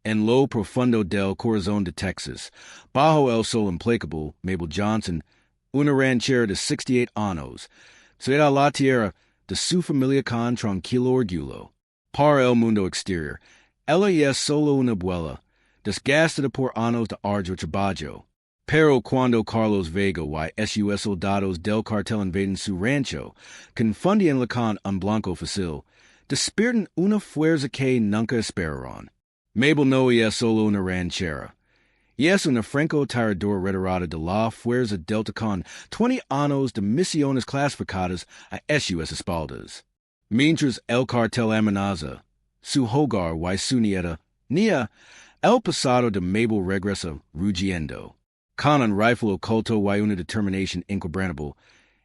En lo profundo del corazón de Texas, bajo el sol implacable, Mabel Johnson, una ranchera de 68 años, se da la tierra de su familia con tranquilo orgullo. Para el mundo exterior, ella es solo una abuela, desgastada por años de arduo trabajo. Pero cuando Carlos Vega y sus soldados del cartel invaden su rancho, confundiéndola con un blanco fácil, despiertan una fuerza que nunca esperaron. Mabel no es solo una ranchera. Es una francotiradora retirada de la Fuerza Delta con 20 años de misiones clasificadas a sus espaldas. Mientras el cartel amenaza su hogar y su nieta, Nia, el pasado de Mabel regresa rugiendo. Con un rifle oculto y una determinación inquebrantable,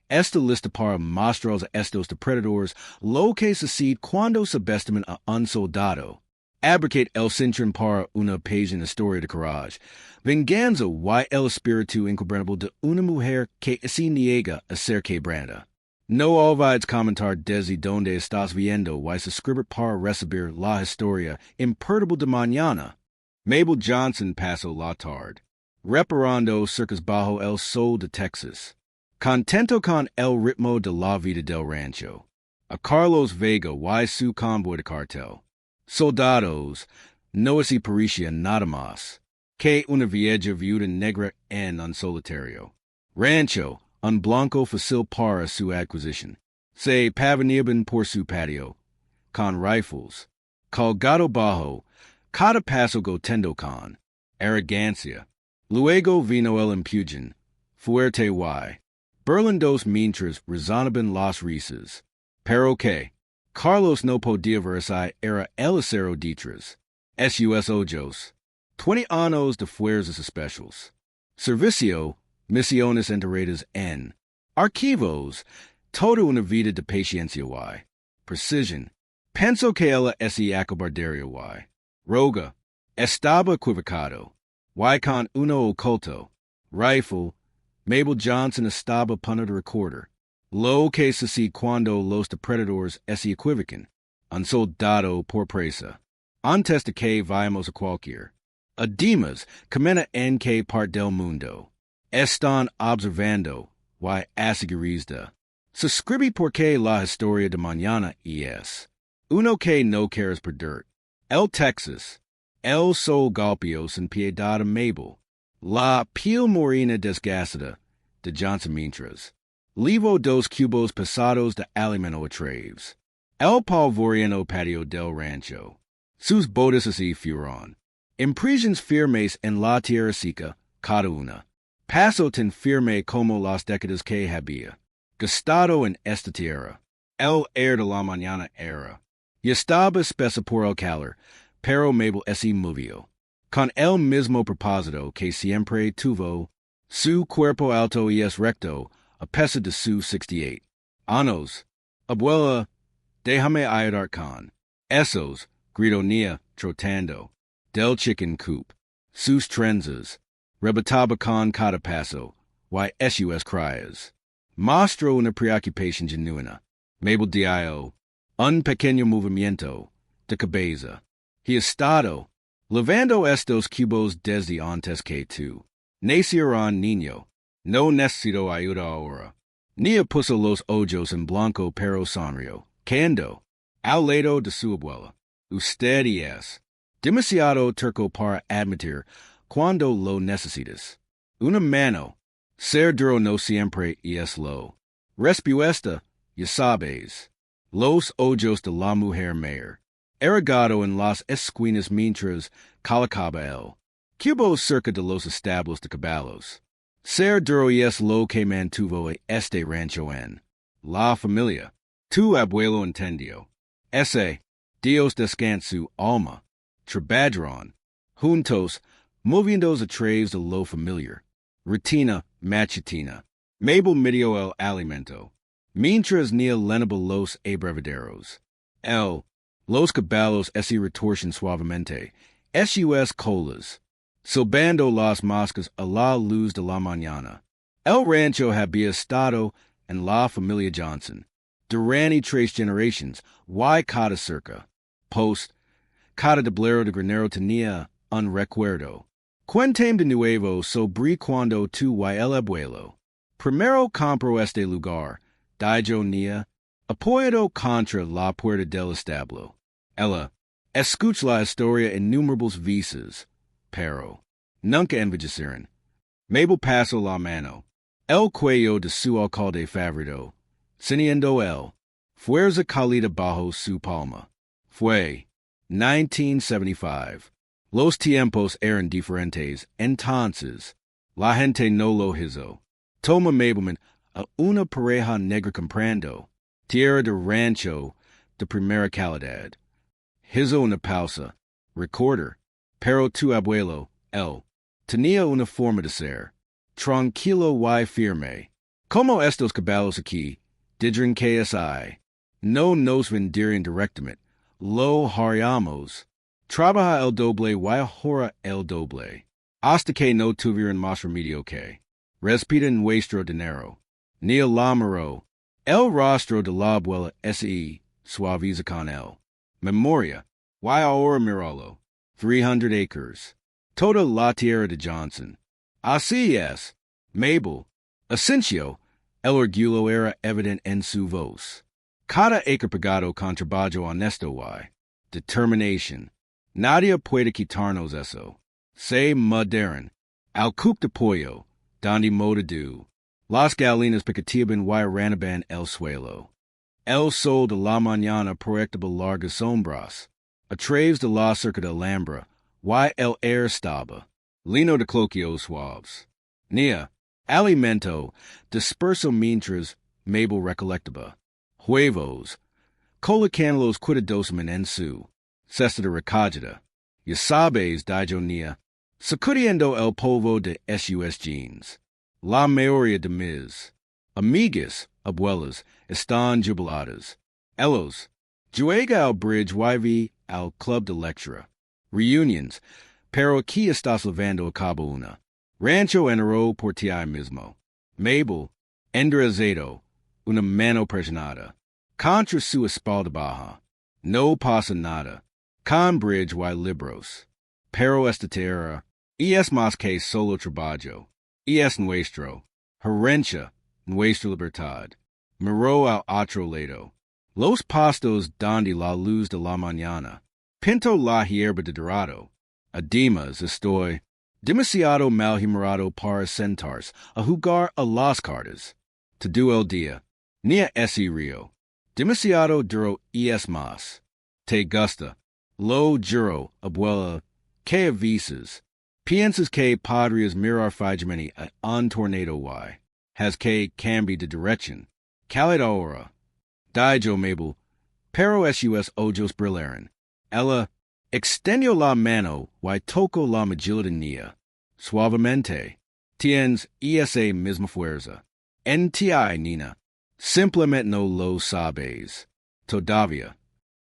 está lista para mostrar a estos depredadores lo que sucede cuando subestiman a un soldado. Abracate el cinturón para una página historia de coraje, venganza y el espíritu inquebrantable de una mujer que se niega a ser quebrada. No olvides comentar desde donde estás viendo y suscribir para recibir la historia imperdible de mañana. Mabel Johnson pasó la tarde, reparando cercas bajo el sol de Texas, contento con el ritmo de la vida del rancho. A Carlos Vega y su convoy de cartel. Soldados, no se parecía nada más que una vieja viuda negra en un solitario rancho, un blanco fácil para su adquisición. Se pavinaban por su patio, con rifles, colgado bajo, cada paso goteando con arrogancia. Luego vino el empujón, fuerte y burlendos mientras resonaban las risas. Pero que Carlos no podía verse era el acero detrás. Sus ojos. 20 años de fuerzas especiales. Servicio, misiones enteradas en archivos, toda una vida de paciencia y precision. Penso que ella es acobardaria y roga. Estaba equivocado. Y con uno oculto. Rifle. Mabel Johnson estaba punto de recorder. Lo que sucede cuando los depredadores se equivocan. Un soldado por presa. Antes de que vayamos a cualquier. Además, camina en que parte del mundo. Están observando y asegurizda. Suscribe porque la historia de mañana es uno que no quieres perder. El Texas. El sol golpeó sin piedad a Mabel. La piel morena desgastada de Johnson mientras. Levo dos cubos pesados de alimento atrás. El polvoriento patio del rancho. Sus botas así fueron. Impresiones firmes en la tierra seca, cada una. Paso tan firme como las décadas que había gastado en esta tierra. El air de la mañana era. Y estaba espesa por el calor, pero Mabel se movió. Con el mismo propósito que siempre tuvo, su cuerpo alto y recto, a pesar de sus 68 años. Abuela, déjame ayudar con esos, gritó Nia, trotando, del chicken coop. Sus trenzas, rebotaba con cada paso, y sus cries. Mostró una preocupación genuina. Mabel dio un pequeño movimiento de cabeza. He estado levando estos cubos desde antes que tú. Nacieron niño. No necesito ayuda ahora. Nia puso los ojos en blanco pero sonrió. Cando. Al lado de su abuela. Usted es demasiado terco para admitir cuando lo necesitas. Una mano. Ser duro no siempre es lo. Respuesta, ya sabes. Los ojos de la mujer mayor. Erigado en las esquinas mientras colocaba el cubo cerca de los establos de caballos. Ser duro es lo que mantuvo este rancho en la familia. Tu abuelo entendió. Ese, Dios descanse su alma. Trabajaron juntos, moviendo a través de lo familiar. Rutina matutina. Mabel midió el alimento. Mientras Nia llenaba los abrevaderos. Los caballos se retorcen suavemente. Sus colas. Silbando las moscas a la luz de la mañana. El rancho había estado en la familia Johnson. Durante 3 generaciones, y cada cerca. Post, cada tablero de granero tenía un recuerdo. Cuéntame de nuevo sobre cuando tu y el abuelo. Primero compro este lugar, dijo Nia, apoyado contra la puerta del establo. Ella, escucha la historia innumerables veces, pero nunca envejecieron. Mabel pasó la mano. El cuello de su alcalde favorito, ciñendo él, fuerza cálida bajo su palma. Fue 1975. Los tiempos eran diferentes, entonces, la gente no lo hizo. Toma Mabelman a una pareja negra comprando, tierra de rancho de primera calidad. Hizo una pausa, recorder, pero tu abuelo, él, tenía una forma de ser, tranquilo y firme. Como estos caballos aquí, didren KSI, no nos vendieren directamente, lo haríamos. Trabaja el doble y ahora el doble. Hasta que no tuvieran más remedio que. Respeten nuestro dinero. Ni el lamero. El rostro de la abuela S.E. suaviza con él. Memoria. Y ahora miralo. 300 acres. Toda la tierra de Johnson. Así es. Mabel. Asensio. El orgullo era evidente en su voz. Cada acre pagado con trabajo honesto y determination. Nadie puede quitarnos eso. Se mudaren. Al coop de pollo, donde modadu. Las galinas picatiban y ranaban el suelo. El sol de la mañana proyectaba largas sombras. A través de la cerca de Alhambra, y el air estaba. Lino de cloquios suaves. Nia, alimento, disperso mientras Mabel recolectaba. Huevos. Colacanlos cuidadosamen en su. Cesta de recogida. Ya sabes, dijo Nia, sacudiendo el polvo de sus jeans. La mayoría de mis amigas, abuelas, están jubiladas. Ellos, juega al bridge y vi al club de lectura. Reunions, pero aquí estás llevando a cabo una. Rancho enero por ti mismo. Mabel, enderezado, una mano presionada. Contra su espalda baja. No pasa nada. Con bridge y libros. Pero esta tierra, es más que solo trabajo. Es nuestro. Herencia, nuestra libertad. Miró al otro lado. Los pastos donde la luz de la mañana. Pinto la hierba de dorado. Además estoy demasiado mal humorado para sentarse a jugar a las cartas. Todo el día. Ni ese río. Demasiado duro es más. Te gusta. Lo juro, abuela, que avisas. Piensas que podrías mirar fijamente a un tornado y has que cambiar de dirección. Calid ahora. Dijo Mabel, pero sus ojos brillaron. Ella extendió la mano y tocó la mejilla de Nia. Suavemente. Tienes esa misma fuerza. En ti, Nina. Simplemente no lo sabes. Todavía.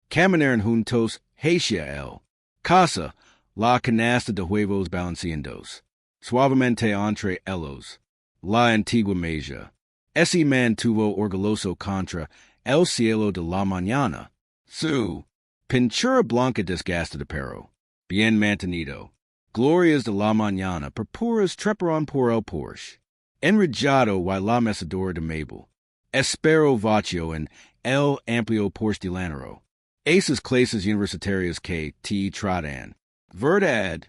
Caminaron juntos hacia él. Casa, la canasta de huevos balanceándose. Suavemente entre ellos. La antigua mesa. Ese man tuvo orgulloso contra el cielo de la mañana. Su pintura blanca desgastada pero bien mantenido. Glorias de la mañana purpuras treparon por el Porsche. Enrillado y la mecedora de Mabel. Espero vacío en el amplio Porsche delantero. Esas clases universitarias que te tratan. Verdad.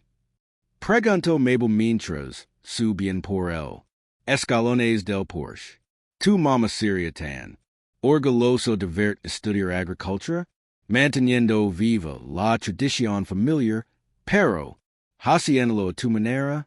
Preguntó Mabel mientras subían por el escalones del Porsche. Tu mamá sería tan orgulloso de ver estudiar agricultura, manteniendo viva la tradición familiar, pero haciéndolo a tu manera.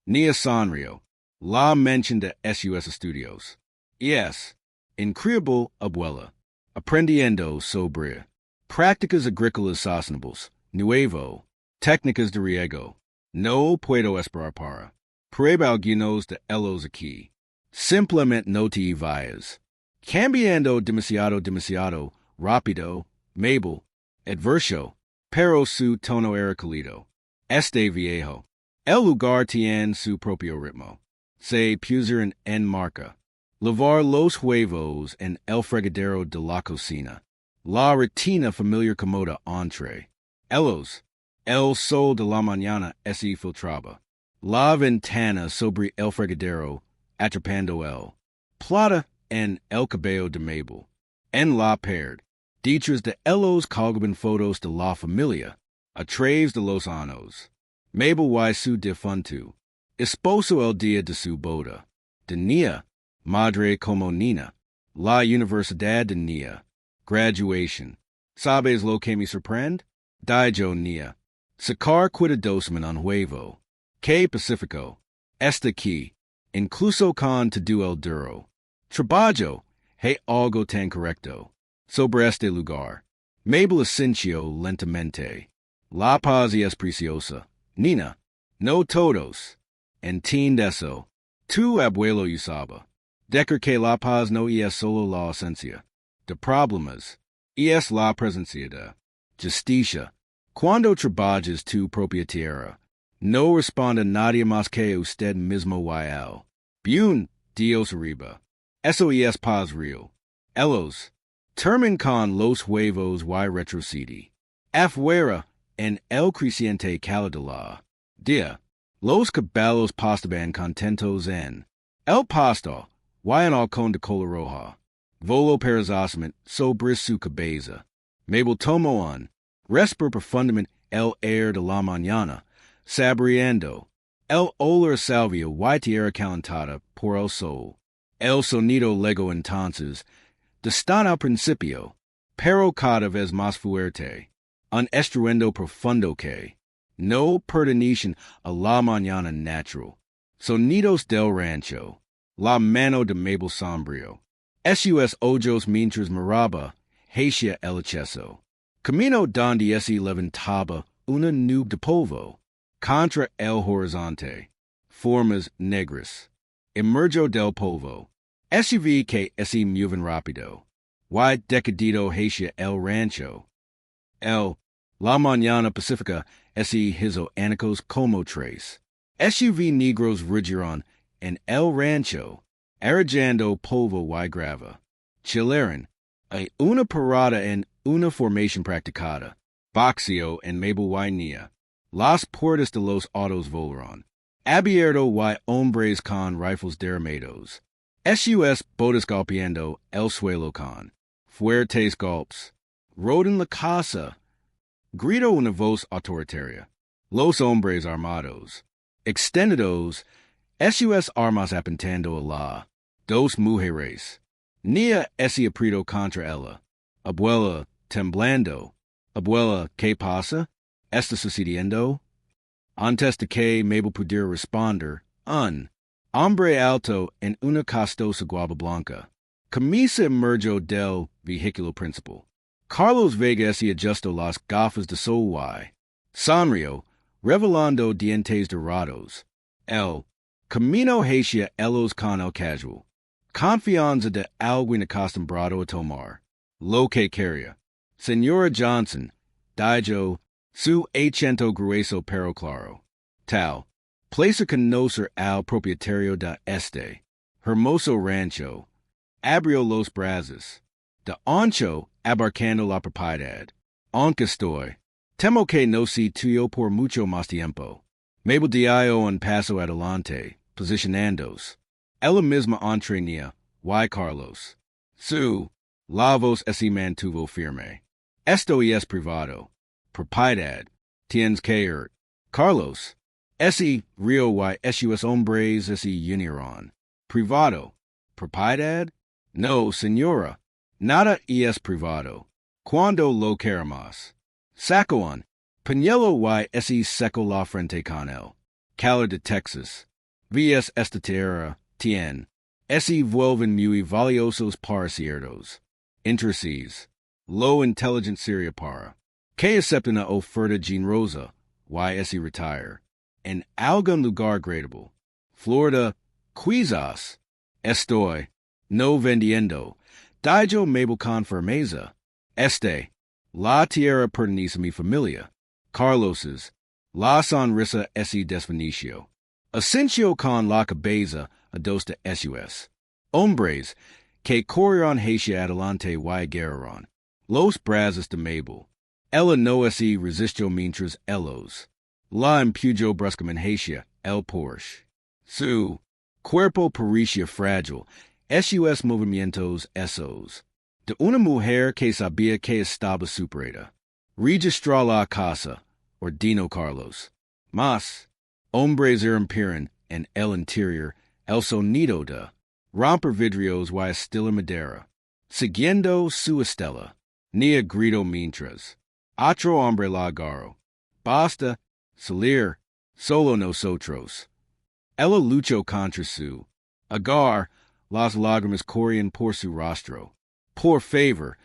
Nia sonrió. La mención de sus estudios. Yes, increíble, abuela. Aprendiendo sobre prácticas agrícolas sostenibles, nuevo, técnicas de riego. No puedo esperar para prueba algunos de ellos aquí. Simplemente no te vayas. Cambiando demasiado, rápido, Mabel, adverso, pero su tono era cálido. Este viejo. El lugar tiene su propio ritmo. Se pusieron en marca. Lavar los huevos en el fregadero de la cocina. La rutina familiar comoda entre. Ellos, El sol de la mañana ese filtraba. La ventana sobre el fregadero, atrapando el plata en el cabello de Mabel. En la perd. Detrás de los colgaban fotos de la familia, a través de los años. Mabel y su difunto esposo el día de su boda. Tenía madre como Nina. La Universidad de Nia. Graduation. ¿Sabes lo que me sorprende? Dijo Nia. Sacar cuidadosos un huevo. Que Pacifico. Este aquí. Incluso con todo el duro. Trabajo. Hay algo tan correcto. Sobre este lugar. Mabel asintió lentamente. La paz es preciosa. Nina. No todos. Entiende eso. Tu abuelo usaba. Decir que la paz no es solo la ausencia de problemas, es la presencia de justicia. Cuando trabajas tu propia tierra, no responde nadie más que usted mismo y él. Bien, Dios arriba. Eso es paz real. Elos, termin con los huevos y retrocede. Afuera, en el creciente calor de la dia, los caballos pastaban contentos en el pasto. Y en halcón de cola roja. Volo perezosamento sobre su cabeza. Mabel tomó un respiro profundamente el air de la mañana, saboreando el olor salvio y tierra calentada por el sol. El sonido llegó entonces, distant al principio, pero cada vez más fuerte. Un estruendo profundo que no pertenecen a la mañana natural. Sonidos del rancho. La mano de Mabel sombrío. Sus ojos mientras miraba hacia el exceso. Camino donde se levantaba una nube de polvo. Contra el horizonte. Formas negras. Emergió del polvo. SUV que se mueven rápido. Y decadido hacia el rancho. La mañana pacífica se hizo anicos como tres. SUV negros rugiron en el rancho, arrojando polvo y grava. Chileran, hay una parada en una formación practicada. Boxeo en Mabel y Nia. Las puertas de los autos volaron. Abierto y hombres con rifles derramados. SUS botas golpeando el suelo con fuertes golpes. Roden la casa. Grito una voz autoritaria. Los hombres armados. Extendidos. SUS armas apuntando a la dos mujeres. Nia ese aprieto contra ella. Abuela, temblando. Abuela, ¿qué pasa? ¿Está sucediendo? Antes de que Mabel pudiera responder, un hombre alto en una costosa guava blanca. Camisa emergió del vehículo principal. Carlos Vega se ajustó las gafas de sol y sonrió, revelando dientes dorados. El camino hacia ellos con el casual. Confianza de alguien acostumbrado a tomar. Lo que quería. Señora Johnson, dijo, su acento grueso pero claro. Tal, placer conocer al propietario de este hermoso rancho. Abrió los brazos. De ancho, abarcando la propiedad. Aunque estoy. Temo que no sea tuyo por mucho más tiempo. Mabel dio un paso adelante, posicionándose. Ella misma entrenía, y Carlos. Su, la voz se mantuvo firme. Esto es privado. Propiedad. Tienes que ir. Carlos. Ese río y sus hombres se unieron. Privado. Propiedad? No, señora. Nada es privado. Cuando lo queremos. Sacoan. Pañuelo y ese seco la frente con él. Calor de Texas. Vs esta tierra. Tien. Ese vuelven muy valiosos para ciertos. Intereses. Lo intelligent seria para. Que aceptan una oferta generosa. Y ese retire. En algún lugar gradable. Florida. Quizás. Estoy. No vendiendo. Dijo Mabel con firmeza. La tierra pertenece a mi familia. Carlos's. La sonrisa ese desfinicio. Asencio con la cabeza a dos de SUS. Hombres que corrieron hacia adelante y guerreron. Los brazos de Mabel. Ella no se resistió mientras ellos la empujó bruscamente el Porsche. Su cuerpo parecía frágil, sus movimientos esos de una mujer que sabía que estaba superada. Registró la casa, ordenó Carlos. Mas, hombres irrumpieren en el interior el sonido de romper vidrios y estilo madera. Siguiendo su estela, Nia gritó mientras otro hombre la agarró. Basta salir solo nosotros. Ella luchó contra su agar, las lágrimas corrían por su rostro. Por favor,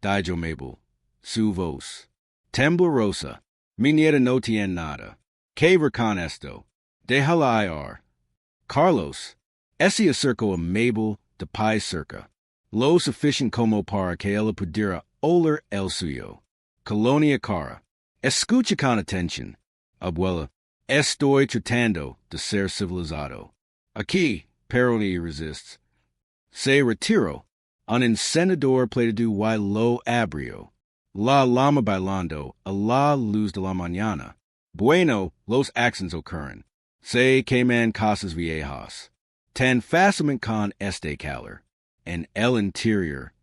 dijo Mabel, su voz temblorosa. Mi nieta no tiene nada que ver con esto. Déjala ir. Carlos, ese acercó a Mabel de pie cerca, lo sufficient como para que ella pudiera oler el suyo. Colonia cara, escucha con atención, abuela. Estoy tratando de ser civilizado. Aquí, pero ni resists. Se retiró. Un encendedor plateado y lo abrió. La llama bailando a la luz de la mañana. Bueno, los accidentes ocurren. Se queman casas viejas. Tan fácilmente con este calor. En el interior,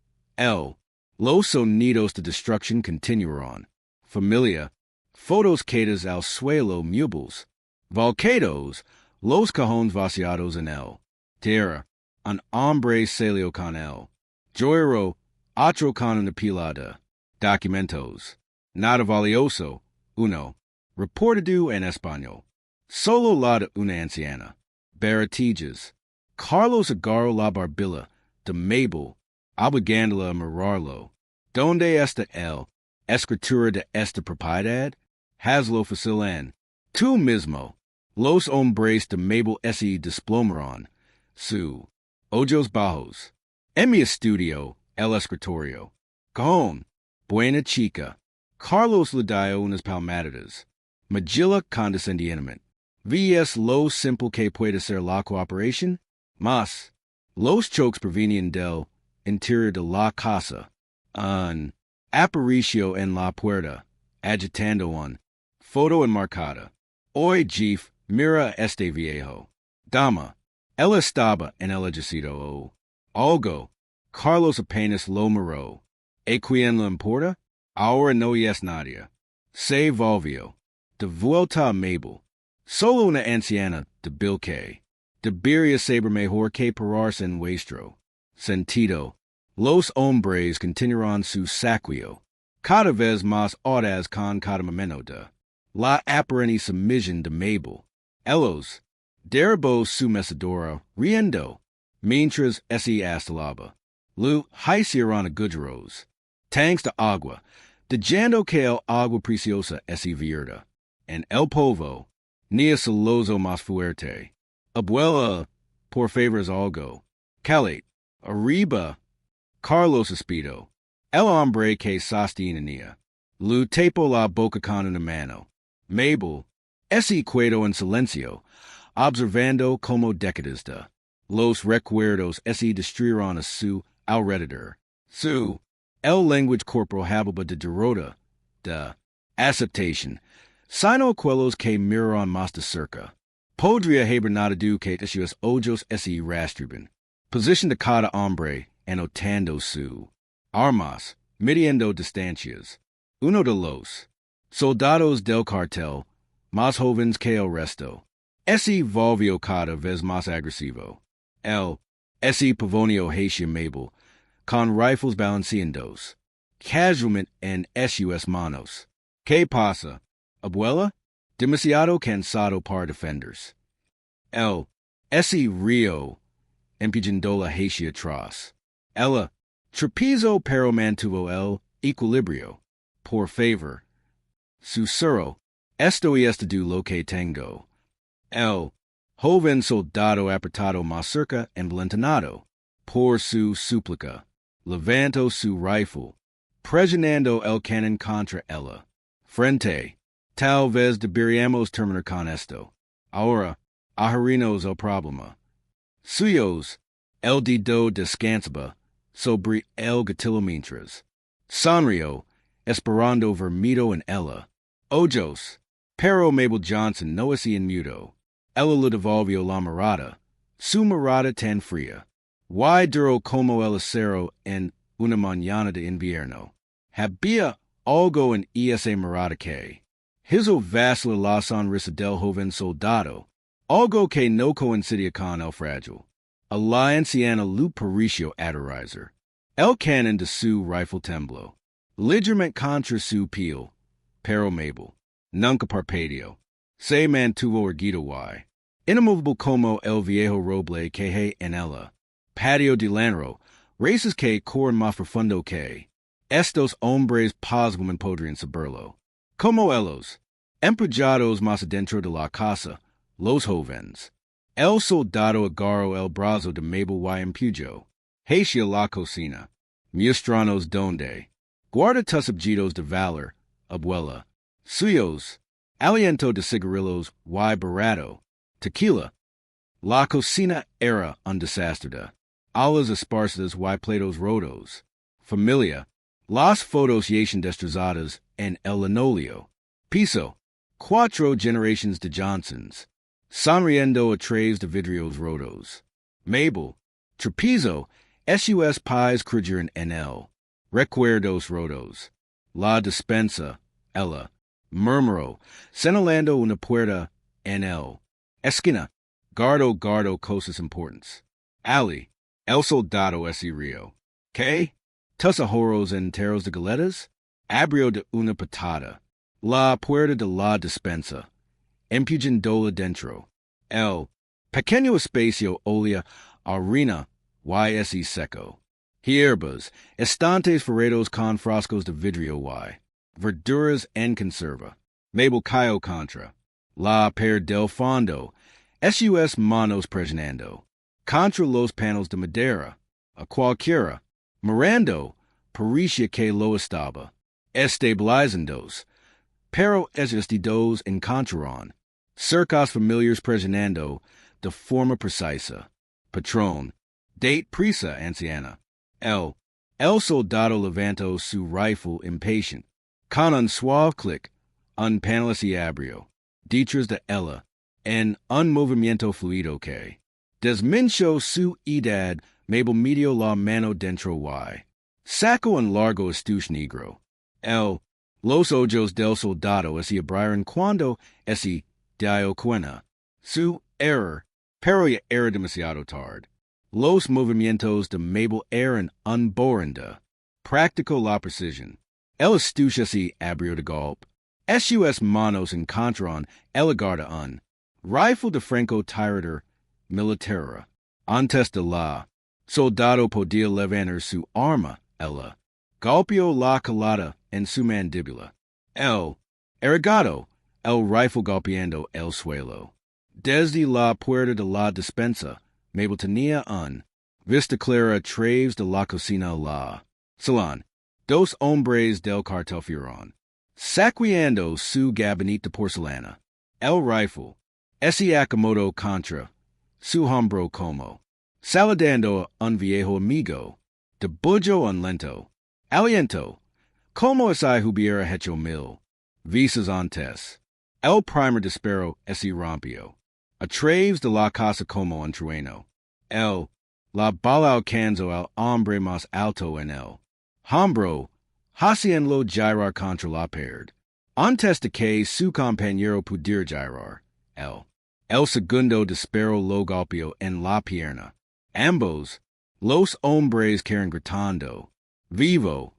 los sonidos de destrucción continuaron. Familia, fotos quedas al suelo muebles. Volcados, los cajones vaciados en él. Tierra, un hombre salió con él. Lloró, otro con una pila de documentos. Nada valioso, uno. Reportado en español. Solo la de una anciana. Baratillas. Carlos agarró la barbilla de Mabel, obligándola a mirarlo. ¿Dónde está él? Escritura de esta propiedad? Hazlo fácil. Tú mismo. Los hombres de Mabel se desplomaron. Su ojos bajos. En mi estudio, el escritorio. Cajón. Buena chica. Carlos le dio unas palmaditas. Magilla condescendientemente. ¿Ves lo simple que puede ser la cooperación? Mas, los choques provenían del interior de la casa. Un aparicio en la puerta, agitando un foto enmarcada. Hoy, Jeff, mira este viejo. Dama, él estaba en el ejército. Algo. Carlos apenas lo miró. ¿A quién le importa? Ahora no es nadie. Se volvió. De vuelta a Mabel. Solo una anciana de Bilque. Debería saber mejor que pararse en vuestro sentido. Los hombres continuaron su saqueo. Cada vez más audaz con cada momento de la aparente sumisión de Mabel. Ellos derribó su mecedora riendo, mientras se astilaba. Lu hicieron a Gujaros. Tanks de agua, dejando que el agua preciosa se vierta. En el polvo, ni el celoso más fuerte. Abuela, por favor algo. Calate, arriba. Carlos espido. El hombre que sostenía. Lu tapó la boca con una mano. Mabel, ese quedó en silencio, observando como decadista. Los recuerdos se destruyeron a su alrededor. El language corporal habla de derrota, de aceptación, sino aquellos que miraron más de cerca. Podría haber notado que sus ojos se rastriban. Posición de cada hombre, anotando su armas, midiendo distancias. Uno de los soldados del cartel, más jóvenes que el resto, se volvió cada vez más agresivo. Se pavonio hacia Mabel, con rifles balanceados, casualmente en sus manos. ¿Qué pasa, abuela? Demasiado cansado para defenders. Se río, empujándola hacia atrás. Ella trapezó pero mantuvo el equilibrio. Por favor. Susurro, esto es todo lo que tengo. El joven soldado apretado más cerca envalentonado. Por su súplica, levantó su rifle, presionando el cañón contra ella. Frente, tal vez deberíamos terminar con esto. Ahora, ajerirnos el problema. Suyos, el dedo descansaba sobre el gatillo mientras. Sonrió, Esperando Vermido and Ella. Ojos, Pero Mabel Johnson, Noesi and Muto. Ella lo devolvio la mirada. Su mirada tan fría. Y duro como el acero en una mañana de invierno. Había algo en esa mirada que hizo vacilar la sonrisa del joven soldado. Algo que no coincidia con el frágil. A la anciana lu pericio aterizer. El canon de su rifle tembló. Ligeramente contra su piel. Pero Mabel. Nunca parpadeó. Se mantuvo erguido y immovable como el viejo roble que hay en ella. Patio de lanro. Races que corren más profundo que estos hombres posiblemente podrían saberlo. Como ellos. Empregados más adentro de la casa. Los jóvenes. El soldado agarró el brazo de Mabel y empujó. Hacia la cocina. Muestranos donde. Guarda tus objetos de valor, abuela. Suyos. Aliento de cigarrillos y barato. Tequila. La cocina era un desastre. Alas esparcidas y platos rotos. Familia. Las fotos yacen destrozadas en el linoleo. Piso. 4 generations de Johnsons. Sonriendo a trays de vidrios rotos. Mabel. Trapezo. SUS pies crujieren en el. Recuerdos rotos. La despensa. Ella. Murmuró. Señalando una puerta en el. Esquina. Guardo cosas importantes. Ali. El soldado ese río. ¿Qué? Tus ajoros enteros de galetas? Abrió de una patada. La puerta de la despensa. Empujándola dentro. El pequeño espacio olía harina y seco. Hierbas, estantes ferrados con frascos de vidrio y verduras en conserva. Mabel cayó contra. La pared del fondo. SUS manos presionando. Contra los paneles de madera. A cualquiera. Mirando. Pericia que lo estaba. Estabilizandos. Pero dos encontraron. Cercas familiars presionando. De forma precisa. Patrón. Date prisa, anciana. El soldado levantó su rifle impatient. Con un suave clic. Un paneles y abrió. Detrás de ella. En un movimiento fluido que desminchó su edad. Mabel metió la mano dentro y sacó un largo estuche negro. Los ojos del soldado se abrieron cuando se dio cuenta. Su error, pero ya era demasiado tarde. Los movimientos de Mabel eran unborrenda. Practicó la precisión. El estuche se abrió de golpe. SUS manos encontraron el lugar de un rifle de francotiradora militar. Antes de la soldado podía levantar su arma. Ella golpeó la colada en su mandíbula. Erigado, el rifle golpeando el suelo. Desde la puerta de la despensa, Mabel tenía un vista clara a través de la cocina la salón. Dos hombres del cartel fueron saqueando su gabinete de porcelana. El rifle, ese Akamoto contra su hombro como saludando a un viejo amigo. De bullo un lento. Aliento. Como esa hubiera hecho mil visas antes. El primer disparo ese rompió. A través de la casa como un trueno. La bala alcanzó al hombre más alto en el hombro, haciéndolo girar contra la pared. Antes de que su compañero pudiera girar. El segundo disparo lo golpeó en la pierna. Ambos, los hombres quedan gritando. Vivo,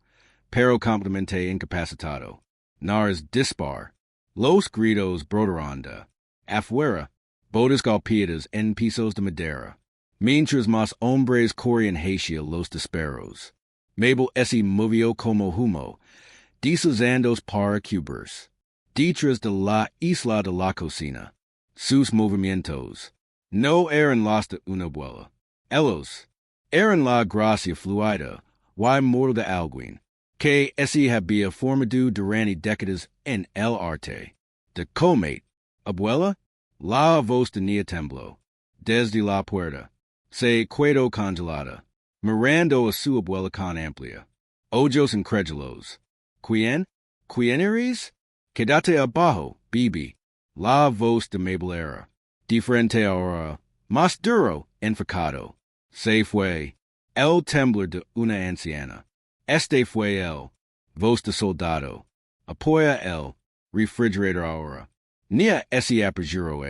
pero completamente incapacitado. Nars dispar. Los gritos broderando. Afuera, botas golpeadas en pisos de madera. Mientras más hombres corrían hacia los disparos. Mabel se movió como humo, deslizando para cubers. Detrás de la isla de la cocina. Sus movimientos no eran los de una abuela. Ellos eran la gracia fluida y mortal de alguien que se había formado durante décadas en el arte. De comer, abuela, la voz tenía tembló. Desde la puerta, se quedó congelada, mirando a su abuela con amplia ojos incrédulos. Quieneres, quedate abajo, Bibi, la voz de Mabel era, diferente ahora, más duro, enfocado, se fue, el temblor de una anciana, este fue el, voz de soldado, apoya el, refrigerator ahora, nia ese apergiro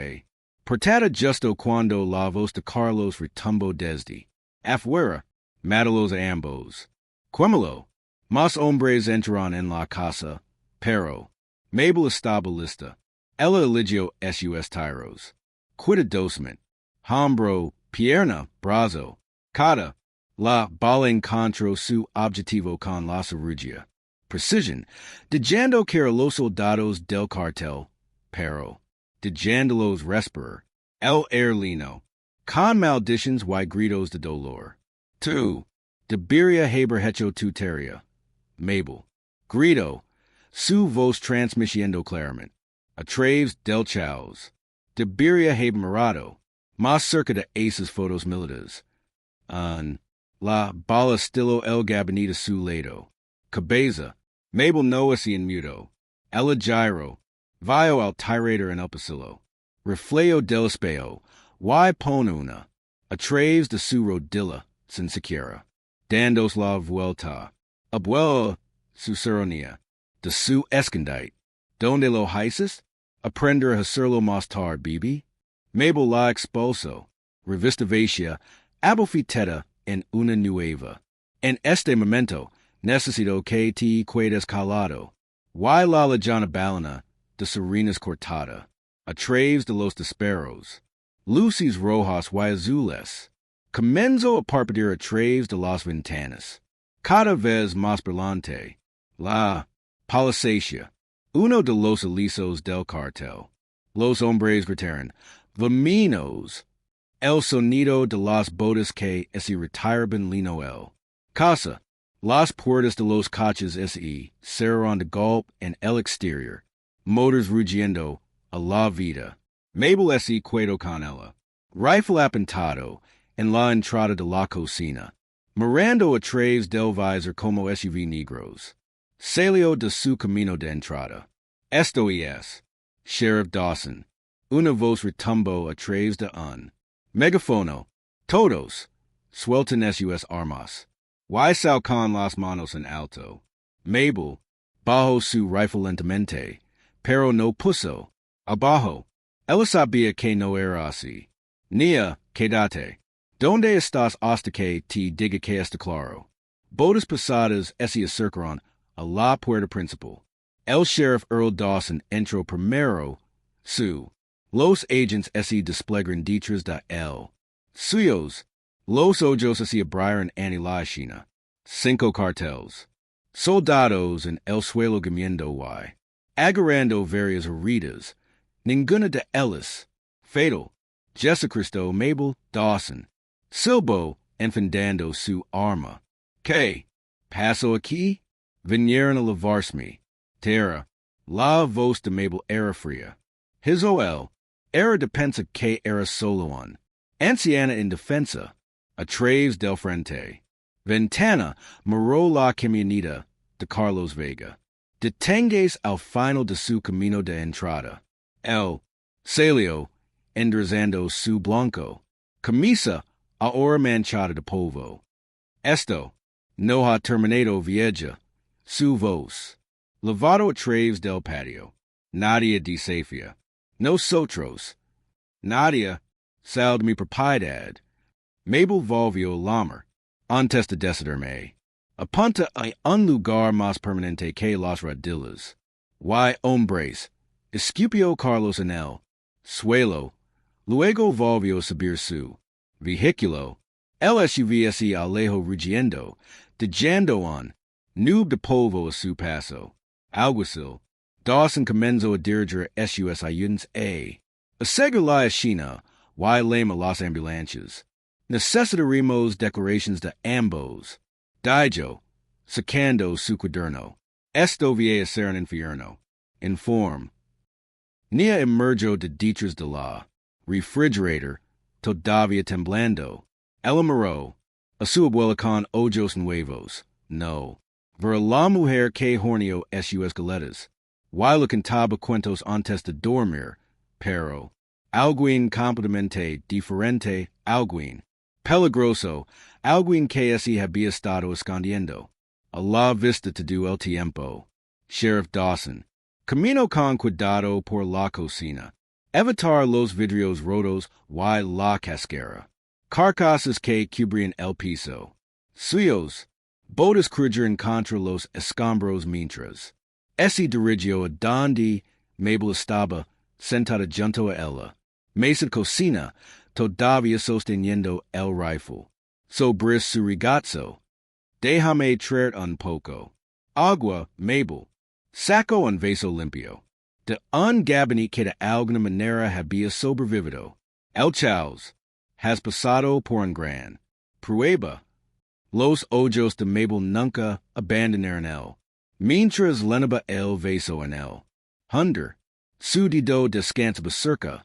portada justo cuando la voz de Carlos retumbó desde, afuera, matalos a ambos, quemelo, más hombres entraron en la casa, pero, Mabel estaba lista, ella eligió sus tiros, cuidadosamente, hombro, pierna, brazo, cada, la bala encontró su objetivo con la cirugía. Precision, dejando caer los soldados del cartel, pero, dejándolos respirar, el aerolino, con maldiciones y gritos de dolor. 2. Debería haber hecho tuteria. Mabel. Grito, su voz transmitiendo claramente. A través del chaos. Debería haber mirado, más cerca de esas fotos militares. La bala estilo el gabinete a su lado. Cabeza. Mabel no así en mudo. El gyro. Vio al tirador en el pasillo. Reflejo del espejo. Y pone una. A través de su rodilla, sin siquiera. Dandos la vuelta. Abuela, su serenía. De su escondite. Donde lo haces? Aprender a hacerlo más tarde, Bibi. Mabel la expulsó. Revistavacia, abofiteta en una nueva. En este momento, necesito que te quedes calado. Y la lejana balana de serenas cortada. A través de los desperos. Luces rojas y azules. Comenzo a parpadear a través de las ventanas. Cada vez más brillante. La palisacia. Uno de los alisos del cartel. Los hombres gritaron, "Vaminos!" El sonido de las botas que se retiraban lino el. Casa. Las puertas de los coches se cerraron de golpe en el exterior. Motors rugiendo a la vida. Mabel se quedó con ella. Rifle apuntado en la entrada de la cocina. Mirando a través del visor como SUV negros. Salió de su camino de entrada. Esto es, Sheriff Dawson. Una voz retumbó a través de un megafono. Todos, suelten sus armas. Y sal con las manos en alto. Mabel, bajo su rifle lentamente, pero no puso. Abajo. Ella sabía que no era así. Nia, quédate. ¿Dónde estás hasta que te diga que está claro? Botas pasadas se acercaron a la puerta principal. El sheriff Earl Dawson entró primero. Los agents se desplegaron detrás de él. Suyos. Los ojos se abrieron en la esquina. 5 cartels. Soldados en el suelo gimiendo y agarrando varias heridas. Ninguna de ellas. Fatal. Jesucristo Mabel Dawson. Silbo enfundando su arma. ¿Qué? ¿Paso aquí? Vinieron a lavarme. Terra. La voz de Mabel era fría. His OL. Era defensa que era solo un. Anciana en defensa. A través del frente. Ventana miró la camioneta de Carlos Vega. Detengues al final de su camino de entrada. El salió enderezando su blanco. Camisa ahora manchada de polvo. Esto no ha terminado vieja. Su voz. Lavado a través del patio. Nadia desafía. Nosotros. Nadia, sal de mi propiedad. Mabel volvió lamer. Antes de decidirme. Apunta a un lugar más permanente que las rodillas. Y hombres. Escupió Carlos en el suelo. Luego volvió a subir su vehículo. El SUV se alejó rugiendo, dejando un nube de polvo a su paso. Alguacil. Dawson comenzó a dirigir sus ayudantes a seguir la esquina y lema las ambulancias. Necesitaremos declaraciones de ambos. Dijo, sacando su cuaderno. Esto va a ser un infierno. Inform. Nia emergió de detrás de la refrigerator, todavía temblando. Ella miró a su abuela con ojos nuevos. No. Ver la mujer que hornio sus galetas. Y lo cantaba cuentos antes de dormir, pero alguien completamente diferente, alguien peligroso, alguien que se había estado escondiendo. A la vista to do el tiempo. Sheriff Dawson. Camino con cuidado por la cocina. Evitar los vidrios rotos y la casquera. Carcasas que cubrían el piso. Suyos. Botas crujer contra los escombros mientras. Ese dirigio a donde Mabel estaba sentada junto a ella. Mesa de cocina, todavía sosteniendo el rifle. Sobre su regazo. Déjame traer un poco. Agua, Mabel. Saco un vaso limpio. De un gabinete que de alguna manera había sobrevivido. El Chaos. Has pasado por un gran. Prueba. Los ojos de Mabel nunca abandonaron él. Mientras lenaba el vaso en él. Hunder. Su dedo descansaba cerca,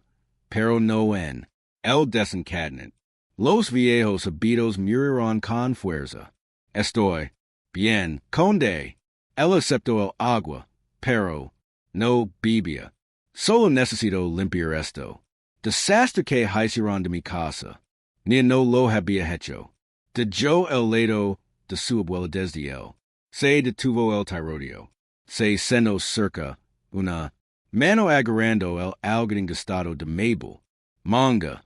pero no en el desencadenante. Los viejos habitos murieron con fuerza. Estoy bien, conde. Él aceptó el agua, pero no bebía. Solo necesito limpiar esto. Desastre que hicieron de mi casa. Ni no lo había hecho. De yo el lado de su abuela desde él. Se detuvo el tirodio. Se seno cerca una mano agarrando el algo gastado de Mabel. Manga.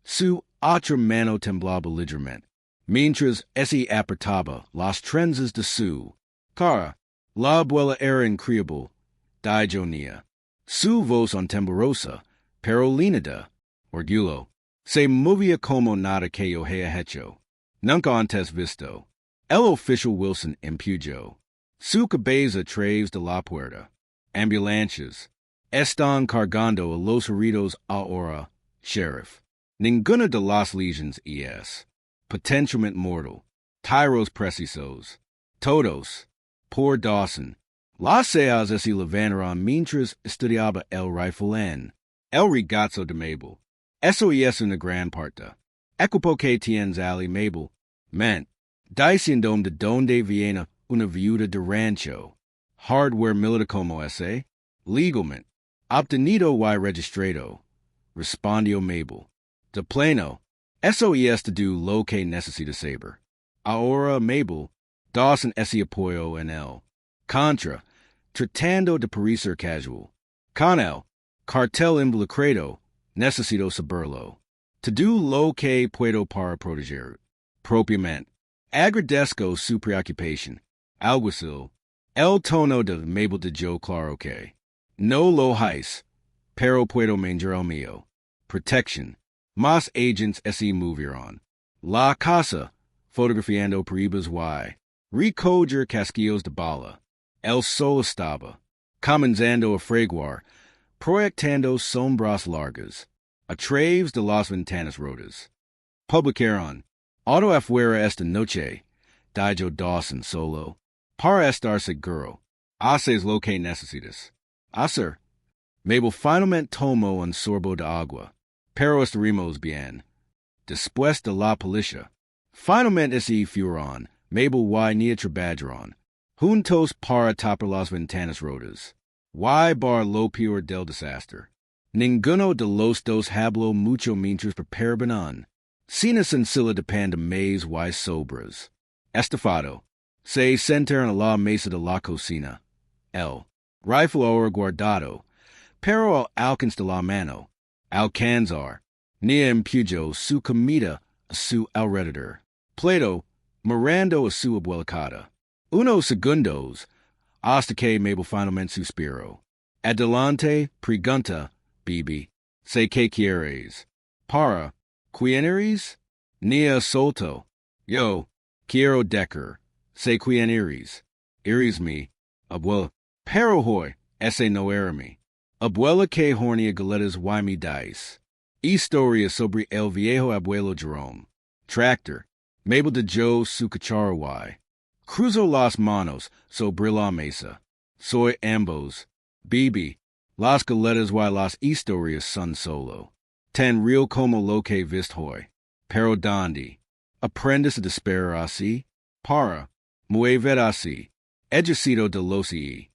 Su otra mano temblaba ligeramente. Mientras ese apretaba las trenzas de su cara. La abuela era increíble. Dijonía. Su voz un temblorosa, pero línida. Orgullo. Se movía como nada que yo haya hecho. Nunca antes visto. El oficial Wilson empujó. Su cabeza través de la puerta. Ambulancias. Están cargando a los heridos ahora, sheriff. Ninguna de las lesiones es potencialmente mortal. Tyros precisos. Todos. Por Dawson. Las seas se levantaron mientras estudiaba el rifle en el regazo de Mabel. Eso es una gran parte. Equipo que tienes ali Mabel. Ment. Diciendo de donde viene una viuda de rancho. Hardware militar como ese. Legalmente. Obtenido y registrado. Respondió Mabel. De plano. Eso es to do lo que necesita saber. Ahora Mabel. Dawson ese apoyo en él. Contra. Tratando de parecer casual. Con él. Cartel involucrado. Necesito saberlo. To do lo que puedo para proteger. Propiamente. Agradezco su preocupación. Alguacil. El tono de Mabel de Joe claro que. No lo hais. Pero puedo manejar el mío. Protection. Más agents se movieron. La casa. Fotografiando peribas y. Recoger casquillos de bala. El sol estaba. Comenzando a fraguar. Proyectando sombras largas. A través de las ventanas rotas. Publicaron. Auto afuera esta noche. Dijo Dawson solo. Para estar seguro. Haces lo que necesitas. Hacer. Mabel finalmente tomó un sorbo de agua. Pero estaremos bien. Después de la policía. Finalmente se fueron. Mabel y ni trabajaron. Juntos para tapar las ventanas rotas. Y bar lo peor del desastre. Ninguno de los dos habló mucho mientras preparaban. Sina sencilla de pan de maíz y sobras. Estofado. Se sentaron a la mesa de la cocina. El rifle ahora guardado. Pero al alcance de la mano. Alcanzar. Ni empujó su comida a su alrededor. Plato. Mirando a su abuelita. Unos segundos. Hasta que Mabel finalmente suspiró. Adelante, pregunta, Bibi. Sé que quieres. Para. ¿Quién eres? Nia solto. Yo. Quiero decker. Sé quién eres. Eres mi. Abuela. Pero hoy. Ese no era mi. Abuela que hornea galetas y mi dice. Historia sobre el viejo abuelo Jerome. Tractor. Mabel de Joe su cachorro y. Cruzo las manos sobre la mesa. Soy ambos. Bibi. Las galetas y las historias son solo. Tan real como lo que viste hoy. Pero donde. Aprendes a desesperar así. Para. Muévete así. Ejecito de loci.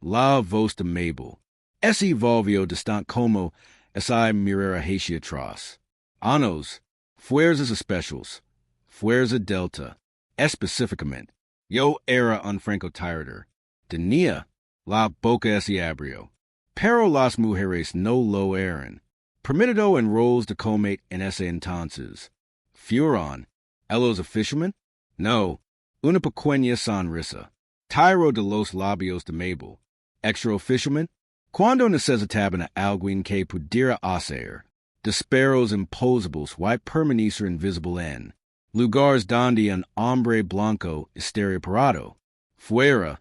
La voz de Mabel. Esse volvio distant como esi mirera hatia tros. Anos. Fuerza specials. Fuerza delta. Especificament. Yo era un Francotirador. Denia. La boca esse abrio. Pero las mujeres no lo eran. Permitido en roles de comate en ese entonces. Furon. Ellos a fisherman? No. Una pequeña sonrisa. Tiro de los labios de Mabel. Extra fisherman? Cuando necesitaban alguien que pudiera hacer. Desperos imposables y permanecer invisible en. Lugares donde un hombre blanco estaría parado. Fuera.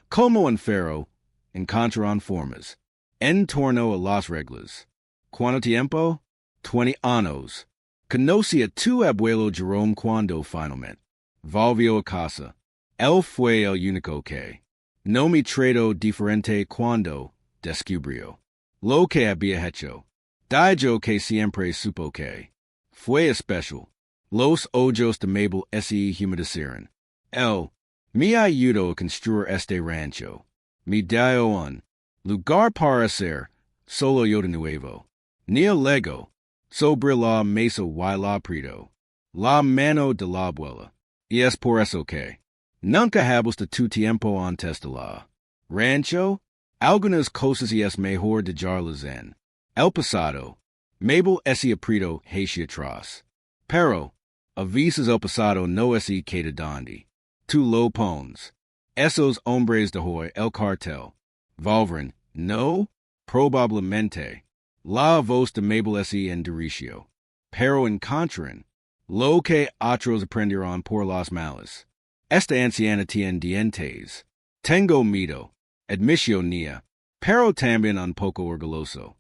Como un faro. Encontraron formas. En torno a las reglas. ¿Cuánto tiempo? 20 años. Conocí a tu abuelo Jerome cuando finalmente volvió a casa. Él fue el único que no me trató diferente cuando descubrió lo que había hecho. Dijo que siempre supo que fue especial. Los ojos de Mabel se humedecieron. Él me ayudó a construir este rancho. Me dio un lugar para ser solo yo de nuevo. Ni el lego sobre la mesa y la prieto. La mano de la abuela. Y es por eso que nunca hablas de tu tiempo antes de la rancho. Algunas cosas y es mejor dejarlas en el pasado. Mabel ese aprieto hacia atrás. Pero a veces el pasado no es que de donde tu lo pones. Esos hombres de hoy el cartel. Volveren, no, probablemente. La voz de Mabel ese en dericio. Pero encontraron lo que otros aprendieron por las malas. Esta anciana tiene dientes. Tengo miedo. Admisión nia. Pero también un poco orgulloso.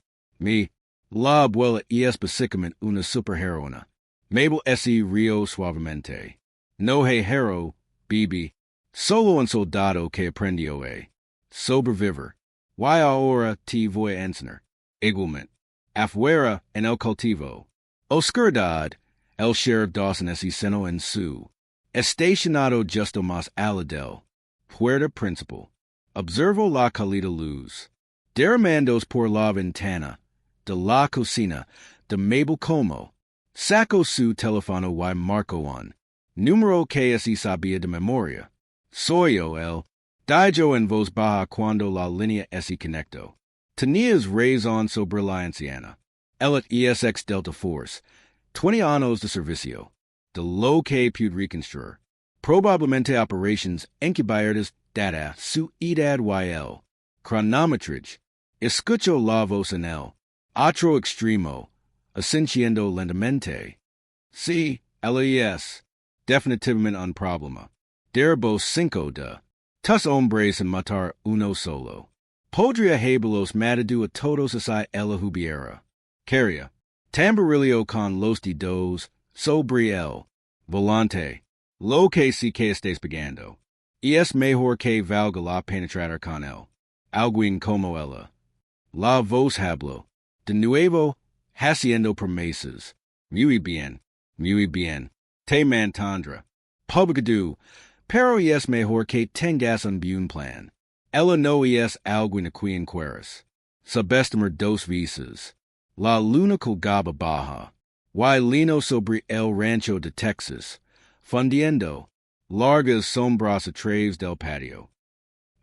La abuela es básicamente una superheroína. Mabel ese río suavemente. No hay hero, Bibi. Solo un soldado que aprendió a sobrevivir. Y ahora te voy a enseñar. Igualmente. Afuera en el cultivo. Oscuridad. El sheriff Dawson ese seno en su. Estacionado justo más allá del puerta principal. Observo la cálida luz. Derramandos por la ventana. De la cocina. De Mabel como. Saco su teléfono y marco un número que ese sabía de memoria. Soy yo el. Dijo en voz baja cuando la línea ese conectó. Tenías razón sobre la anciana. El ESX Delta Force. 20 años de servicio. De lo que pude reconstruir. Probablemente operations encubadas data su edad y el. Cronometrage. Escucho la voz en el. Otro extremo. Ascendiendo lentamente. Sí, LES. Definitivamente un problema. Derbo 5 de. Tus hombres en matar uno solo. Podría haberlos matado a todos así ella hubiera. Quería. Tamborillo con los dedos sobre el volante. Lo que sí que estés pagando. Y es mejor que valga la penetrar con él. Alguien como ella. La voz habló. De nuevo, haciendo promesas. Muy bien. Te mantendrá. Publicado. Pero es mejor que tengas un buen plan. Ella no es alguien a quien quieres. Subestimar 2 veces. La luna colgaba baja. Y lino sobre el rancho de Texas. Fundiendo. Largas sombras a través del patio.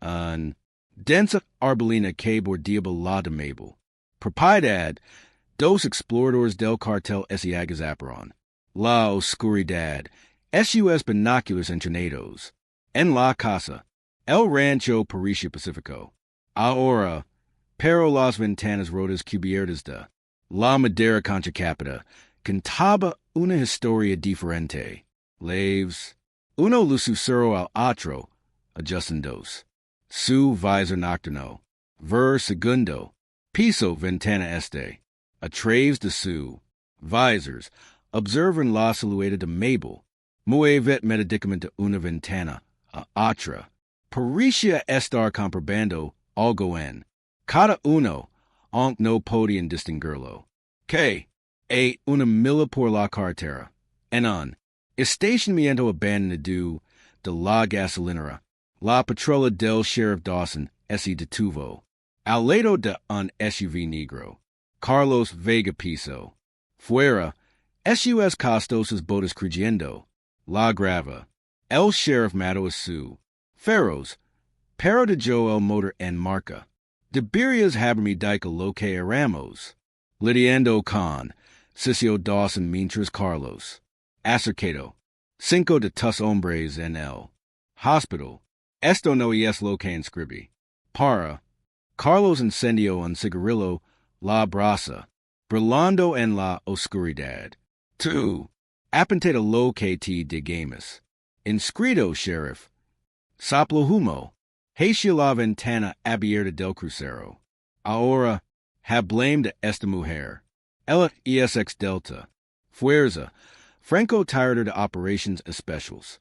Un densa arbolina que bordeaba la de Mabel. Propiedad. 2 exploradores del cartel ese agazaparon. La oscuridad. SUS binoculars entrenados. En la casa. El rancho Parisio Pacifico. Ahora. Pero las ventanas rotas cubiertas de. La madera concha capita. Contaba una historia diferente. Leaves. Uno lo susurró al otro. Ajustando. Su visor nocturno. Ver segundo. Piso ventana este. A través de su. Visors. Observan la silueta de Mabel. Muevet medicamento una ventana. A otra. Pariscia estar comprobando algo en. Cada uno. Aunque no podían distinguirlo. Que. Una milla por la carretera. En un. Estacionamiento abandonado de la gasolinera. La Patrolla del Sheriff Dawson, S.E. de Tuvo. Aledo de un SUV Negro. Carlos Vega Piso. Fuera, SUS Costosas Botas Creyendo. La Grava. El Sheriff Mato Asu. Ferros. Pero de Joel Motor en Marca. Debirias Habermy Dica Loque Ramos. Lidiando Con. Sisio Dawson Mientras Carlos. Acercado. Cinco de tus hombres en el hospital. Esto no es lo que inscribí. Para. Carlos Incendio un cigarillo. La brasa. Brillando en la oscuridad. 2. Apenteta lo que te digamos. Inscrito, sheriff. Soplo humo. Hacia la ventana abierta del crucero. Ahora, have blamed esta mujer. Ella ESX Delta. Fuerza. Francotiradora de Operations Especials.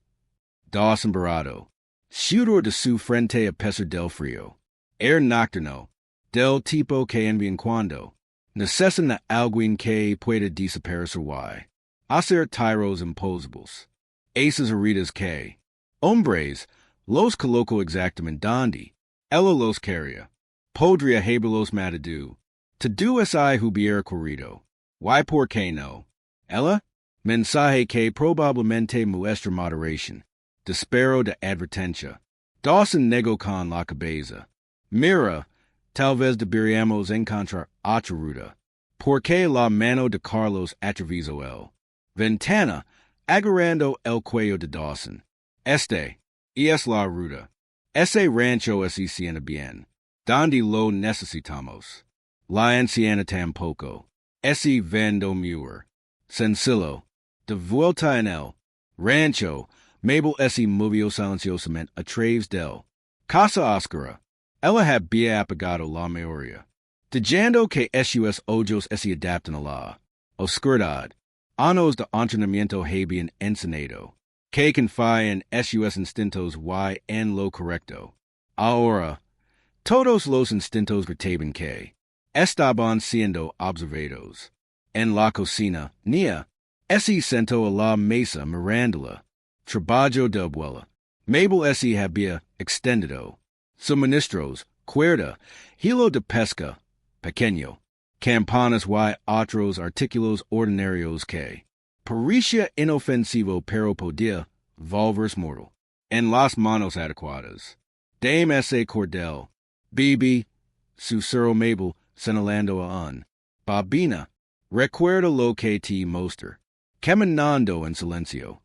Dawson Barado. Shooter de su frente a pesar del frío. Air nocturno. Del tipo que envían cuando. Necesitan alguien que pueda desaparecer y. Hacer tiros imposables. Aces heridas que. Hombres. Los coloco exactamente donde. Ella los quería. Podría haberlos matado. To do es I hubiera corrido. Why por qué no? Ella? Mensaje que probablemente muestra moderación. Despero de advertencia. Dawson nego con la cabeza. Mira, tal vez deberíamos encontrar otra ruta. Porque la mano de Carlos atravesó el ventana, agarrando el cuello de Dawson. Este es la ruta. Ese rancho es siena bien. Donde lo necesitamos. La anciana tampoco. Ese vendo muer. Sencillo. De vuelta en el rancho, Mabel se movió silenciosamente a través del casa oscura. Ella había apagado la mayoría. Dejando que sus ojos se adapten a la oscuridad. Anos de entrenamiento habían enseñado que confía en sus instintos y en lo correcto. Ahora, todos los instintos retaban que estaban siendo observados. En la cocina, Nia, se sentó a la mesa mirándola. Trabajo de abuela. Mabel se había extendido. Suministros, cuerda, hilo de pesca, pequeño, campanas y otros artículos ordinarios que parecía inofensivo pero podía volverse mortal. En las manos adecuadas. Dame ese cordel. Bibi, susurró Mabel, señalando a un babina. Recuerda lo que te mostré. Caminando en silencio.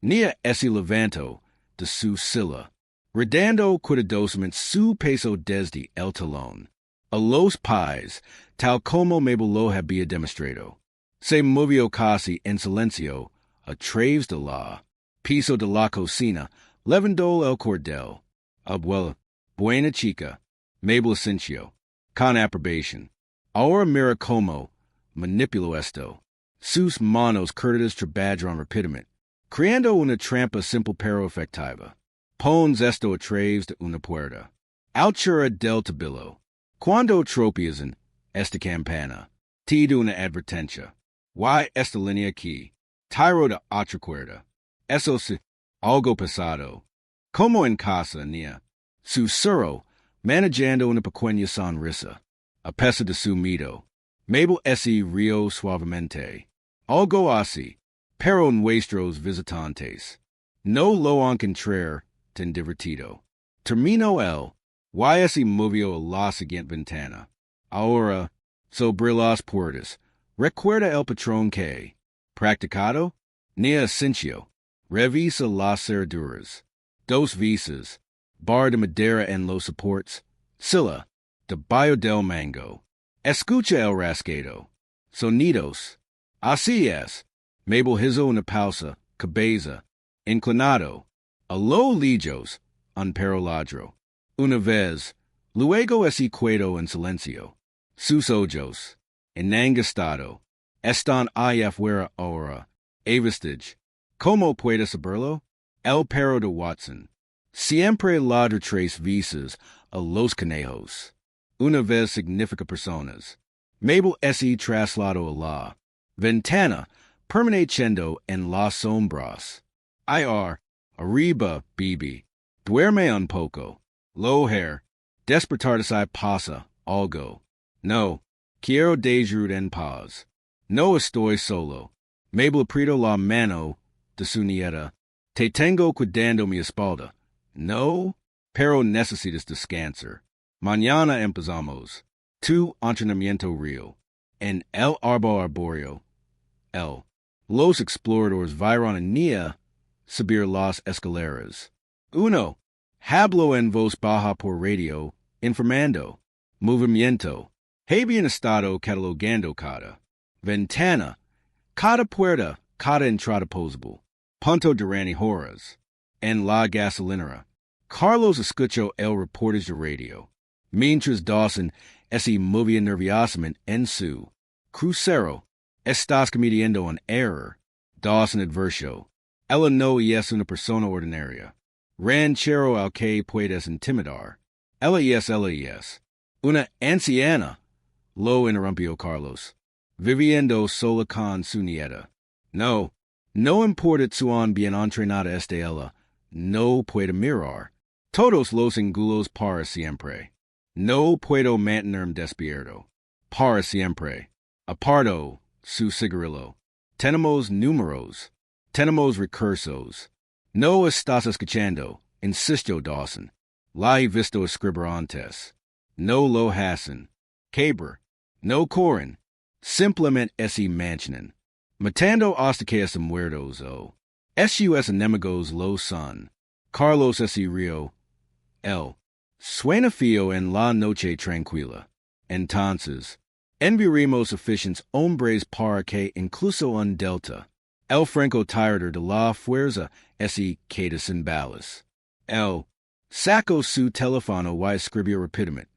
Nia se levantó de su silla. Redando cuidadosamente su peso desde el talón. A los pies, tal como Mabel lo había demostrado. Se movió casi en silencio a través de la piso de la cocina, levantó el cordel. Abuela, buena chica. Mabel asintió, con aprobación. Ahora mira como manipuló esto. Sus manos curtidas trabajaron rápidamente, creando una trampa simple pero efectiva. Pons esto a través de una puerta. Altura del tabillo. Cuando tropiezan esta campana, te da una advertencia. Y esta línea aquí. Tiro de otra cuerda. Eso sí, algo pasado. Como en casa, Nia. Susurró, manejando una pequeña sonrisa. A pesar de su miedo. Mabel se rió suavemente. Algo así, pero nuestros visitantes no lo encontraron tan divertido. Terminó él, y se movió a la siguiente ventana. Ahora, sobre las puertas, recuerda el patrón que, practicado, ni asincio, revisa las cerraduras, dos visas, bar de madera en los soportes, silla, de Bayo del Mango. Escucha el rasguedo. Sonidos. Así es. Mabel hizo una pausa, cabeza, inclinado. A lo lejos, un peroladro. Una vez, luego ese quedó en silencio. Sus ojos, enangostado, están allá afuera ahora. Avestage. ¿Cómo puede saberlo? El perro de Watson. Siempre ladra tres veces a los conejos. Una vez significa personas. Mabel se trasladó a la ventana, permaneciendo en las sombras. Ir, arriba, Bibi. Duerme un poco. Lo hair. Despertarse pasa. Algo. No. Quiero dejar en paz. No estoy solo. Mabel aprieto la mano de su nieta. Te tengo cuidando mi espalda. No, pero necesitas descansar. Mañana empezamos. Tu entrenamiento real. En el árbol arbóreo. Los exploradores vieron en Nia subir las escaleras. Uno. Hablo en voz baja por radio, informando. Movimiento. Había estado catalogando cada ventana, cada puerta, cada entrada posible. Punto Durani Horas. En la gasolinera. Carlos escuchó el reportaje de radio. Mientras Dawson se movía nerviosamente en su crucero. Estás cometiendo un error. Dawson advirtió. Ella no es una persona ordinaria. Ranchero al que puedes intimidar. Ella es. Una anciana. Lo interrumpió Carlos. Viviendo sola con su nieta. No importa cuán bien entrenada esté ella. No puedo mirar. Todos los angulos para siempre. No puedo mantenerme despierto. Para siempre. Aparto su cigarrillo. Tenemos números. Tenemos recursos. No estás escuchando, insistió Dawson. La he visto escribir antes. No lo hacen. Caber. No corren. Simplemente ese manchanen. Matando hasta que es muertos o. Sus enemigos lo son. Carlos ese río. Suena feo en la noche tranquila. Entonces, enviaremos suficientes hombres para que incluso un delta. El francotirador de la fuerza ese queda sin balas. Sacó su teléfono y escribió rápidamente.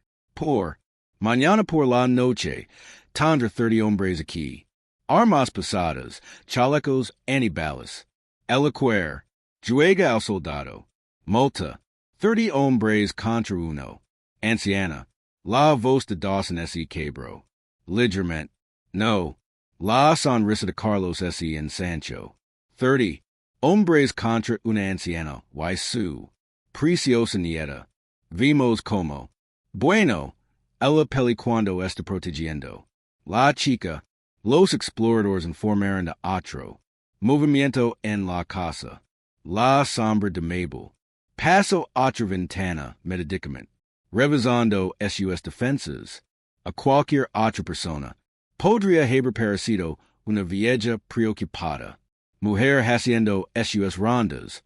Mañana por la noche, tendrá 30 hombres aquí. Armas pesadas, chalecos antibalas. El acuer, juega al soldado. Multa, 30 hombres contra uno. Anciana, la voz de Dawson ese quebró. Ligeramente, no. La sonrisa de Carlos ese en Sancho. 30 hombres contra una anciana, y su preciosa nieta. Vimos como. Bueno, ella peli cuando está protegiendo. La chica, los exploradores informaron de otro. Movimiento en la casa. La sombra de Mabel. Paso otra ventana, medicament. Revisando sus defensas. A cualquier otra persona. Podría haber parecido una vieja preocupada. Mujer haciendo sus rondas.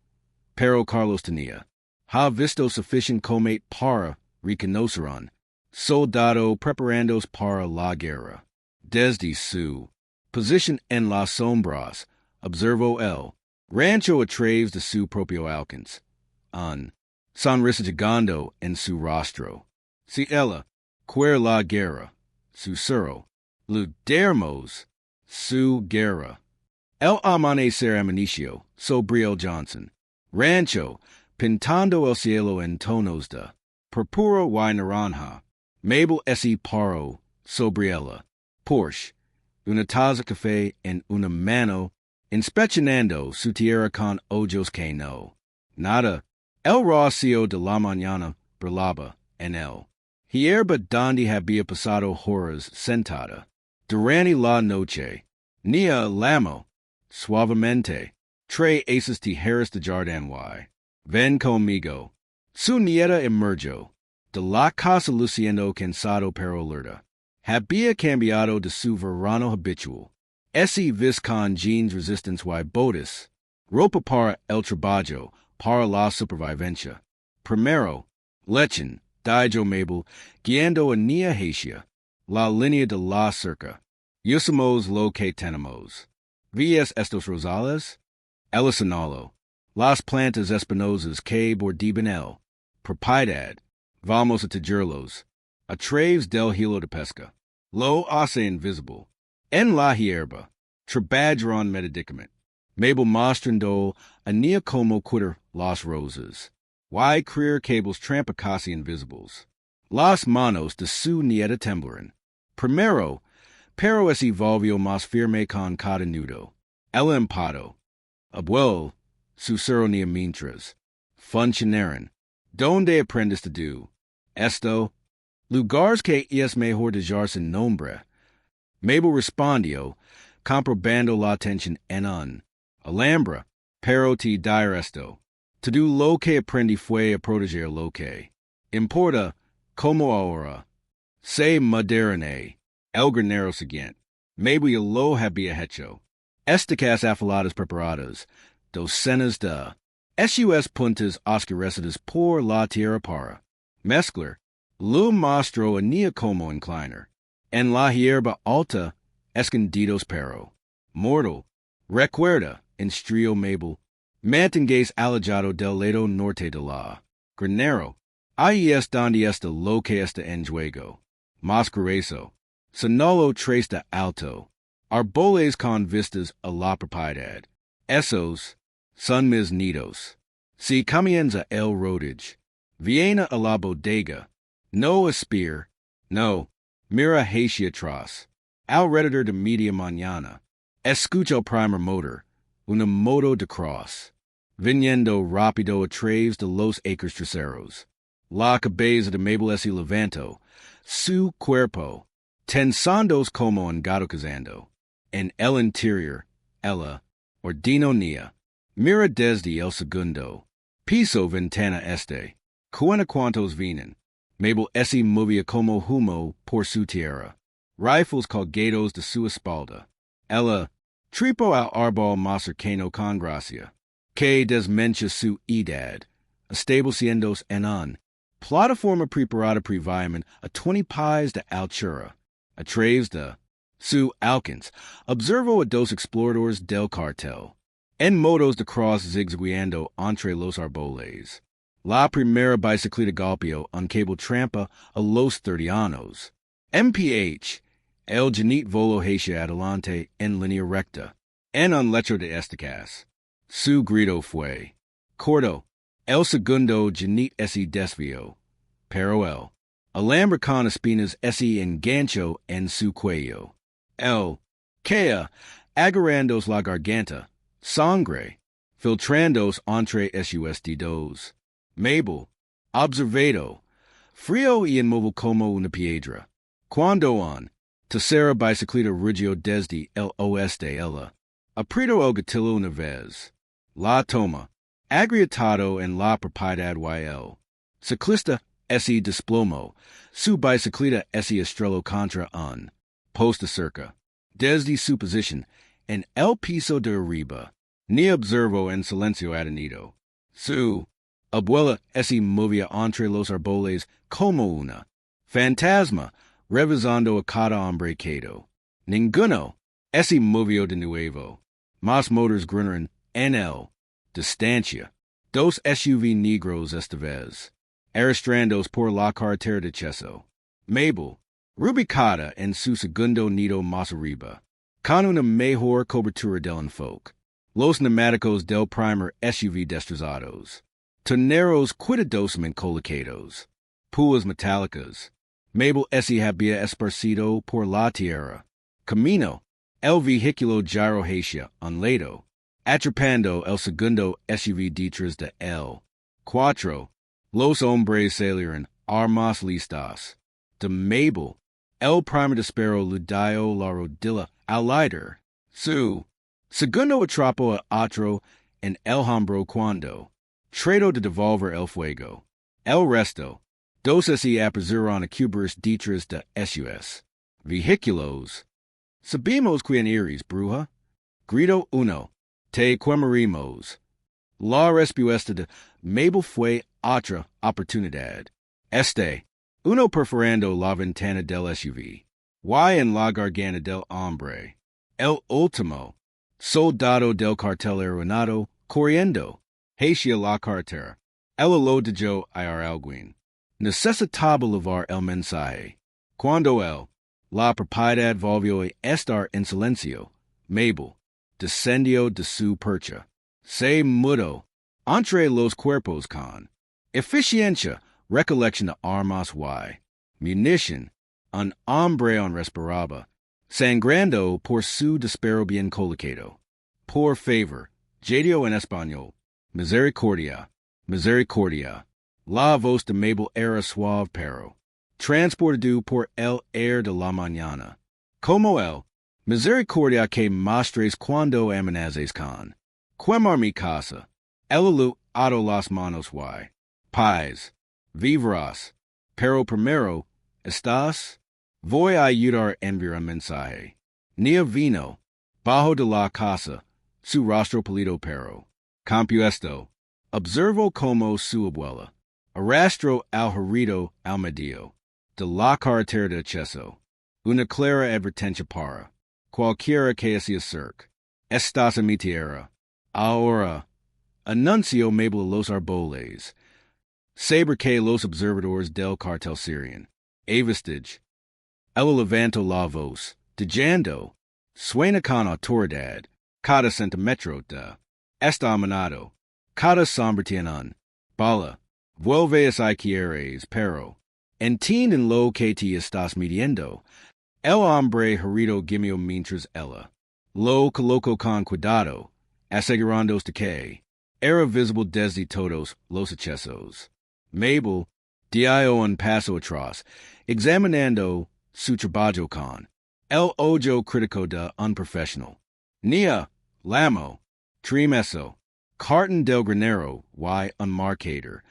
Pero Carlos tenía. Ha visto suficient comate para reconocerán. Soldado preparándose para la guerra. Desde su posición en las sombras, observó el rancho a través de su propio alcance. Sonrisa llegando en su rostro. Si ella, quer la guerra, su cero, ludermos, su guerra. El amanecer amaneció, Mabel Johnson. Rancho, pintando el cielo en tonos de purpura y naranja. Mabel ese paro sobre ella. Porsche, una taza café en una mano, inspeccionando su tierra con ojos que no. Nada. El rocío de la mañana brillaba en él. Hierba donde había pasado horas sentada. Durante la noche. Ni el amo. Suavemente. Tres esas tijeras de jardín y. Ven conmigo. Su nieta emergió. De la casa luciendo cansado pero alerta. Había cambiado de su verano habitual. Ese vis con jeans resistance y botas. Ropa para el trabajo, para la supervivencia. Primero, Lección, dijo Mabel, guiando a Nia Hacia, la línea de la cerca. Usamos lo que tenemos. ¿Ves estos rosales? El sonalo. Las plantas espinosas que bordean el. Propiedad. Vamos a tejerlos. A través del hilo de pesca. Lo hace invisible. En la hierba. Trabajaron medicament. Mabel mostrando a Nia como cuidar las rosas. Y crear cables trampa casi invisibles. Las manos de su nieta temblaron. Primero, pero ese volvió más firme con cada nudo. El empado. Abuelo, susurró Nia mientras. Funcionaron. Donde aprendes to do? Esto, lugares que es mejor dejar sin nombre. Mabel respondió, comprobando la atención en un. Alhambra, pero te dire esto. To do lo que aprendí fue a proteger lo que. Importa, como ahora. Se moderne, el granero siguiente. Mabel y lo había hecho. Estacas afiladas preparadas, docenas de SUS puntas oscurecidas por la tierra para. Mezclar, lo mostro anía como incliner. En la hierba alta, escondidos pero. Mortal, recuerda, instrio Mabel. Mantengáis alejado del lado norte de la. Granero, ahí es donde está lo que está en juego. Más grueso. Sonolo tres de alto. Árboles con vistas a la propiedad. Esos son mis nidos. Si comienza el rodage. Viene a la bodega. No aspire. No. Mira hacia atrás. Alrededor de media mañana. Escucha el primer motor. Una moto de cross. Viniendo rápido a través de los acres traseros. La cabeza de Mabel S. levanto. Su cuerpo. Tensandos como un gato cazando. En el interior, ella, ordinonia. Mira desde el segundo. Piso ventana este. Cuantos vienen. Mabel S. movía como humo por su tierra. Rifles colgados de su espalda. Ella, tripo al árbol más cercano con gracia. Que desmencha su edad. Estableciéndose en un. Plataforma preparada previamente a 20 pies de altura. A través de su alcance, observo a dos exploradores del cartel. En motos de cross zigzagueando entre los árboles. La primera bicicleta golpeó un cable trampa a los 30 años. MPH, el janit volo hacia adelante en línea recta. En un lecho de estacas. Su grito fue. Corto. El segundo janit se desvió. Pero el alambre con espinas se enganchó en su cuello. El que agarrandos la garganta, sangre, filtrandos entre sus dedos. Mabel, observado, frío y inmóvil como una piedra. Cuando un tercera bicicleta rugió desde el oeste ella, aprieto el gatillo una vez. La toma, agrietado en la propiedad y ciclista se desplomó, su bicicleta se estrelló contra un poste cerca. Desde su posición, en el piso de arriba, ni observo en silencio atenido. Su abuela se movía entre los árboles como una fantasma, revisando a cada hombre quedo. Ninguno se movió de nuevo. Más motors gruñeron en el distancia. Dos SUV negros esta vez. Arrastrandos por la carretera de Cheso. Mabel, rubicada en su segundo nido más arriba, con una mejor cobertura del enfoque. Los neumáticos del primer SUV destrozados. Toneros cuidadosamente colocados. Púas metálicas. Mabel se había esparcido por la tierra. Camino. El vehículo giro hacia un lado, atrapando el segundo SUV detrás de él. Cuatro. Los hombres salieron armas listas. De Mabel, el primer disparo le dio la rodilla al líder. Su segundo atrapó a otro en el hombro cuando trató de devolver el fuego. El resto, dos se apresuraron a cubrir detrás de sus vehículos. Sabemos quién eres, bruja. Grito uno. Te quemaremos. La respuesta de Mabel fue otra oportunidad. Uno perforando la ventana del SUV. Y en la garganta del hombre. El último. Soldado del cartel arenado, corriendo. Hacia la carretera. El elodijo a alguien. Necesitaba levar el mensaje. Cuando él, la propiedad volvió a estar en silencio, Mabel descendió de su percha. Se mudó entre los cuerpos con eficiencia, recolección de armas y munición. Un hombre aún respiraba, sangrando por su disparo bien colocado. Por favor, Jadio en español, misericordia, misericordia. La voz de Mabel era suave pero. Transportado por el air de la mañana. Como el. Misericordia que mostres cuando amenazes con. Quemar mi casa. El ato las manos y. Pais. Vivrás. Pero primero, ¿estás? Voy a ayudar a enviar un mensaje. Nia vino. Bajo de la casa. Su rostro pálido pero. Compuesto. Observo como su abuela. Arrastro al herido al medio. De la carretera de acceso. Una clara advertencia para. Cualquiera que se acerque. Estás en mi tierra. Ahora. Anuncio Mabel los árboles. Saber que los observadores del cartel Syrian. Avestage. El levanto la voz. Dejando. Suena con autoridad. Cada centímetro de. Está amenado. Cada sombra tiene. Bala. Vuelves y quieres, pero. Entiende en lo que te estás midiendo. El hombre herido gimió mientras ella. Lo coloco con cuidado. Asegurándose de que. Era visible desde todos los accesos. Mabel dio un paso atrás, examinando su trabajo con el ojo crítico de un profesional. Nia, lamo, trimeso, carton del granero y un marcader.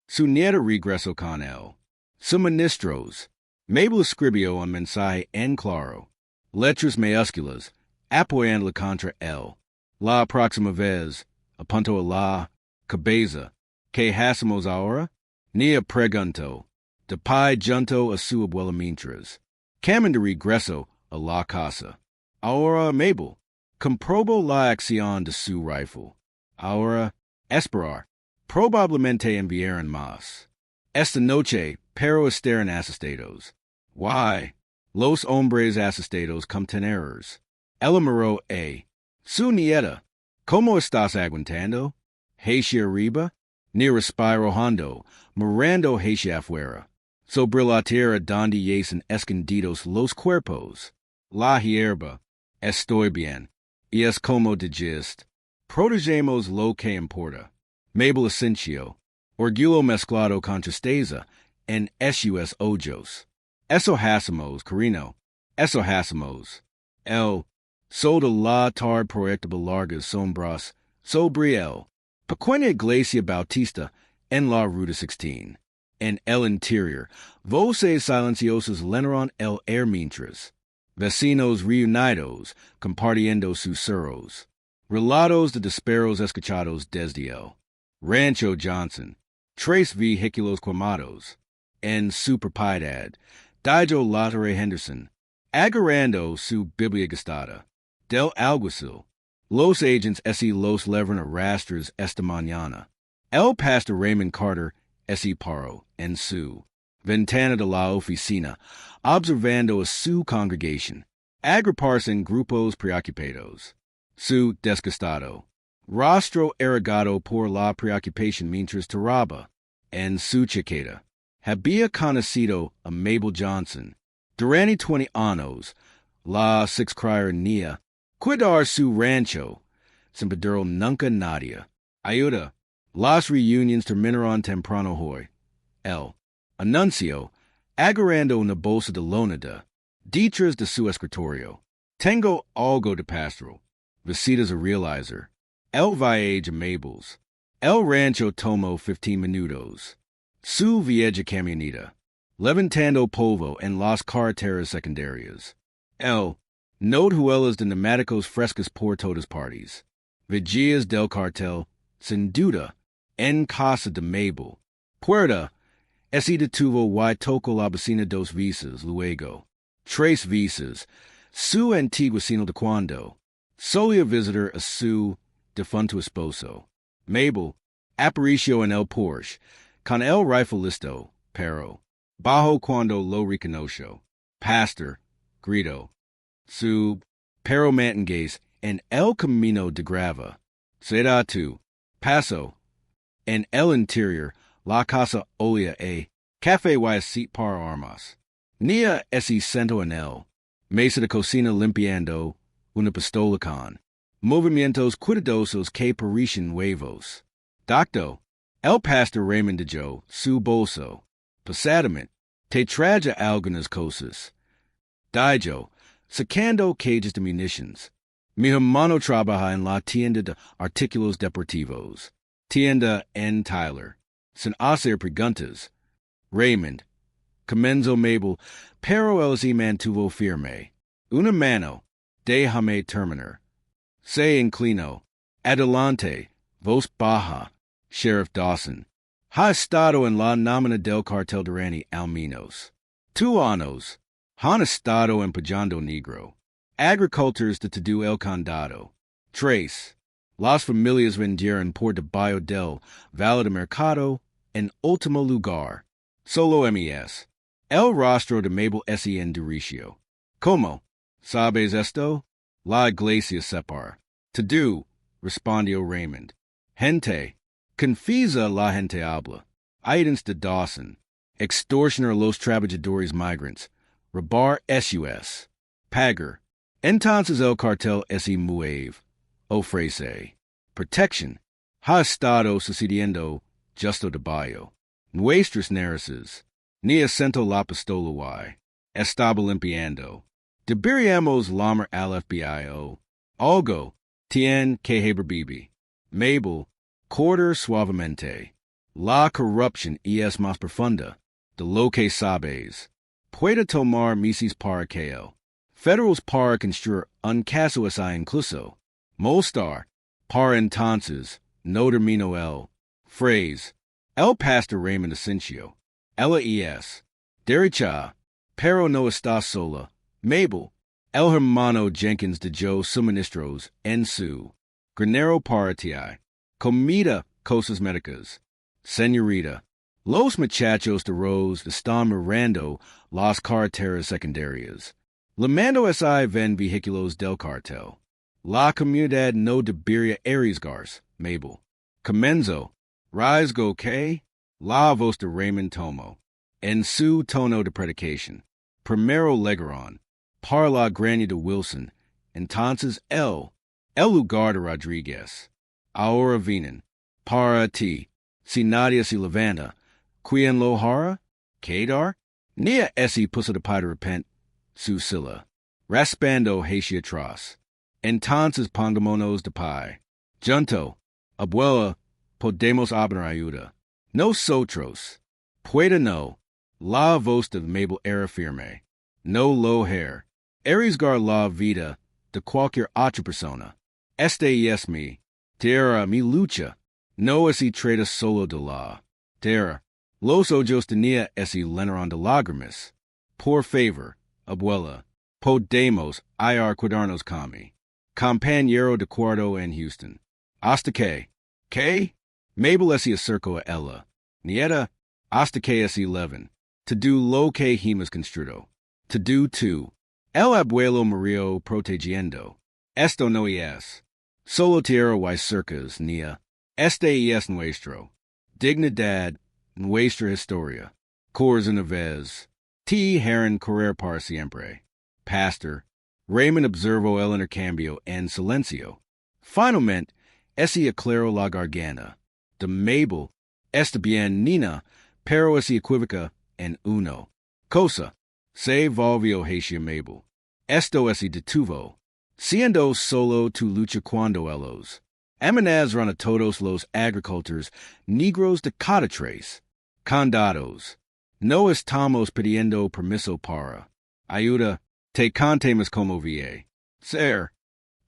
Su nieta regresó con él. Suministros. Mabel escribió un mensaje en claro. Letras mayúsculas, apoyándola contra él. La próxima vez, apuntó a la cabeza. ¿Qué hacemos ahora? Nia preguntó. De pai junto a su abuela mientras. Camin de regreso a la casa. Ahora, Mabel. Comprobo la acción de su rifle. Ahora, esperar. Probablemente enviaron más. Esta noche, pero estarán asistidos. Why? Los hombres asistidos conteneros. Ella miró a. Su nieta. ¿Cómo estás aguantando? Hacia arriba. Ni respiro hondo, mirando hacia afuera. Sobre la tierra donde yacen escondidos los cuerpos. La hierba. Estoy bien. Y es como dijiste. Protegemos lo que importa. Mabel asenció. Orgullo mezclado con tristeza en sus ojos. Eso hacemos, Carino. Eso hacemos. El. Sol de la tarde proyectable largas sombras sobre él. Pequeña iglesia bautista en la ruta 16. En el interior, voces silenciosas llenaron el air mientras. Vecinos reunidos, compartiendo sus cerros. Relatos de disparos escuchados desde el Rancho Johnson. Tres vehículos quemados. En su propiedad. Dijo Lottery Henderson. Agarrando su Biblia gastada. Del alguacil. Los agents y los levran arrastras esta mañana. El pastor Raymond Carter y paro en su ventana de la oficina, observando a su congregación. Agruparse en grupos preocupados. Su desgastado. Rostro erogado por la preocupación mientras tiraba. En su chaqueta. Había conocido a Mabel Johnson. Durante 20 años, la six crier Nia. Cuidar su rancho. Sin pedir nunca nadie. Ayuda. Las reuniones terminaron temprano hoy. El. Anuncio. Agarrando una bolsa de lona detrás de su escritorio. Tengo algo de pastoral. Visitas a realizer. El viaje a Mabel's. El rancho tomó 15 minutos. Su vieja camioneta. Levantando polvo en las carreteras secundarias. El. Notuelas de neumáticos frescos por todas partes. Vigías del cartel, sin duda, en casa de Mabel. Puerta, ese detuvo y tocó la bocina 2 veces luego. 3 veces, su antiguo vecino de cuando. Solía visitar a su defunto esposo. Mabel, apareció en el Porsche, con el rifle listo, pero, bajo cuando lo reconoció. Pastor, grito. Su pero mantengáis en el camino de grava. Será tu paso. En el interior, la casa olía a café y seat para armas. Nia se sentó en el mesa de cocina limpiando una pistola con movimientos cuidadosos que parecen huevos. Doctor, El Pastor Raymond de Jo, Su Bolso, Pasadament, Te Traja algunas cosas. Dijo, sacando cages de munitions. Mi hermano trabaja en la tienda de artículos deportivos. Tienda N. Tyler. Sin hacer preguntas. Raymond. Comenzo Mabel, pero él se mantuvo firme. Una mano. Déjame terminar. Se inclinó. Adelante. Voz baja. Sheriff Dawson. Ha estado en la nómina del cartel durante al menos 2 años. Han estado empujando negro. Agricultores de todo el condado. Tres. Las familias vendieron por debajo del Valle de Mercado en último lugar. Solo M.S. El rostro de Mabel S. en dericio. ¿Cómo? ¿Sabes esto? La iglesia separa. To do, respondió Raymond. Gente. Confiesa la gente habla. Items de Dawson. Extortioner los trabajadores migrants. Robar SUS. Pagar. Entonces el cartel se mueve. Ofrece. Protection. Ha estado sucediendo justo debajo. Nuestras narices. Ni acento la pistola y. Estaba limpiando. Deberíamos llamar al FBI. Algo. Tien que haber bibi. Mabel. Corder suavemente. La corrupción es más profunda. De lo que sabes. Puede tomar meses para que el federals para construir un caso esa incluso. Mostrar. Para entonces. No termino el phrase. El pastor Raymond Asensio. Ella es. Derecha. Pero no está sola. Mabel. El hermano Jenkins de Jo suministros en su granero para ti. Comida, cosas médicas. Señorita. Los muchachos de Rose están mirando las carreteras secundarias. Le mando si ven vehículos del cartel. La comunidad no debería arriesgarse, Mabel. Comenzo. Riesgo que. La voz de Raymond Tomo. En su tono de predicación. Primero Legrand. Par la graña de Wilson. Entonces el lugar de Rodriguez. Ahora vienen. Para ti. Si nadie se levanta. Quien lo hará? Kedar? Nia esi puso de pai de repent. Su silla. Raspando hacia atrás. Entonces pongámonos de pai. Junto. Abuela. Podemos abrir ayuda. Nosotros. Puede no. La voz de Mabel era firme. No lo hair. Arriesgar la vida de cualquier otra persona. Este es mi. Tierra mi lucha. No es y trata solo de la tierra. Los ojos tenía ese llenaron de lágrimas. Por favor, abuela, podemos ir cuidarnos con compañero de cuarto en Houston. Hasta que, ¿qué? Mabel se acercó a ella. Nieta, hasta que es 11. To do lo que hemos construido. To do too. El abuelo murió protegiendo. Esto no es. Solo tierra y cercas, nia. Este es nuestro. Dignidad, nuestra historia. Cores una vez. T. Heron correr para siempre. Pastor. Raymond observó el intercambio en silencio. Finalmente, ese aclaró la garganta. De Mabel, está bien Nina, pero ese equivoca en uno. Cosa. Se volvió hacia Mabel. Esto ese detuvo. Siendo solo tu lucha cuando ellos. Amenazan a todos los agricultores negros de cada tres. Condados. No estamos pidiendo permiso para. Ayuda. Te contemos como vie. Ser.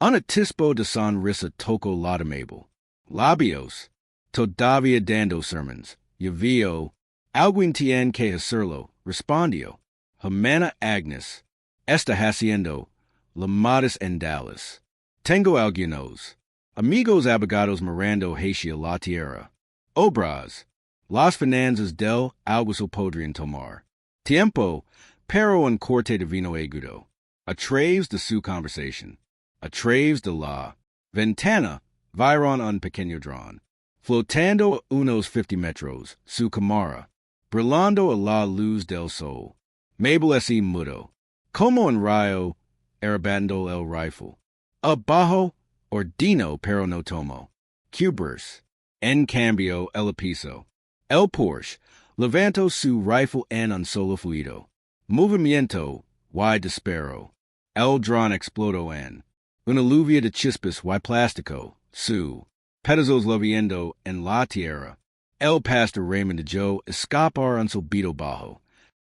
Un atisbo de sonrisa tocó la de Mabel. Labios. Todavía dando sermons. Llavio. Alguien tiene que hacerlo. Respondió. Hermana Agnes. Está haciendo. Lamadas en Dallas. Tengo algunos. Amigos abogados mirando hacia la tierra. Obras. Las finanzas del alguso podrían tomar. Tiempo. Pero un corte de vino agudo. A través de su conversación. A través de la ventana. Vieron un pequeño dron. Flotando a unos 50 metros. Su cámara. Brillando a la luz del sol. Mabel ese mudo. Como en rayo. Arabando el rifle. Abajo. Ordino pero no tomo. Cubers. en cambio el piso. El Porsche, levanto su rifle en un solo fluido. Movimiento, y disparo. El dron explodo en. Una lluvia de chispas y plástico, su. Pedazos lloviendo en la tierra. El pastor Raymond de Joe escapar un subito bajo.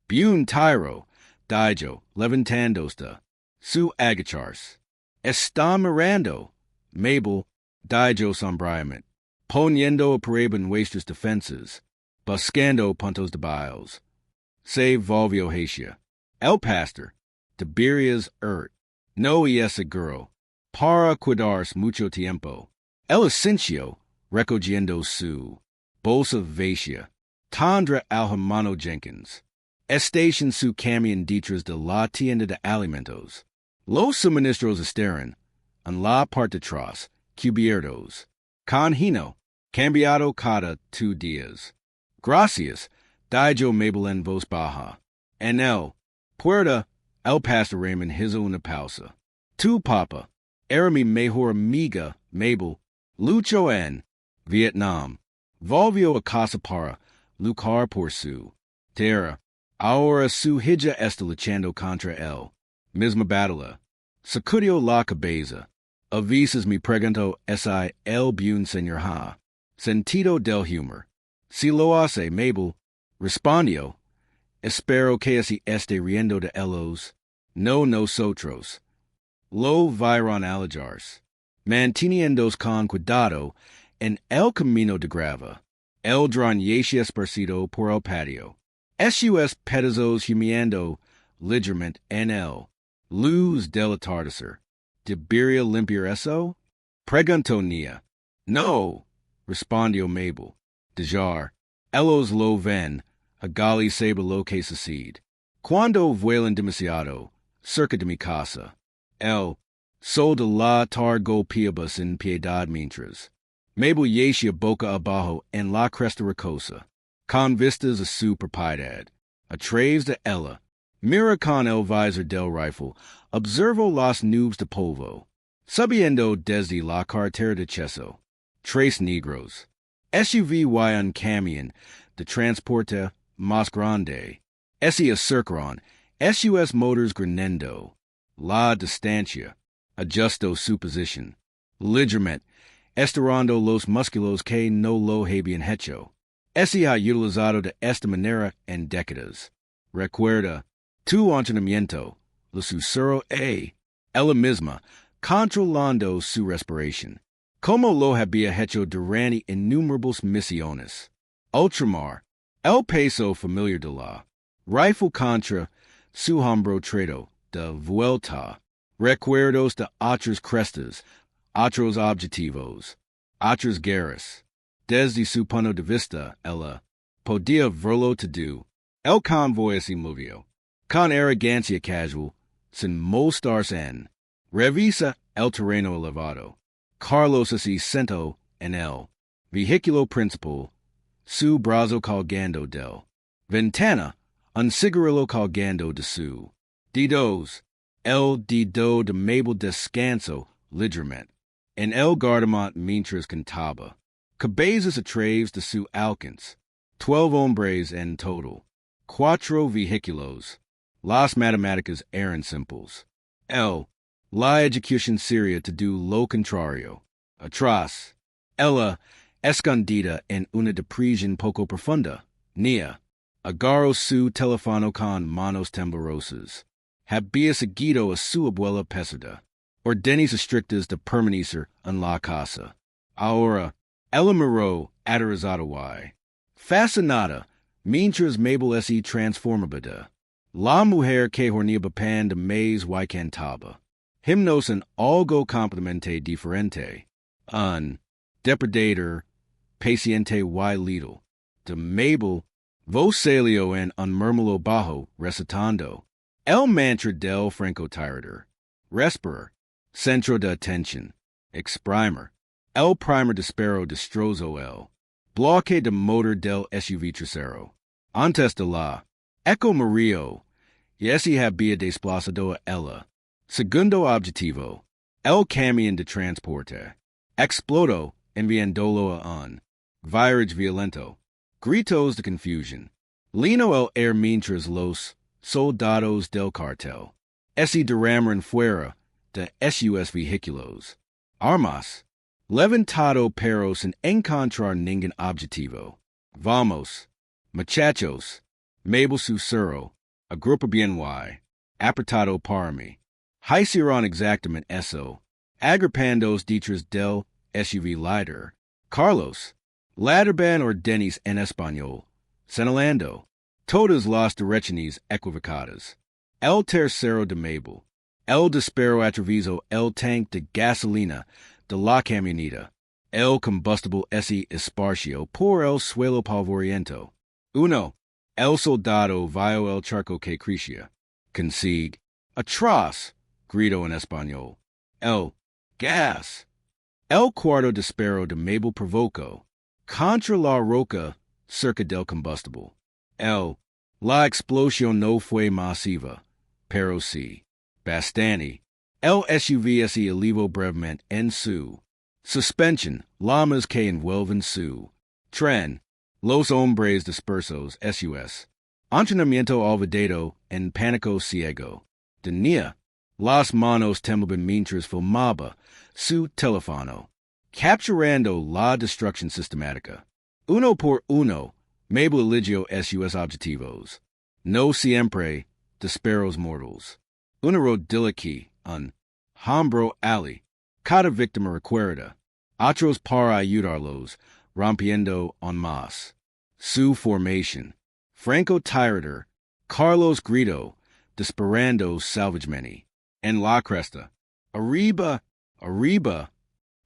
Bun tyro, dijo, levantandosta. Su agachars. Está mirando. Mabel, dijo sombriamente. Poniendo a prueba nuestras defensas. Buscando puntos de biles. Se volvió hacia. El pastor, Tiberias no es seguro. Para cuidarse mucho tiempo. El Asensio, recogiendo su bolsa vacía. Tandra al hermano Jenkins. Estación su camión detrás de la tienda de alimentos. Los suministros estaran en la parte atrás, cubiertos. Con hino, cambiado cada 2 días. Gracias, dijo Mabel en voz baja. En el puerta, el pastor Raymond hizo una pausa. Tu papa, era mi mejor amiga, Mabel, luchó en Vietnam. Volvió a casa para luchar por su tierra. Ahora su hija está luchando contra él. Misma batalla. Sacudió la cabeza. Avisas mi pregunto si el buen señor ha sentido del humor. Si lo hace, Mabel respondió. Espero que así esté riendo de ellos. No nosotros. Lo vieron alejars. Manteniéndose con cuidado en el camino de grava. El dron yace esparcido por el patio. Sus pedazos humeando ligeramente en el luz del atardecer. ¿Debería limpiar eso? Preguntó Nia. No, respondió Mabel. Dejar. Ellos lo ven, a gali sabe lo que sucede. Cuando vuelan demasiado, cerca de mi casa. El sol de la tarde golpeaba sin piedad mientras. Mabel yacía boca abajo en la cresta rocosa, con vistas a su propiedad. A través de ella, mira con el visor del rifle, observo las nubes de polvo. Subiendo desde la carretera de Cheso. 3 negros. SUV y un camión de transporte más grande. Ese acercaron. SUS motors granando. La distancia. Ajusto su posición. Ligeramente. Estirando los músculos que no lo habían hecho. Ese ha utilizado de esta manera en décadas. Recuerda, tu entrenamiento, lo susurro ella misma, controlando su respiración. Como lo había hecho durante innumerables misiones. Ultramar, el peso familiar de la rifle contra su hombro traído de vuelta. Recuerdos de otras crestas, otros objetivos, otras guerras. Desde su punto de vista, ella podía verlo todo. El convoy se movió, con arrogancia casual, sin mostrarse en. Revisa el terreno elevado. Carlos se sentó en el vehículo principal, su brazo colgando del ventana, un cigarrillo colgando de su dedos. El dedo de Mabel descansó ligeramente en el guardamont mientras cantaba. Cabezas a través de su alcance. 12 hombres en total. 4 vehículos. Las matemáticas eran simples. La ejecución seria to do lo contrario. Atrás. Ella, escondida en una depresión poco profunda. Nia. Agarró su teléfono con manos temblorosas. Había seguido a su abuela pesada. Órdenes estrictas de permanecer en la casa. Ahora, ella miró aterrorizada y fascinada mientras Mabel se transformaba. La mujer que horneaba pan de maíz y cantaba. Himnos en algo completamente diferente. Un depredador paciente y little. De Mabel, voz salió en un murmullo bajo, recitando. El mantra del Francotirador. Respirar. Centro de atención. Exprimer. El primer disparo destrozó el bloque de motor del SUV trasero. Antes de la eco Mario, y ese había desplazado a ella. Segundo objetivo, el camión de transporte. Explodó enviándolo a un Virage violento. Gritos de confusion. Lino el air mientras los soldados del cartel. Ese derramaron fuera de sus vehículos. Armas. Levantado pero sin encontrar ningún objetivo. Vamos. Muchachos. Mabel Susuro. A grupo bien y. Apretado para mí. Hicieron exactamente eso. Agripandos detrás del SUV líder. Carlos. Ladderban or Denis en español. Señalando. Todas las direcciones equivocadas. El tercero de Mabel. El disparo atravesó el tank de gasolina de la camioneta. El combustible se esparció por el suelo polvoriento. Uno. El soldado vio el charco que crecía. Consigue. Atroz. Grito en español. El. Gas. El cuarto disparo de Mabel provocó. Contra la roca cerca del combustible. La explosión no fue masiva, pero sí. Bastante. El SUV se elevó brevemente en su suspension, llamas que envuelven su tren. Los hombres dispersos, sus. Entrenamiento olvidado en pánico ciego. Tenía las manos temblaban mientras filmaba su teléfono. Capturando la destrucción sistemática. Uno por uno, Mabel eligió sus objetivos. No siempre disparos mortals. Una rodilla que, un hombro ali. Cada víctima recuerda. Otros para ayudarlos, rompiendo en más. Su formación. Francotiradora. Carlos Grito, disparando salvagemente. En la cresta. Arriba, arriba.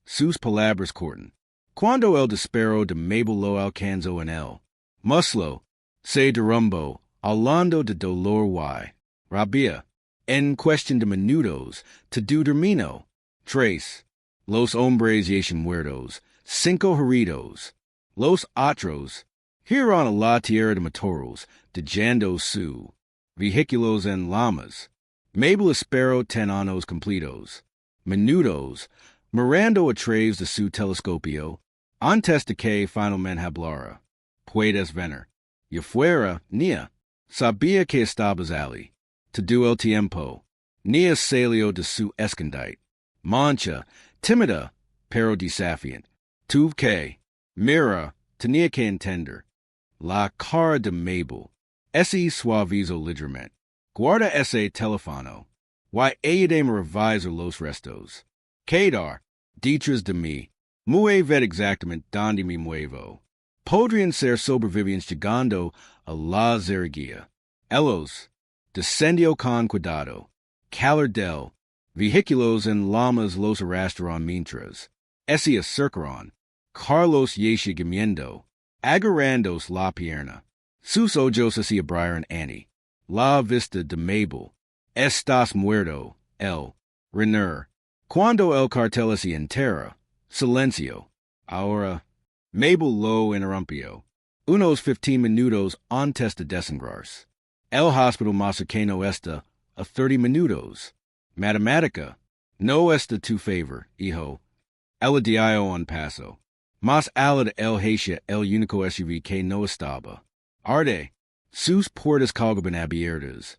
Sus palabras cortan. Cuando el disparo de Mabel lo alcanzó en el muslo, se derrumbó, hablando de dolor y rabia. En cuestión de minutos, te terminó. 3. Los hombres yacen muertos. 5 heridos. Los otros, giran a la tierra de motoros, dejando su vehículos en llamas. Mabel esperó 10 años completos. Minutos, mirando a través de su telescopio, antes de que finalmente hablara. Puedes venir. Y fuera, Nia. Sabía que estabas allí. Todo el tiempo. Nia salió de su escondite. Mancha, tímida, pero desafiante. Tuve que, mira, tenía que entender. La cara de Mabel. Ese suavizó ligeramente. Guarda ese teléfono. Y ayúdame a revisar los restos. Quedar, detrás de mí. Muy ved exactamente donde me muevo. Podrían ser sobrevivientes llegando a la zerguía. Ellos descendió con cuidado. Calor del vehículos en llamas los arrastraron mientras. Se acercaron. Carlos yacía gimiendo, agarrándose la pierna. Sus ojos se abrieron Annie. La vista de Mabel. Estás muerto, el. Renner. Cuando el cartel se entera. Silencio. Ahora. Mabel lo interrumpió. Unos 15 minutos antes de desangrarse. El hospital más cercano está a 30 minutos. Matemática. No está tu favor, hijo. El diario en paso. Más allá de el hacia el único SUV que no estaba. Arde. Sus puertas colgaban abiertas.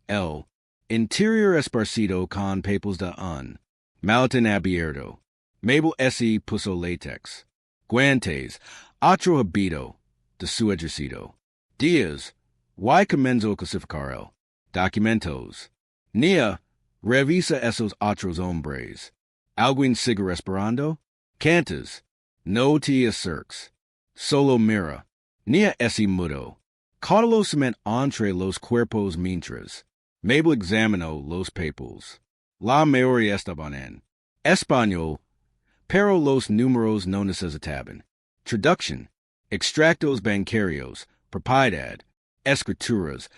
El interior esparcido con papels de un maletín abierto. Mabel se puso látex. Guantes. Otro habito de su ejercicio. Días. Y comenzó a clasificar el documentos. Nia. Revisa esos otros hombres. ¿Alguien sigue respirando? Cantas. No te acerques. Solo mira. Nia ese mudo. Cautelosamente entre los cuerpos mientras. Mabel examinó los papers. La mayoría estaban en español, pero los números no necesitaban traducción. Extractos bancarios, propiedad, escrituras,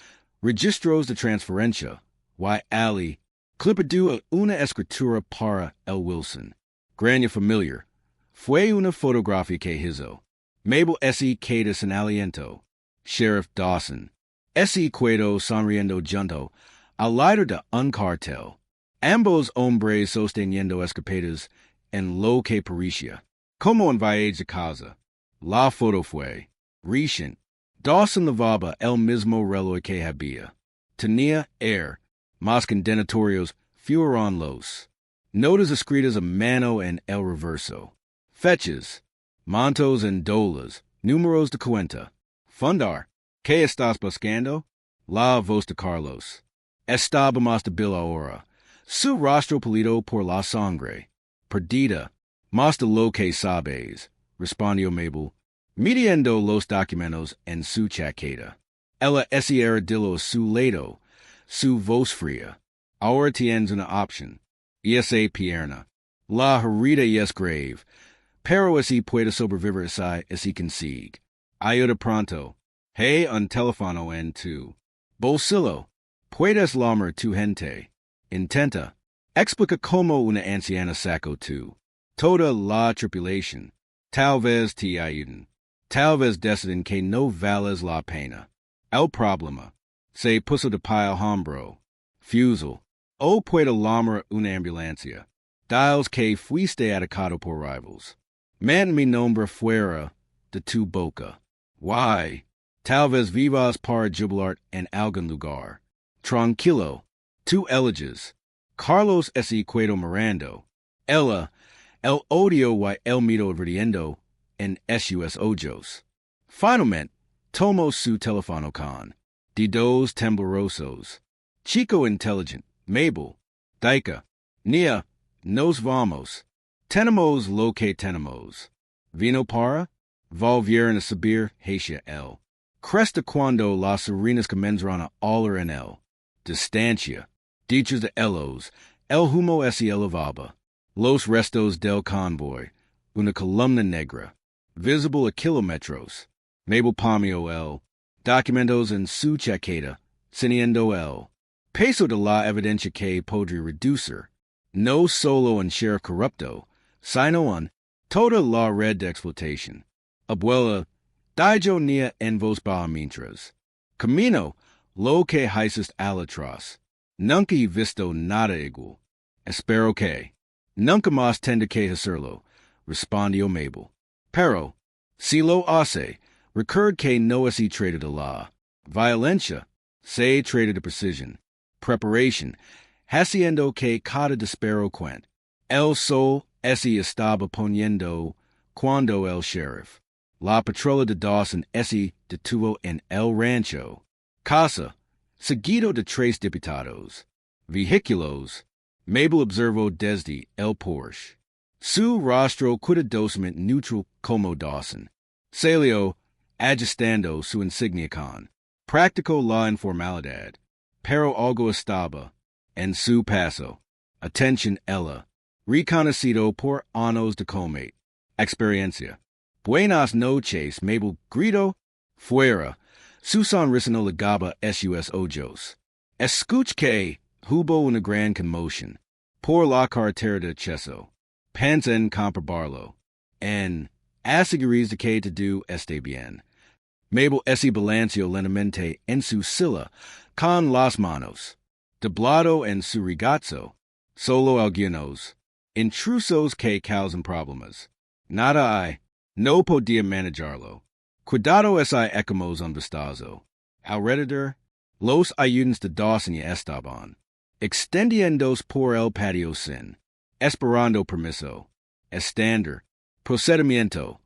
registros de transferencia, y ali, clipado una escritura para el Wilson. Grania familiar. Fue una fotografía que hizo. Mabel se queda sin aliento. Sheriff Dawson. Se quedó sonriendo junto al líder de un cartel. Ambos hombres sosteniendo escopetas en lo que parecía como un viaje de casa. La foto fue. Recent. Dawson lavaba el mismo reloj que había. Tenía más condenatorios fueron los. Notas escritas a mano en el reverso. Fechas. Montos en dólares. Números de cuenta. Fundar. ¿Qué estás buscando? La voz de Carlos. Estaba más débil ahora. Su rostro pálido por la sangre. Perdida. Más de lo que sabes, respondió Mabel, midiendo los documentos en su chaqueta. Ella era dillo a su lado, su voz fría. Ahora tienes una opción. Y esa pierna. La herida es grave, pero si puede sobrevivir si consigue. Ayuda pronto. Hey, un teléfono en tu bolsillo. Puedes llamar tu gente. Intenta. Explica como una anciana sacó tu. Toda la tripulación. Tal vez te ayuden. Tal vez deciden que no vales la pena. El problema. Se puso de pie al hombro. Fusil. O puede llamar una ambulancia. Diles que fuiste atacado por rivals. Man mi nombre fuera de tu boca. Why? Tal vez vivas para jubilar en algún lugar. Tranquilo. Tu eliges. Carlos ese cuedo mirando. Ella. El odio y el miedo viendo en sus ojos. Finalmente, tomó su teléfono con dedos temblorosos. Chico inteligente, Mabel, Daika, Nia, nos vamos. Tenemos lo que tenemos. Vino para, volvieron a subir hacia él. Cresta cuando las serenas comenzaron a oler en él. Distancia, dichos de elos, el humo se elevaba. Los restos del convoy, una columna negra, visible a kilómetros. Mabel palmeó el documentos en su chaqueta, ciñendo el peso de la evidencia que podría reducir, no solo un sheriff corrupto, sino en toda la red de explotación. Abuela, dijo nia en voz baja mientras. Camino, lo que hiciste al atrás. Nunca he visto nada igual. Espero que. Nunca más tendré que hacerlo, respondió Mabel. Pero, si lo hace, recuerda que no se trata de la violencia, se trata de precisión, preparación, haciendo que cada disparo cuente. El sol se estaba poniendo cuando el sheriff, la patrola de Dawson se detuvo en el rancho. Casa, seguido de 3 diputados. Vehículos. Mabel observó desde el Porsche. Su rostro cuidadosamente neutral como Dawson. Salió, ajustando su insignia con. Practicó la informalidad. Pero algo estaba en su paso. Atención ella. Reconocido por años de comate. Experiencia. Buenas noches, Mabel gritó. Fuera. Su sonrisa no legaba sus ojos. Escuch que hubo una gran conmoción. Por la carretera de Cheso. Pensa en comprobarlo. En asegurarse de que todo esté bien. Mabel se balanceó lentamente en su silla, con las manos. Doblado en su regazo. Solo algunos. Intrusos que causan problemas. Nada hay. No podía manejarlo. Cuidado hay ecamos un vistazo. Alrededor, los ayudantes de Dawson ya estaban. Extendiéndose por el patio sin. Esperando permiso. Estándar. Procedimiento.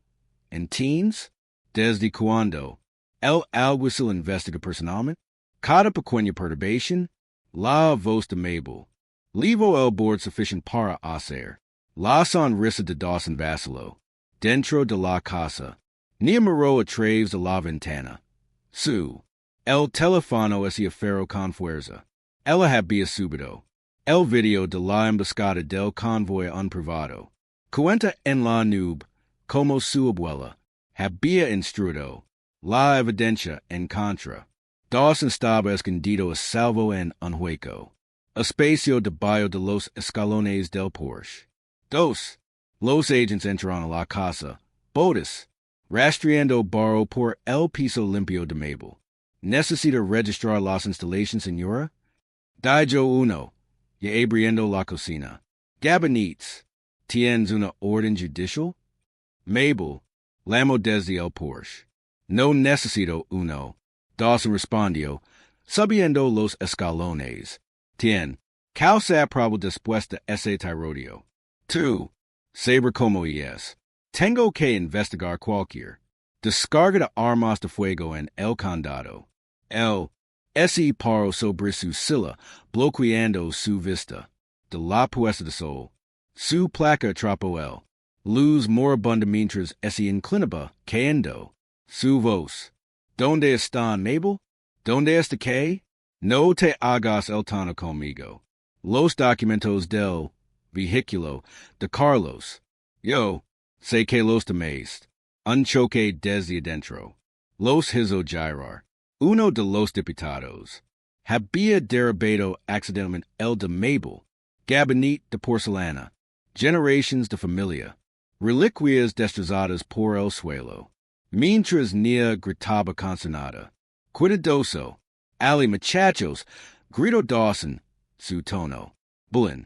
En teens? ¿Desde cuándo? El alguacil investiga personalmente. Cada pequeña perturbación. La voz de Mabel. Levo el board sufficient para hacer. La sonrisa de Dawson vaciló. Dentro de la casa. Nia miró a través de la ventana. El teléfono se aferró con fuerza. Ella había subido. El video de la emboscada del convoy un privado. Cuenta en la nube, como su abuela, había instruido. La evidencia en contra. Dawson estaba escondido a salvo en un hueco. Espacio debajo de los escalones del Porsche. 2. Los agents entraron a la casa. Botes. Rastreando barro por el piso limpio de Mabel. ¿Necesita registrar las instalaciones, señora? Dijo uno. Y abriendo la cocina. Gabinetes. ¿Tienes una orden judicial? Mabel. Lamo desde el Porsche. No necesito uno. Dawson respondió, subiendo los escalones. 10. Calza probable después de ese tirodio. 2. Saber como es. Tengo que investigar cualquier. Descarga de armas de fuego en el condado. Ese paro sobre su silla, bloqueando su vista. De la puesta de sol. Su placa atrapó el. Luz moribunda mientras ese inclinaba, cayendo. Su voz. ¿Dónde están, Mabel? ¿Dónde está qué? No te hagas el tono conmigo. Los documentos del vehículo de Carlos. Yo sé que los demás. Un choque desde adentro. Los hizo girar. Uno de los diputados. Había derribado accidentalmente el de Mabel. Gabinete de porcelana. Generations de familia. Reliquias destrozadas por el suelo. Mientras Nia gritaba consternada. Cuidadoso. Ali muchachos. Gritó Dawson. Su tono. Bullen.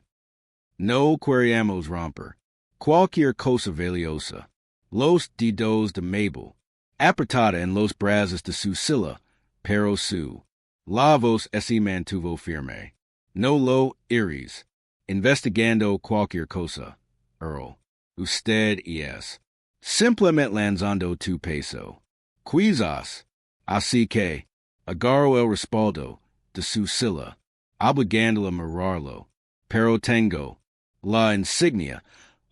No queríamos romper. Cualquier cosa valiosa. Los dedos de Mabel. Apretada en los brazos de su silla. Pero su. La voz se mantuvo firme. No lo iris. Investigando cualquier cosa. Earl. Usted es. Simplemente lanzando tu peso. Quizás. Así que. Agarro el respaldo. De su silla. Obligándola a mirarlo. Pero tengo. La insignia.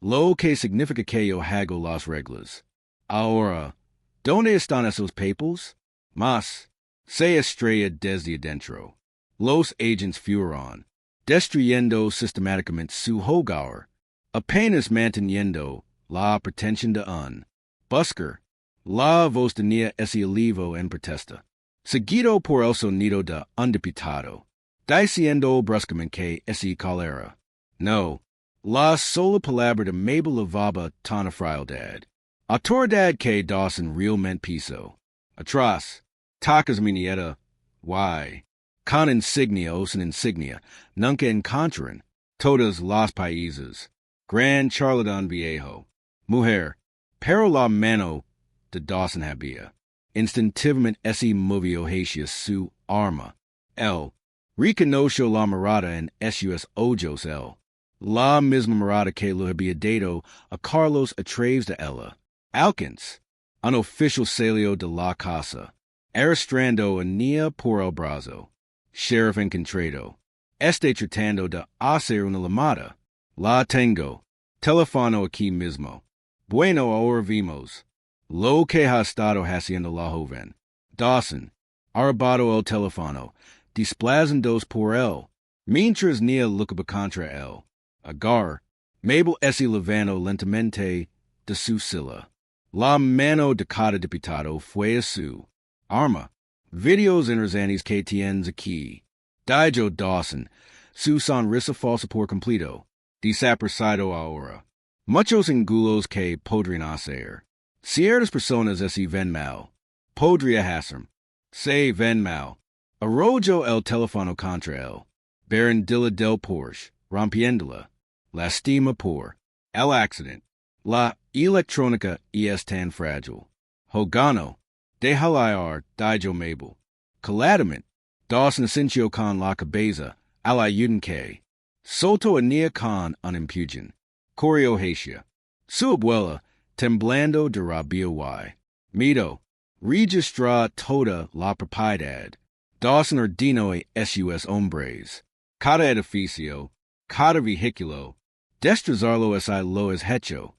Lo que significa que yo hago las reglas. Ahora. ¿Dónde están esos papers? Mas. Se estrella desde adentro. Los agents fueron. Destruyendo sistemáticamente su hogar. Apenas manteniendo la pretensión de un busker. La voz tenía ese alivio en protesta. Seguido por el sonido de un diputado. Diciendo bruscamente que ese cólera. No. La sola palabra de Mabel lavaba tanta frialdad. Autoridad que Dawson realmente piso. Atrás. Tacas mi nieta. Why? Con insignia o sin insignia. Nunca encontraron. Todas las países. Gran charlatán viejo. Mujer. Pero la mano de Dawson había. Instintivamente ese movió hacia su arma. El. Reconoció la mirada en sus ojos el. La misma mirada que lo había dado a Carlos a través de ella. Alkins. Un oficial salió de la casa. Arrastrando a Nia por el brazo. Sheriff encontrado. Tratando de hacer una llamada. La tengo. Teléfono aquí mismo. Bueno, ahora vimos. Lo que ha estado haciendo la joven. Dawson. Arrobado el teléfono. Desplazándose por él. Mientras Nia luchaba contra él. Agar. Mabel se levantó lentamente de su silla. La mano de cada diputado fue a su arma. Videos interesantes que tienes aquí. Dijo Dawson. Su sonrisa falsa por completo. Desaparecido ahora. Muchos engulos que podrían hacer. Ciertas personas se ven mal. Podría hacer. Se ven mal. Arrojo el teléfono contra él. Barandilla del Porsche. Rompiéndola. Lastima por. El accidente. La electrónica es tan frágil. Hogano. Déjala ir, dijo Mabel. Caladamente. Dawson asintió con la cabeza. A la que. Soltó a Nia con un empujón. Corrió hacia. Su abuela, temblando de rabia y miedo. Registra toda la propiedad. Dawson ordenó a sus hombres. Cada edificio. Cada vehículo. Destrozarlo lo es hecho.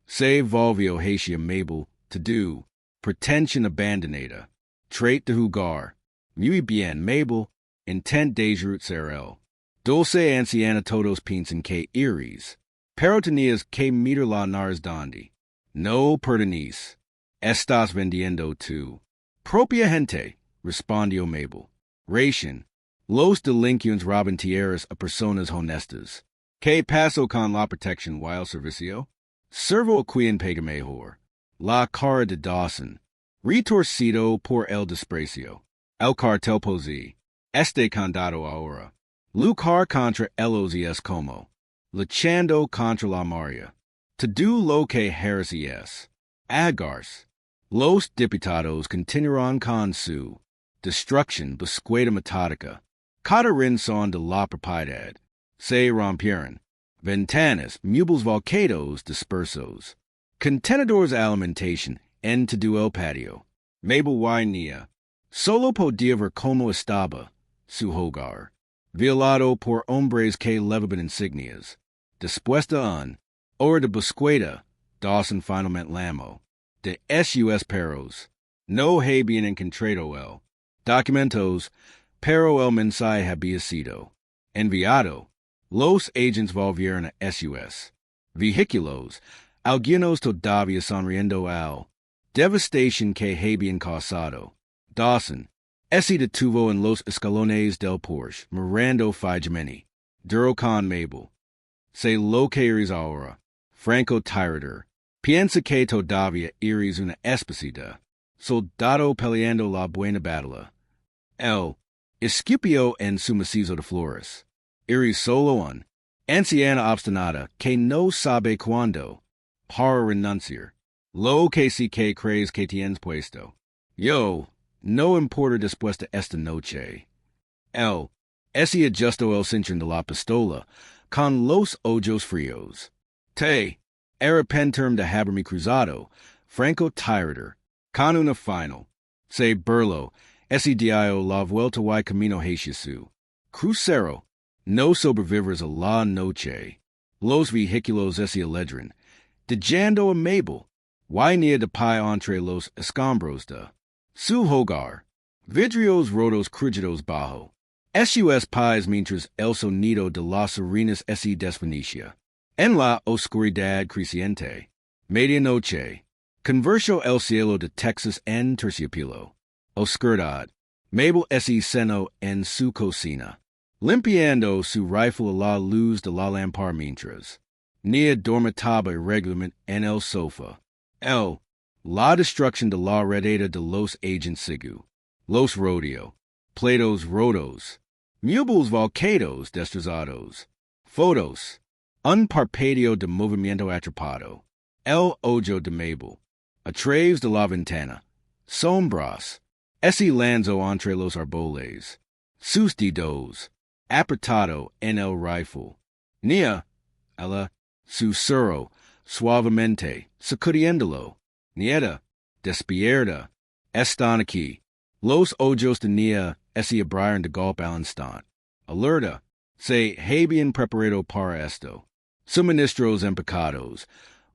Se volvió hacia Mabel. To do. Pretension abandonada. Trait de jugar. Muy bien, Mabel. Intent de ser él. Dulce anciana todos piensan que iris. Pero tenías que mirarla nars donde. No pertenece. Estás vendiendo tu propia gente, respondió Mabel. Ration. Los delincuentes roban tierras a personas honestas. ¿Qué pasó con la protección while servicio? Servo a quien paga mejor. La cara de Dawson. Retorcido por el desprecio. El cartel posee. Este condado ahora. Luchar contra ellos y es como. Luchando contra la Maria. To do loque heresies, agars, los diputados continuaron con su destruction búsqueda metódica, cada son de la propiedad, se rompieron, ventanas, muebles volcados dispersos, contenedores alimentación en todo el patio, Mabel Johnson, solo podía ver cómo estaba su hogar, violado por hombres que llevaban insignias, después de un hora de búsqueda, Dawson finalmente llamó, de sus perros, no habían encontrado el documentos, pero el mensaje había sido enviado. Los agents volvieron a sus vehículos, algunos todavía sonriendo al devastation que habían causado. Dawson se detuvo en los escalones del Porsche, mirando fijamente. Duró con Mabel. Se lo que eres ahora, Francotiradora. Piensa que todavía eres una especie de soldado peleando la buena batalla. El escupio en su macizo de flores. Eres solo un anciana obstinada que no sabe cuándo para renunciar. Lo que sí que crees que tienes puesto. Yo, no importa después de esta noche. El ese ajustó el cinturón de la pistola con los ojos fríos. Te arrepentirme de haberme cruzado, Francotirador, con una final. Se burló, ese dio la vuelta y camino hacia su crucero. No sobrevivers a la noche. Los vehículos se aledran, dejando a Mabel, y de pie entre los escombros de su hogar. Vidrios rotos crujidos bajo. Sus pies mientras el sonido de las sirenas se desvanecia. En la oscuridad creciente. Medianoche. Converso el cielo de Texas en terciopelo. Oscuridad. Mabel se cenó en su cocina, limpiando su rifle a la luz de la lámpara mientras Nia dormitaba irregularmente en el sofá. La destrucción de la redada de los agents sigu. Los rodeo. Platos rotos. Muebles volcados destrozados. Fotos. Un parpadeo de movimiento atrapado. El ojo de Mabel. A través de la ventana. Sombras. Ese lanzo entre los árboles. Sus dedos. Apretado en el rifle. Nia. Ella. Susurro. Suavemente. Sacudiéndolo. Nieta. Despierta. Están aquí. Los ojos de Nia se abrieron de golpe al instante. Alerta. Se habían preparado para esto. Suministros empacados.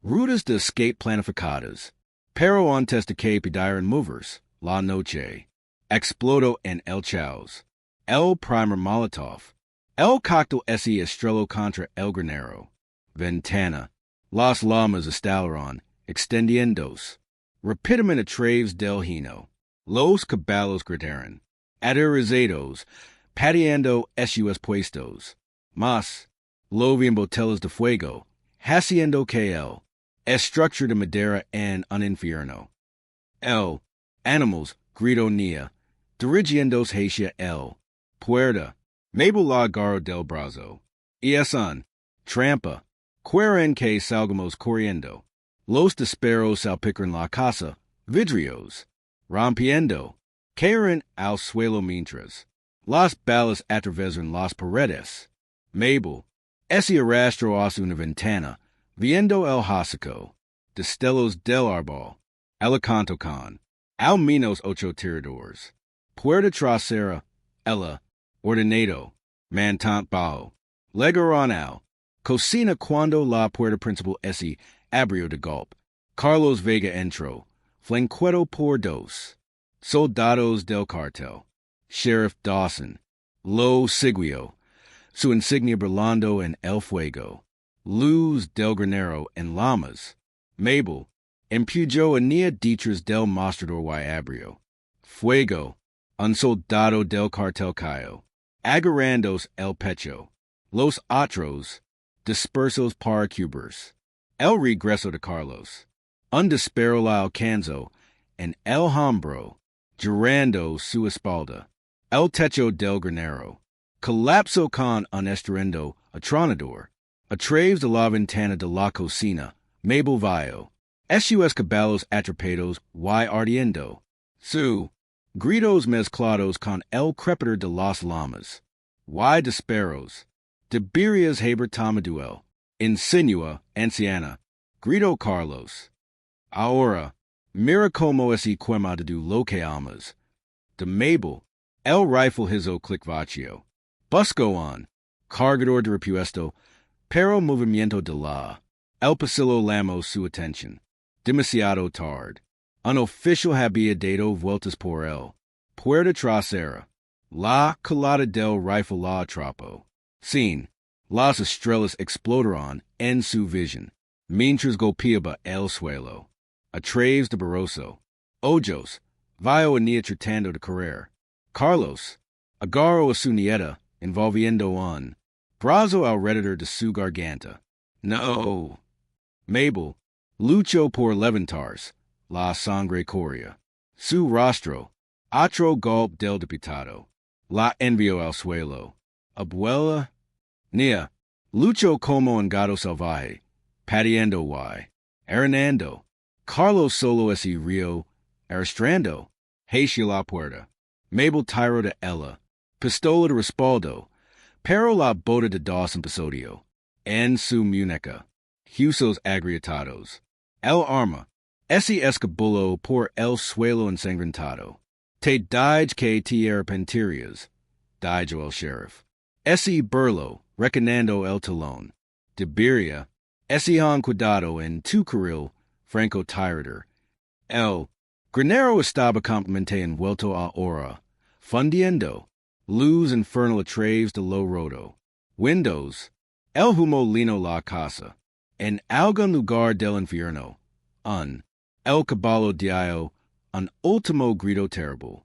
Rutas de escape planificadas. Pero antes de que pidieran movers. La noche. Explodó en el chaos. El primer Molotov. El cóctel se estrelló contra el granero. Ventana. Las llamas estallaron, extendiéndose. Rápidamente a través del hino. Los caballos gritaron. Aterrorizados, pateando sus puestos. Mas, lovían botellas de fuego, haciendo que el estructura de madera en un infierno. El animals gritó Nia, dirigiéndose hacia el puerta. Mabel la agarró del brazo. Y es un trampa. Quieren que salgamos corriendo. Los disparos salpicaron la casa. Vidrios. Rompiendo. Cayeron al suelo mientras. Las balas atravesaron las paredes. Mabel se arrastró hacia una ventana, viendo el hocico. Destellos del árbol. Alicanto con. Al menos 8 tiradores. Puerta trasera. Ella. Ordenado. Mantant bajo. Llegaron al cocina cuando la puerta principal se abrió de golpe. Carlos Vega entró. Flanqueado por dos soldados del cartel. Sheriff Dawson. Lo siguió. Su insignia brillando en el fuego. Luz del granero en llamas. Mabel empujó a Nia detrás del mostrador y abrió fuego. Un soldado del cartel cayó, agarrándose el pecho. Los otros dispersos para cubrirse. El regreso de Carlos. Un disparo la alcanzó en el hombro, girando su espalda. El techo del granero colapsó con un estruendo atronador. A través de la ventana de la cocina Mabel Vio, sus caballos atrapados y ardiendo. Su, gritos mezclados con el crepitar de las llamas. Y disparos. Tiberias haber tomaduel. Insinua, anciana. Grito Carlos. Ahora, mira como ese quema de lo que amas. De Mabel, el rifle hizo clic vacío. Busco on, cargador de repuesto, pero movimiento de la. El pasillo llamó su atención. Demasiado tarde. Un oficial había dado vueltas por él. Puerta trasera. La colada del rifle la atrapó. Sin. Las estrellas explotaron en su visión. Mientras golpeaba el suelo. A través de Barroso. Ojos. Vio venía tratando de correr. Carlos. Agarró a su nieta, envolviendo un brazo alrededor de su garganta. No. Mabel. Luchó por levantarse. La sangre corría. Su rostro. Otro golpe del diputado. La envió al suelo. Abuela. Nia. Luchó como un gato salvaje. Pateando y. Hernando. Carlos solo ese río. Arrastrando. Hacia la puerta. Mabel tiró de ella. Pistola de respaldo. Pero la bota de dos episodio. En su muñeca. Huesos agrietados. El arma. Ese escabulo por el suelo ensangrentado. Te dije que te arrepentirías. Dijo el sheriff. Ese burlo, recanando el talón. Tiberia. Ese han cuidado en tu carril, Francotirador. El granero estaba completamente envuelto ahora. Fundiendo. Luz infernal a través de lo roto. Windows. El humo lino la casa. En algún lugar del infierno. El caballo dio un último grito terrible.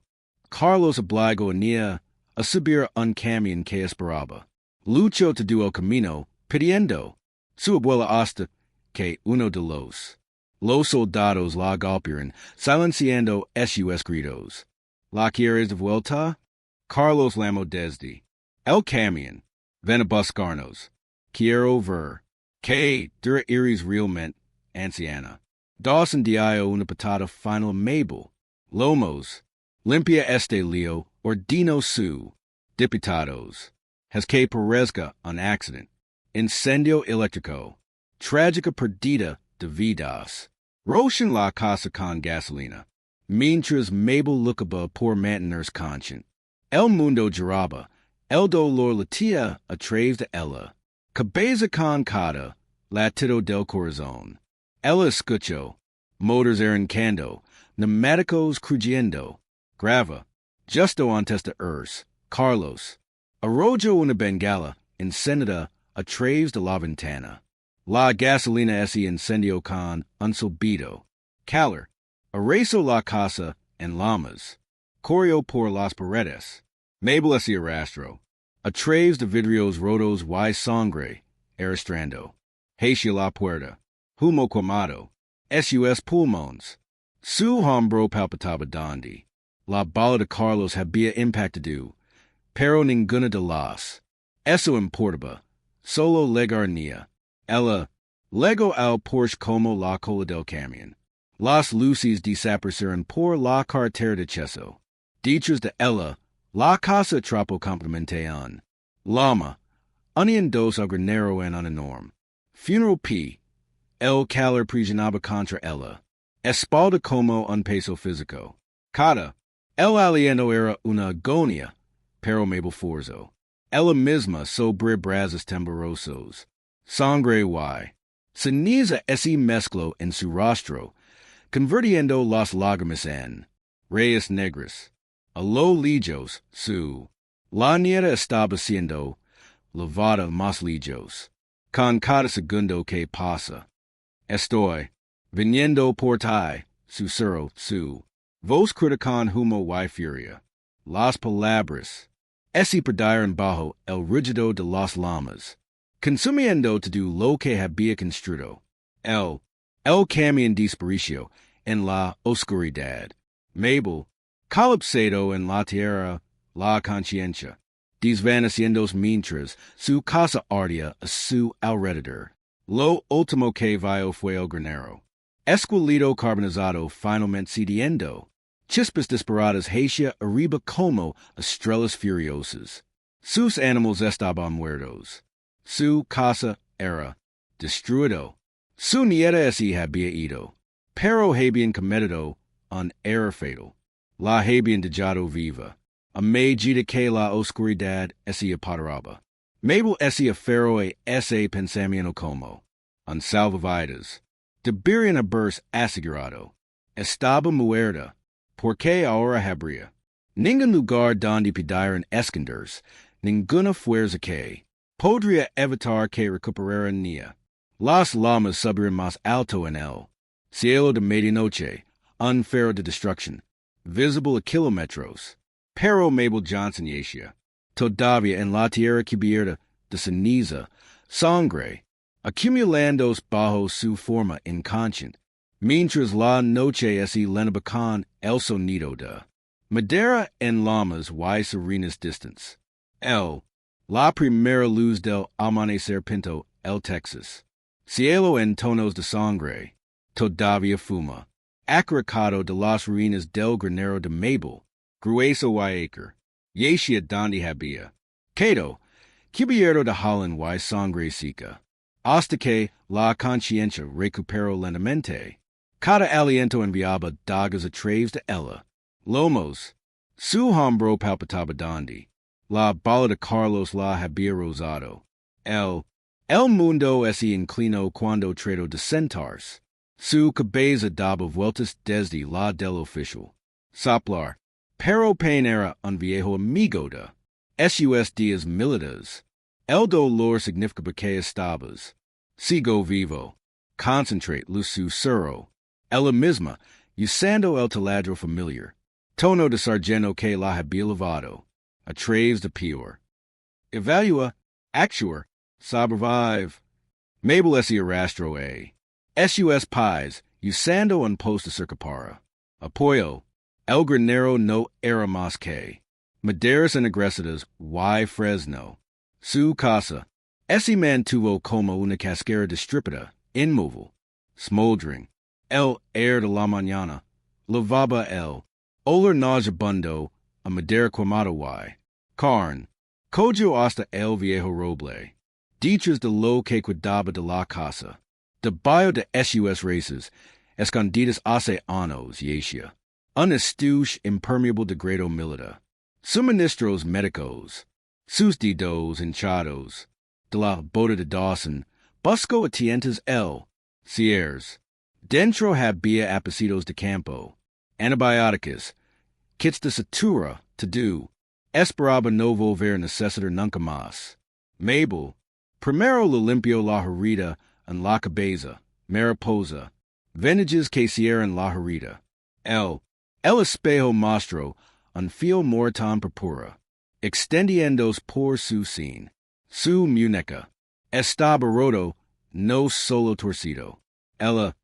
Carlos obligó a Nia a subir un camión que esperaba. Luchó todo el camino, pidiendo. Su abuela hasta que uno de los soldados la golpearon, silenciando sus gritos. ¿La quieres de vuelta? Carlos llamó desde el camión. Ven a buscarnos. Quiero ver que tú eres realmente anciana. Dawson dio una patada final a Mabel. Lomos. Limpia este lío, ordino su. Diputados. Has que parezca un accident. Incendio eléctrico. Trágica perdida de vidas. Rochan la casa con gasolina. Mientras Mabel luchaba por mantenerse consciente. El mundo giraba. El dolor latía a través de ella. Cabeza con cada latido del corazón. Ella escuchó. Motors arrancando. Neumáticos crujiendo. Grava. Justo antes de Carlos. Arrojo una bengala encendida a través de la ventana. La gasolina ese incendio con un silbido. Calor. Arrasó la casa en llamas. Corrió por las paredes. Mabel ese arrastro. A través de vidrios rotos y sangre. Arrastrando. Hacia la puerta. Humo quemado. Sus pulmones. Su hombro palpitaba donde. La bala de Carlos había impactado. Pero ninguna de las. Eso importaba. Solo llegar Nia. Ella. Llegó al Porsche como la cola del camión. Las luces desaparecieron por la carretera de Cheso. Detrás de ella. La casa atrapó complemente Lama. Unión dos al granero en un enorme. Funeral P. El calor presionaba contra ella. Espalda como un peso físico. Cada. El aliento era una agonía. Pero Mabel Forzo. Ella misma sobre brazos temblorosos. Sangre y. Ceniza ese mezclo en su rostro, convirtiendo las lágrimas en rayos negros. A lo lejos, su. La nieta estaba siendo lavada más lejos. Con cada segundo que pasa. Estoy viniendo por ti, susurro su. Voz criticón humo y furia. Las palabras. Ese perdieron bajo el rugido de las llamas. Consumiendo todo lo que había construido. El camión desapareció en la oscuridad. Mabel, colapsado en la tierra, la conciencia. Desvaneciendo mientras su casa ardía a su alrededor. Lo último que vio fue el granero. Esqueleto carbonizado finalmente cediendo. Chispas disparadas hacia arriba como estrellas furiosas. Sus animals estaban muertos. Su casa era destruido. Su nieta ese había ido. Pero habían cometido un error fatal. La habían dejado viva. A medida que la oscuridad ese apoderaba. Mabel ese afero e ese pensamiento como un salvavidas. Debían haberse asegurado. Estaba muerta. Porque ahora habría ningún lugar donde pidieran esconderse, ninguna fuerza que podría evitar que recuperara Nia. Las llamas subieron más alto en el cielo de medianoche, un faro de destrucción, visible a kilómetros. Pero Mabel Johnson yacía todavía en la tierra cubierta de ceniza, sangre, acumulándose bajo su forma inconsciente. Mientras la noche ese lenabacan el sonido de madera en llamas y serenas distance. La primera luz del amanecer pinto el Texas. Cielo en tonos de sangre. Todavía fuma. Acaricado de las ruinas del granero de Mabel. Grueso y acre. Yacía donde había. Cato. Cubierto de Holland y sangre seca. Hasta que la conciencia recuperó lentamente. Cada aliento enviaba dagas a través de ella. Lomos. Su hombro palpitaba donde. La bala de Carlos la había rozado. El mundo se inclinó cuando trató de sentarse. Su cabeza daba vueltas desde la del oficial. Soplar. Pero Payne era un viejo amigo de sus días militares. El dolor significaba que estabas. Sigo vivo. Concentrate lo susurro. Ella misma, usando el taladro familiar. Tono de sargento que la había lavado. A través de peor. Evalua, actuar, sobrevive. Mabel ese arrastro a. Sus pies, usando un post de circapara. Apoyo. El granero no era más que. Maderas ennegrecidas y fresno. Su casa. Ese mantuvo como una casquera distripida, inmóvil, smoldering. El air de la mañana. Lavaba el olor nauseabundo a madera quemado y carne. Cojo hasta el viejo roble. Dichas de lo que cuidaba de la casa. De bio de sus races, escondidas hace años yacía. Un estuche impermeable de grado milita. Suministros médicos. Sus dedos hinchados. De la boda de Dawson, busco a tientas el cierres. Dentro había apicidos de campo, antibióticos, kits de sutura, to do. Esperaba no volver necesitar nunca más. Mabel, primero lo limpió la herida en la cabeza, mariposa, venages que cierran la herida. El espejo mostró un fio mortón purpura, extendiéndose por su sien. Su muñeca estaba roto, no solo torcido. Ella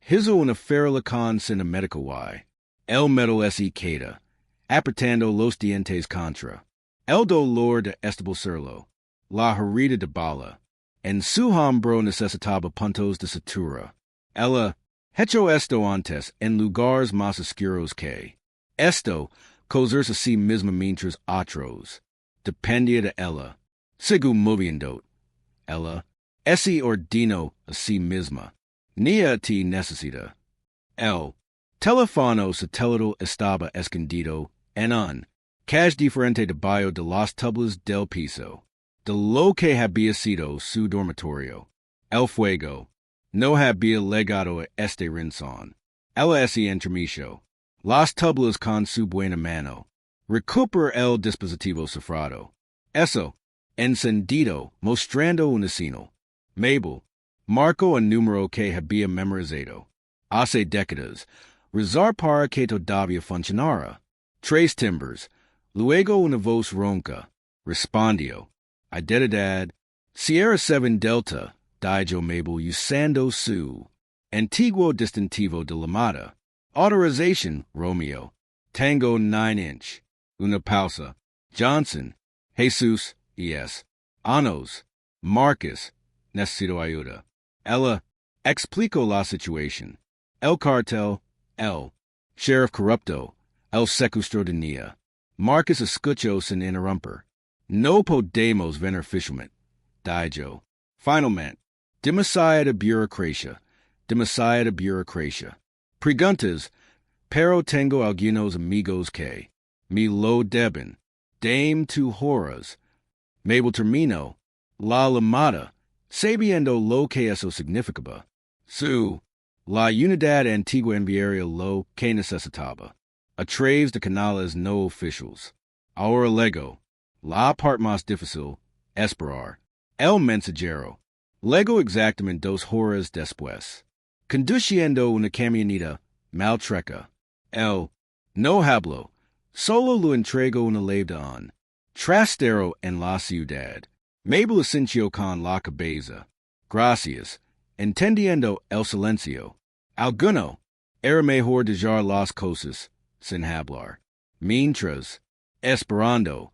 hizo una ferrolacón cinemática y el metal se queda, apretando los dientes contra. El dolor de establecerlo, la herida de bala. En su hombro necesitaba puntos de sutura. Ella hecho esto antes en lugares más oscuros que. Esto, coserse a sí misma mientras otros. Dependía de ella. Sigo moviendo. Ella, ese ordino a sí misma. Ni a ti necesita. El teléfono satélite estaba escondido en un cache diferente de bio de las tablas del piso. De lo que había sido su dormitorio. El fuego no había legado a este rincón. Ella se entremezcló. Las tablas con su buena mano. Recupera el dispositivo cifrado. Eso. Encendido, mostrando un signo. Mabel, marcó un número que había memorizado. Hace décadas, rezar para que todavía funcionara. Tres timbres, luego una voz ronca. Respondió. Identidad. Sierra 7 Delta, dijo Mabel usando su antiguo distintivo de llamada. Autorización, Romeo. Tango 9-inch. Una pausa. Johnson. Jesus. Yes. Anos. Marcus. Necesito ayuda. Ella, explico la situación. El cartel, el sheriff corrupto, el secuestro de niña. Marcus escucho sin interrumper. No podemos ver fisherman. Dijo. Finalmente, demasiada de burocracia. Demasiada de burocracia. Preguntas, pero tengo algunos amigos que me lo deben. Dame tu horas. Mabel termino. La llamada. Sabiendo lo que eso significaba. La unidad antigua enviaría lo que necesitaba. A través de canales no oficiales. Ahora lego. La part más difícil. Esperar. El mensajero. Lego exactamente 2 horas después. Conduciendo una camioneta maltrecha. El no hablo. Solo lo entrego una levda Trastero en la ciudad. Mabel Asencio con la cabeza. Gracias. Entendiendo el silencio. Alguno. Era mejor dejar las cosas sin hablar. Mientras. Esperando.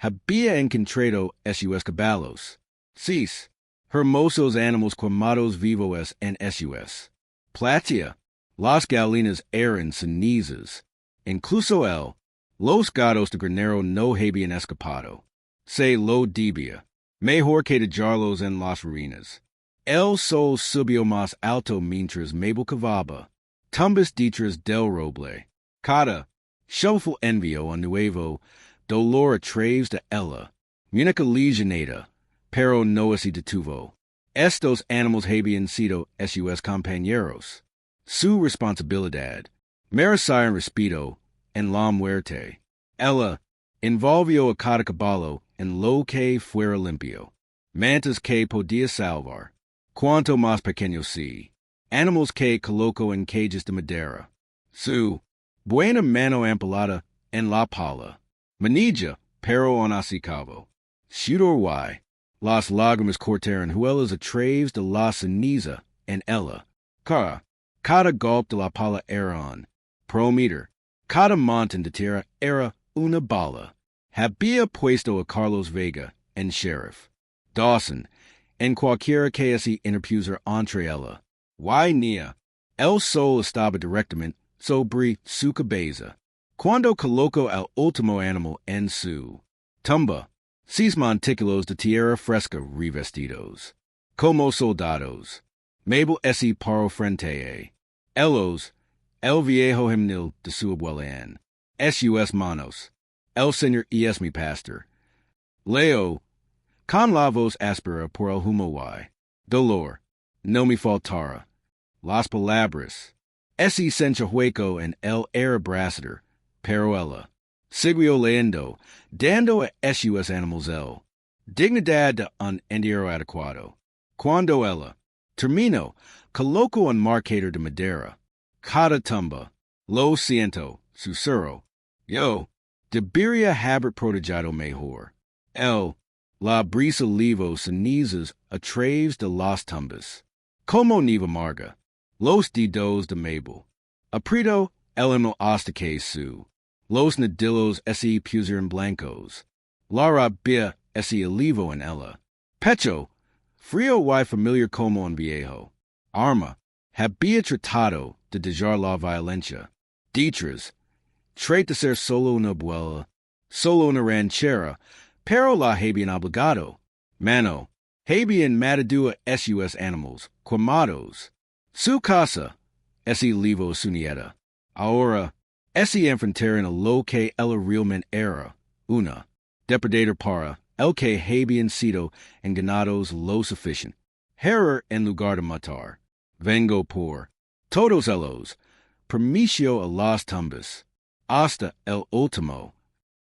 Había encontrado esos caballos. Cis. Hermosos animals quemados vivos en esos. Platia. Las gallinas eran cenizas. Incluso los gatos de granero no habían escapado. Se lo debía. Mejor que dejarlos en las ruinas. El sol subió más alto mientras Mabel cavaba. Tumbas detrás del roble. Cada shuffle envió a nuevo dolor a través de ella. Muñeca legionada, pero no se detuvo. Estos animals habían sido sus compañeros. Su responsabilidad. Merecían respeto en la muerte. Ella envolvió a cada caballo en lo que fuera limpio. Mantas que podía salvar. Cuanto más pequeño sí. Animals que colocó en cages de madera. Su buena mano empalada en la pala. Manilla, pero en acicavo. Shooter y. Las lágrimas cortaron huellas a través de la ceniza en ella. Cada golpe de la pala era prometer. Cada montón de tierra era una bala. Había puesto a Carlos Vega en sheriff. Dawson, en cualquiera que se interpusiera entre ella. Y nia. El sol estaba directamente sobre su cabeza. Cuando colocó al último animal en su tumba, 6 montículos de tierra fresca revestidos. Como soldados. Mabel se paró frente a ellos, el viejo himnil de su abuela en sus manos. El señor es mi pastor. Leo, con la voz áspera por el humo y dolor, no me faltara. Las palabras. Ese hueco en el era brasider, pero ella siguió leyendo, dando a esos animals dignidad de un entierro adecuado. Cuando ella terminó, colocó un marcator de madera. Cada tumba, lo siento, susurro. Yo, debería haber protegado mejor. La brisa levo cenizas a través de las tumbas. Como nieve amarga. Los dedos de Mabel. Aprieto el himno hasta que su. Los nadillos se pusieron blancos. La rabia se elevó en ella. Pecho, frío y familiar como un viejo. Arma, había tratado de dejar la violencia. Detrás, trait de ser solo una abuela, solo una ranchera, pero la habían obligado. Mano, habían matado a esos animals, quemados. Su casa, ese levo su nieta. Ahora, ese enfrentaron a lo que ella realmente era, una depredador para el que habían sido enganados lo suficiente. Herer en lugar de matar. Vengo por todos ellos, permiso a las tumbas, hasta el último,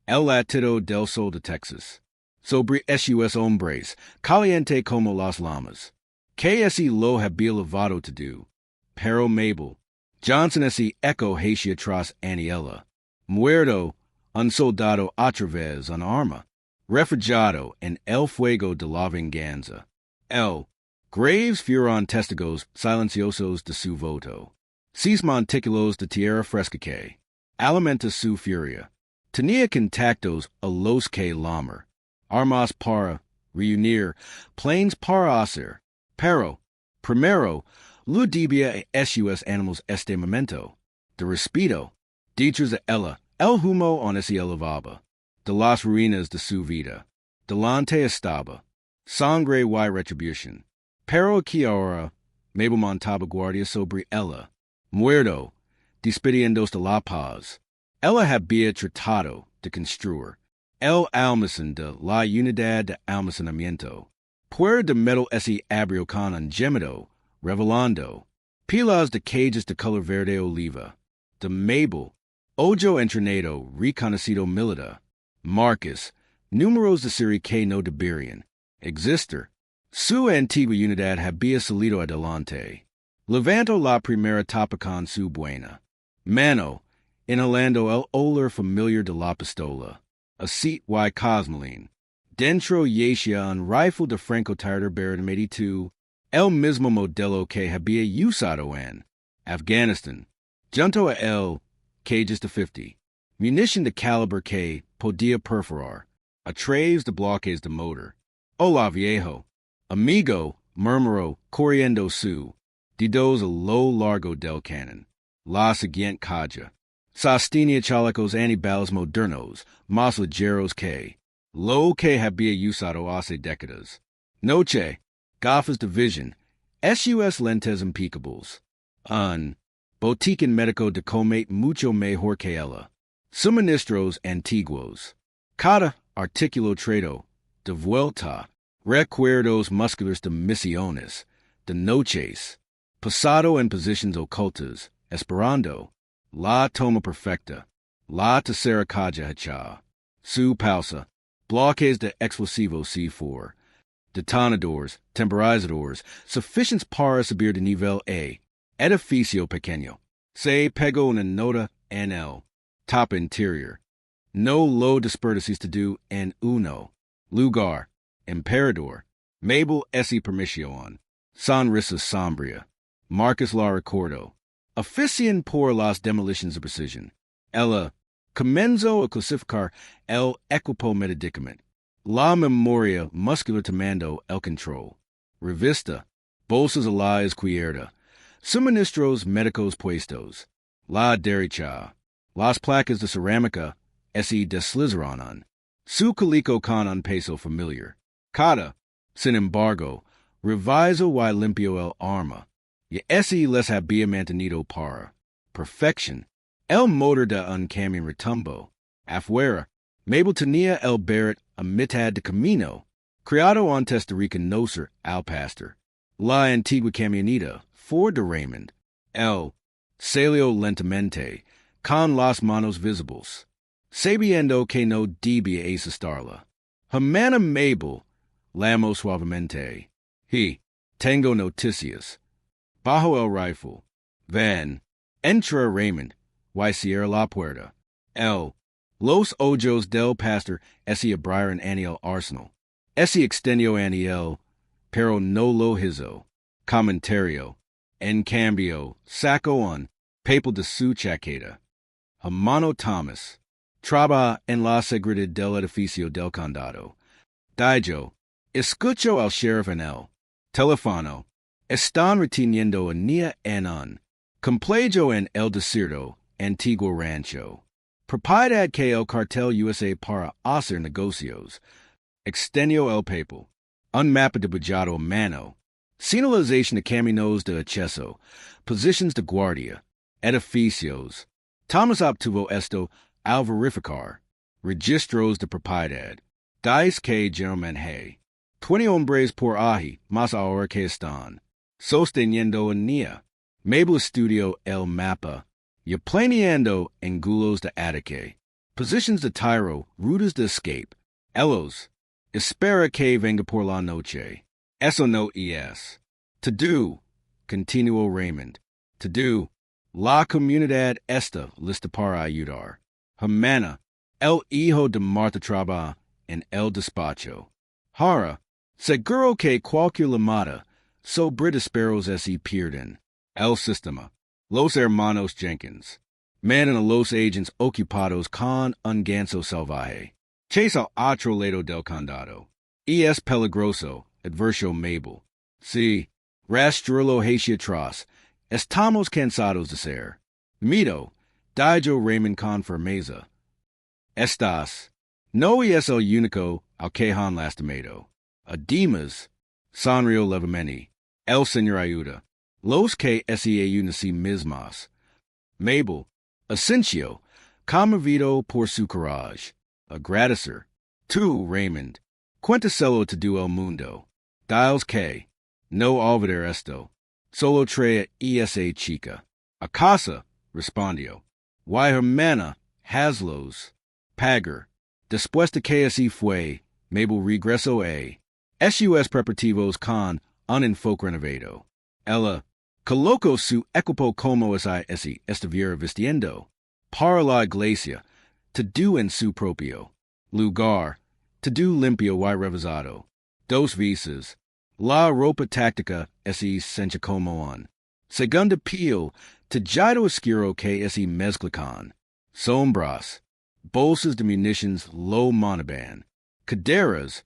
el latido del sol de Texas. Sobre esos hombres, caliente como las llamas. Que ese lo había levado to do. Pero Mabel Johnson ese echo hacia atrás Aniela. Muerto, un soldado a través un arma. Refugiado en el fuego de la venganza. El graves fueron testigos silenciosos de su voto. 6 montículos de tierra fresca que alimenta su furia. Tenía contactos a los que lamer. Armas para reunir, planes para hacer. Pero Primero, ludibia e sus animals este momento. De respeto, dichos de ella, el humo on ese elevaba. De las ruinas de su vida. Delante estaba. Sangre y retribution. Pero aquí ahora, Mabel montaba guardia sobre ella. Muerto, despidiéndose de la paz. Ella había tratado de construir el almacén de la unidad de almacenamiento. Puer de metal ese abrió con un gemido, revelando pilas de cajas de color verde oliva. De Mabel, ojo entrenado, reconocido milita. Marcus, números de serie que no deberían existir. Su antigua unidad había salido adelante. Levanto la primera etapa con su buena mano, inhalando el olor familiar de la pistola. A seat y cosmoline. Dentro yacía un rifle de Francotiradora Baron 82, el mismo modelo que había usado en Afghanistan. Junto a él, cages de 50. Munition de calibre que podía perforar. A trays de bloques de motor. Hola viejo. Amigo, murmuró, corriendo su dedos a lo largo del canon. La siguiente caja. Sostenía chalecos antibalas modernos, más ligeros que lo que había usado hace décadas. Noche, gafas de visión, sus lentes impecables. Un botiquín médico de comate mucho mejor que ella. Suministros antiguos. Cada artículo traído de vuelta. Recuerdos musculares de misiones, de noches. Pasado en posiciones ocultas, esperando. La toma perfecta. La tercera caja hecha. Su pausa. Bloques de explosivos C4. Detonadores, temporizadores, suficientes para subir de nivel A. Edificio pequeño. Se pegó una nota en el top interior. No lo desperdicies to do en uno lugar. Emperador. Mabel ese permission. Sonrisa sombria. Marcus la recordo. Ofician por las demoliciones de precision. Ella comenzó a clasificar el equipo medicament. La memoria muscular tomando el control. Revista. Bolsas a la izquierda. Suministros médicos puestos. La derecha. Las placas de cerámica ese deslizaron. Su calico con un peso familiar. Cada, sin embargo, reviso y limpio el arma. Y ese les había mantenido para perfección. El motor de un camión retumbo. Afuera, Mabel tenía el Barrett a mitad de camino, criado antes de reconocer al pastor. La antigua camioneta, Ford de Raymond. El salió lentamente, con las manos visibles, sabiendo que no debía asestarla. Hermana Mabel, llamó suavemente. Tengo noticias. Bajo el rifle. Ven. Entra Raymond. Y cierra la puerta. Los ojos del pastor ese abrieron en el arsenal. Ese extendió en él, pero no lo hizo. Comentario. En cambio, sacó un papel de su chaqueta. Hermano Thomas. Trabaja en la seguridad del edificio del condado. Dijo. Escucho al sheriff en el teléfono. Están reteniendo a Nia en un complejo en el desierto, antiguo rancho. Propiedad que el Cartel USA para hacer negocios. Extendió el papel. Un mapa de bujado a mano. Señalización de caminos de acceso. Posiciones de guardia. Edificios. Thomas obtuvo esto al verificar. Registros de propiedad. Dice que generalmente 20 hombres por ahi, más ahora que están sosteniendo a Nia. Mabel estudió el mapa, y planeando ángulos de ataque, positions de tiro, rutas de escape. Ellos espera que venga por la noche. Eso no es. To do, continuó Raymond. To do, la comunidad está lista para ayudar. Hermana, el hijo de Martha trabaja en el despacho. Hara, seguro que cualquier llamada sobre disparos ese pierden el sistema. Los hermanos Jenkins. Mandan a los agents ocupados con un ganso salvaje. Chase al otro lado del condado. Es peligroso, advirtió Mabel. Sí, Rastrillo hacia atrás, estamos cansados de ser. Mito, dijo Raymond con firmeza. Estas, no es el único al que han lastimado. Además, sonrió levemente. El señor ayuda. Los que se unen a sí mismos. Mabel, Asensio, conmovido por su courage. Agradecer. Tú, Raymond, cuéntaselo a todo el mundo. Diles que, no olvidar esto. Solo trae esa chica. A casa, respondió. Y hermana, hazlos. Pagar. Después de que así fue, Mabel regresó a sus preparativos con un enfoque renovado. Ella colocó su equipo como estuviera vistiendo. Para la iglesia, todo en su propio lugar, todo limpio y revisado. Dos veces, la ropa táctica sencilla como un segunda piel, tejido oscuro que mezcla con sombras, bolsas de munitions lo monoban, caderas,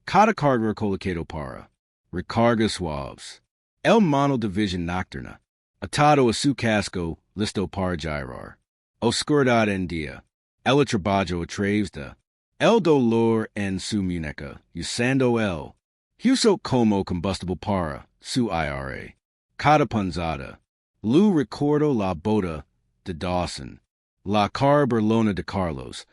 cada carga colocado para recargas suaves. El mono de visión nocturna, atado a su casco, listo para girar. Oscuridad en día, el trabajo a través de el dolor en su muñeca, usando el uso como combustible para su IRA. Cada punzada, lu recuerdo la boda de Dawson, la cara burlona de Carlos,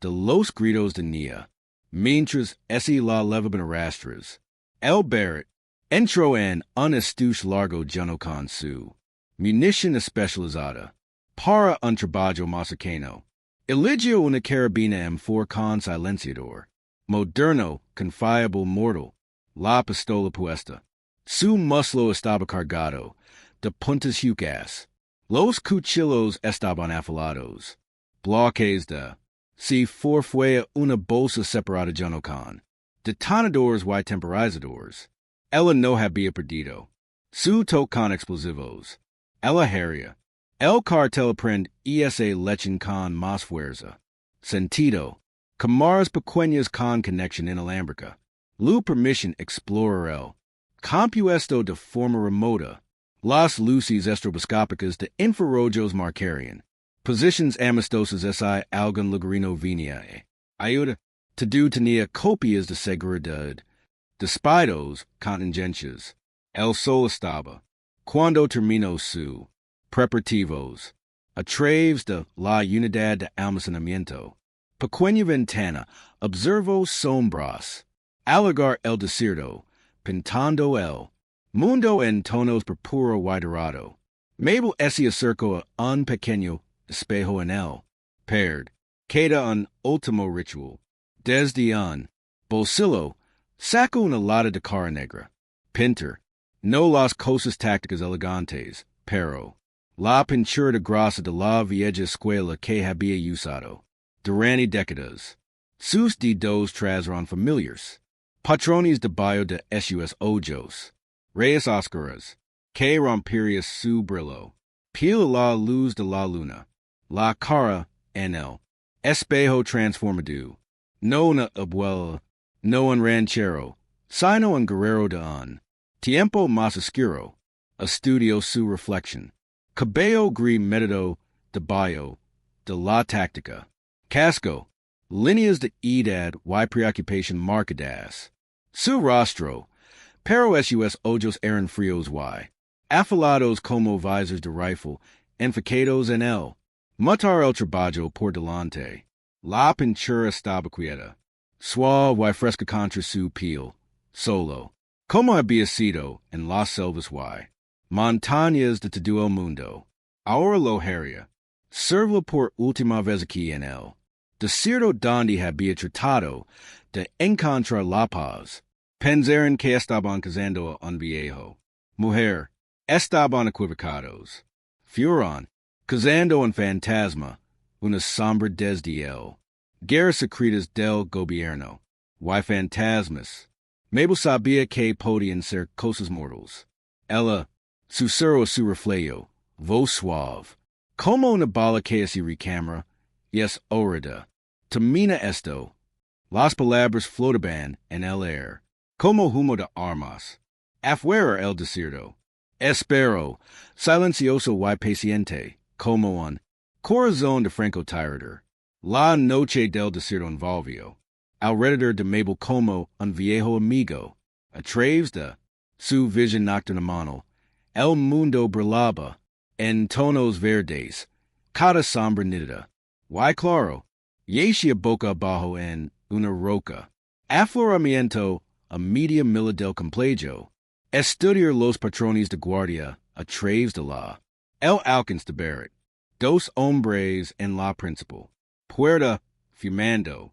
de los gritos de Nia, mientras la levaban arrastras. El Barrett entró en un estuche largo lleno con su munición especializada para un trabajo más cercano. Eligió una carabina M4 con silenciador, moderno, confiable, mortal, la pistola puesta. Su muslo estaba cargado de puntas huecas. Los cuchillos estaban afilados. Bloques de si fue una bolsa separada lleno con detonadores y temporizadores. Ella no había perdido su toque con explosivos. Ella haría el cartel prende lección con más fuerza. Sentido. Cámaras pequeñas con conexión inalámbrica. Lu permission explorar el compuesto de forma remota. Las luces estroboscópicas de infrarrojos marcarían positions amistosas algún lugarino venía. Ayuda. Todo tenía copias de seguridad. Despidos contingencias. El sol estaba. Cuando terminó su preparativos, a través de la unidad de almacenamiento, pequeña ventana, observó sombras, alargar el desierto, pintando el mundo en tonos purpúreo y dorado. Mabel se acercó a un pequeño espejo en el perd, queda un último ritual. Desde un bolsillo, sacó una lata de cara negra. Pinter, no las cosas tácticas elegantes, pero la pintura de grasa de la vieja escuela que había usado durante décadas. Sus dedos eran familiares. Patrones de bio de sus ojos. Rayas oscuras, que rompería su brillo. Pila la luz de la luna. La cara en el espejo transformado. No una abuela, no un ranchero, sino un guerrero de un tiempo más oscuro. Estudió su reflexión. Cabello gris medido de bio de la táctica. Casco. Líneas de edad y preocupación marcadas. Su rostro. Pero sus ojos eran fríos y afilados como visors de rifle, enfocados en él. Matar el trabajo por delante. La pintura estaba quieta. Suave y fresca contra su piel. Solo. Como había sido en las selvas y montañas de todo el mundo. Ahora lo haría. Serlo por última vez aquí en el desierto donde había tratado de encontrar la paz. Pensaron que estaban casando a un viejo. Mujer. Estaban equivocados. Fueron casando un fantasma, una sombra desde el guerras secretas del gobierno. Y fantasmas. Mabel sabía que podían ser cosas mortales. Ella susurró su reflejo, voz suave, como una bala que se recamera, y es horrida. Termina esto. Las palabras flotaban en el aire, como humo de armas. Afuera el desierto. Espero. Silencioso y paciente. Como un corazón de francotirador. La noche del desierto envolvió. Alrededor de Mabel como un viejo amigo. A través de su vision nocturna. El mundo brillaba en tonos verdes. Cada sombra nítida. Y claro. Yeshia boca abajo en una roca. Afloramiento a media milla del complejo. Estudiar los patrones de guardia a través de la. El alcance de Barrett. Dos hombres en la principal. Puerta fumando.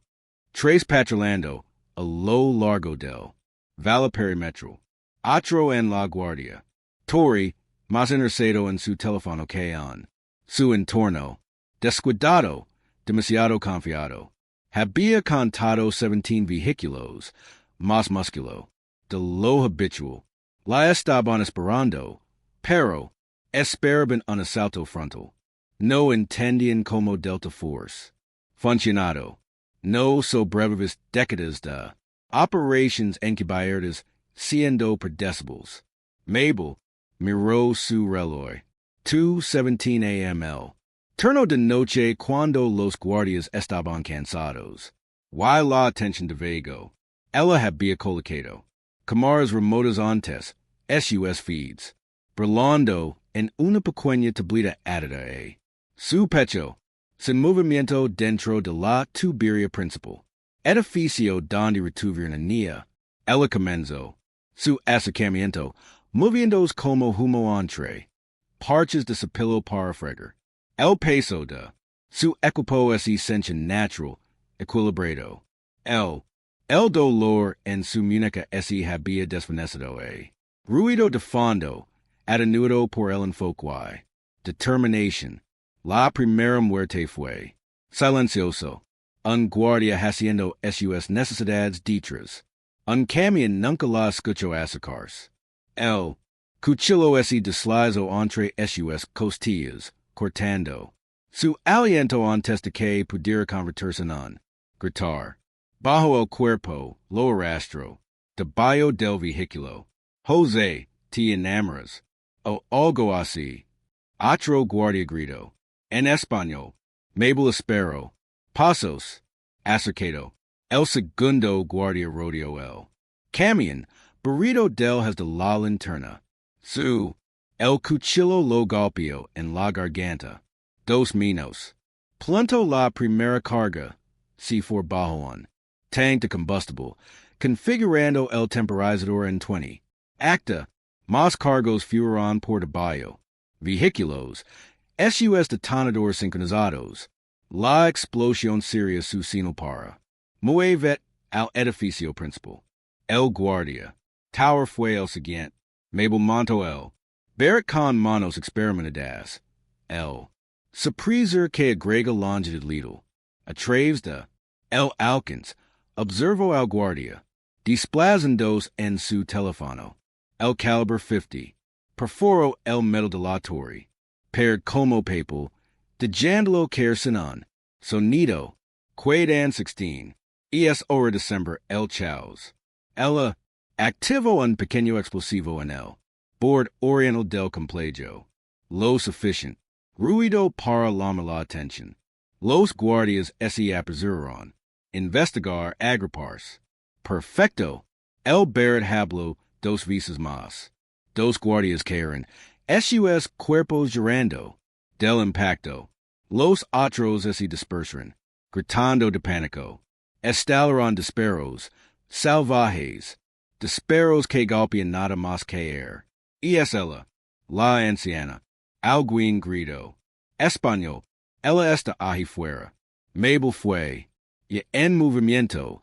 Tres patrolando a lo largo del. Vale perimetro. Otro en la guardia. Tori, más interesado en su teléfono que en su entorno. Descuidado, demasiado confiado. Había contado 17 vehículos, más musculo, de lo habitual. La estaban esperando, pero esperaban un asalto frontal. No entendían como Delta Force. Funcionado. No sobrevives décadas de operations encubiertas siendo predecibles. Mabel miró su reloj. 2:17 a.m. Turno de noche cuando los guardias estaban cansados. Y la atención de Vego. Ella había colocado cámaras remotas antes, SUS feeds, brillando en una pequeña tablita átida a su pecho, sin movimiento dentro de la tubería principal. Edificio donde retuvieron a Nia. Ella comenzó su acercamiento, moviéndose como humo entre parches de cepillo para fregar. El peso de su equipo es esencia natural, equilibrado. El dolor en su muñeca había desvanecido a ruido de fondo, atenuado por el enfoque. Determinación. La primera muerte fue silencioso. Un guardia haciendo sus necesidades dichas. Un camión nunca la escuchó acercarse. El cuchillo deslizó entre sus costillas, cortando su aliento antes de que pudiera convertirse en un gritar. Bajo el cuerpo, lo arrastró, debajo del vehículo. José, te enamoras. O algo así. Otro guardia gritó. En español. Mabel esperó. Pasos. Acercado. El segundo guardia rodeó el camión, burrito del de la linterna. El cuchillo lo golpeó en la garganta. 2 minutos. Plantó la primera carga. C4 bajo un tank de combustible, configurando el temporizador en 20. Acta. Más cargos fueron por debajo. Vehículos. SUS detonadores sincronizados. La explosión seria su sino para. Muevet al edificio principal. El guardia. Tower fue el siguiente. Mabel montó el Barrett con manos experimentadas. El surpriser que agrega longitud little. A través de el alcance. Observo al guardia. Desplazandos en su teléfono. El caliber 50. Perforo el metal de la torre. Paired como papel. Dejándolo caer sin un sonido. Quedan 16. Es hora December el chaos. Ella activo un pequeño explosivo en el bord oriental del complejo. Lo sufficient. Ruido para llamar la atención. Los guardias se apresuraron. Investigar agruparse. Perfecto. El Barrett habló 2 veces más. 2 guardias cayeron. SUS cuerpos llorando. Del impacto. Los otros se dispersaron. Gritando de pánico. Estallaron disparos. Salvajes. Disparos que golpean nada más que air. Ella. La anciana. Alguien gritó. Español. Ella está ahí fuera. Mabel fue. Y en movimiento.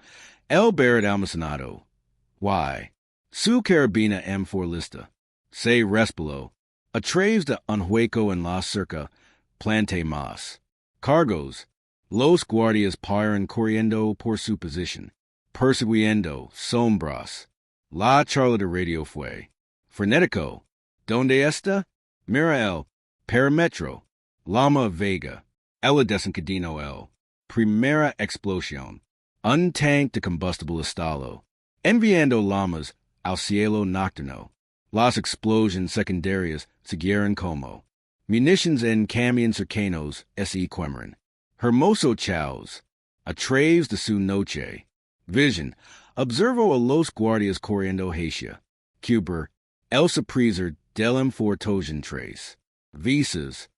El Barrett almacenado. Y su carabina M4 lista. Se respiró. A través de un hueco en la cerca. Plante más. Cargos. Los guardias paran corriendo por su posición. Persiguiendo sombras. La charla de radio fue frenético. ¿Dónde está? Mira el perímetro. Lama Vega. Ella desencadenó el primera explosión. Un tank de combustible estalló, enviando llamas al cielo nocturno. las explosions secundarias siguieron como munitions en camions cercanos se quemaron. Hermoso chaos, a través de su noche. Vision, observo a los guardias corriendo hacia. Cuber, el sorpreser del M4 trace. Visas,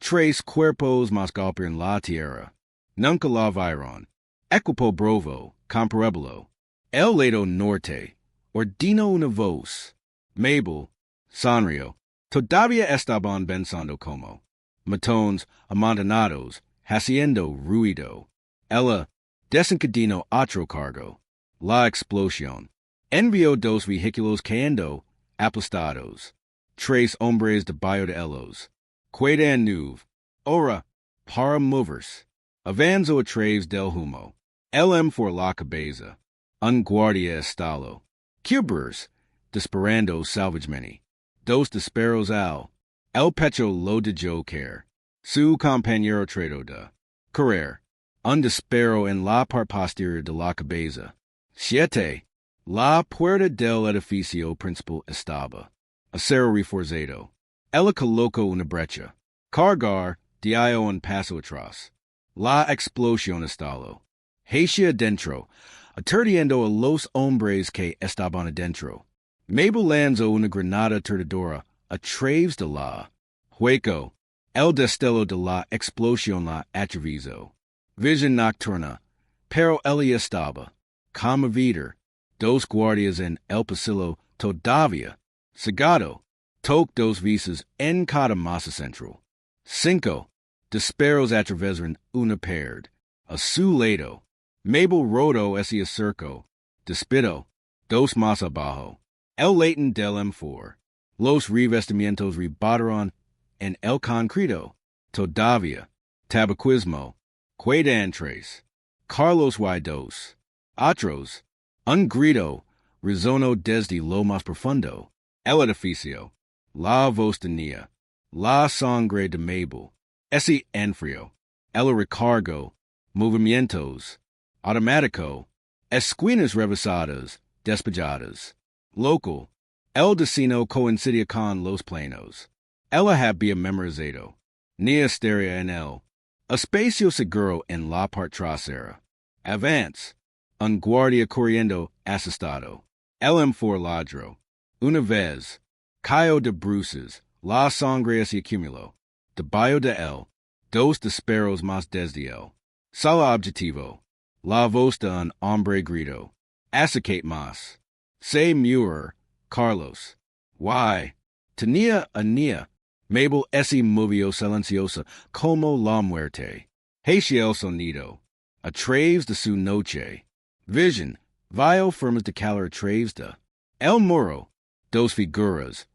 tres cuerpos más golpean la tierra. Nunca la vieron. Equipo Brovo, comparablo. El lado norte, ordino una voz. Mabel, Sanrio, todavía estaban pensando como. Matones, amontonados, haciendo ruido. Ella, desencadeno otro cargo. La explosión. Envió dos vehículos cayendo, aplastados. Tres hombres debajo de ellos. Quedan nueve. Ora, para movers. Avanzo a través del humo. LM for la cabeza. Un guardia estalo. Cubers, disparando salvagemente. Dos disparos al. El pecho lo de Joker. Su compañero trato de correr. Un disparo en la parte posterior de la cabeza. 7. La puerta del edificio principal estaba. Acero reforzado. Ella colocó una brecha. Cargar, dio un paso atrás. La explosión estalló. Hacia adentro, aturdiendo a los hombres que estaban adentro. Mabel lanzó una granada aterradora a través de la hueco. El destello de la explosión la atravesó. Vision nocturna, pero ella estaba. Como ver, dos guardias en el pasillo todavía. Cegado, toc dos visas en cada masa central. 5. Disparos atravesaron una pared. A su lado. Mabel rodó hacia cerco. Despido. Dos más abajo. El latin del M4. Los revestimientos rebotaron en el concreto. Todavía. Tabaquismo. Quedan tres. Carlos y dos. Otros. Un grito. Resonó desde lo más profundo. El edificio. La voz tenía. La sangre de Mabel. Ese enfrió. El recargo. Movimientos. Automático. Esquinas revisadas. Despejadas. Local. El destino coincidia con los planos. Ella había memorizado. Ni estaría en el espacio seguro en la parte trasera. Avance. Un guardia corriendo asustado. El M4 ladro. Una vez. Cayó de bruces. La sangre se acumuló. Debajo de él. Dos disparos más desde él. Sala objetivo. La voz de un hombre grito. Acicate más. Se muer. Carlos. Why? Tenía a nia. Mabel se movió silenciosa como la muerte. Hacia el sonido. A través de su noche. Vision. Vio formas de calor a través de. El muro. Dos figuras.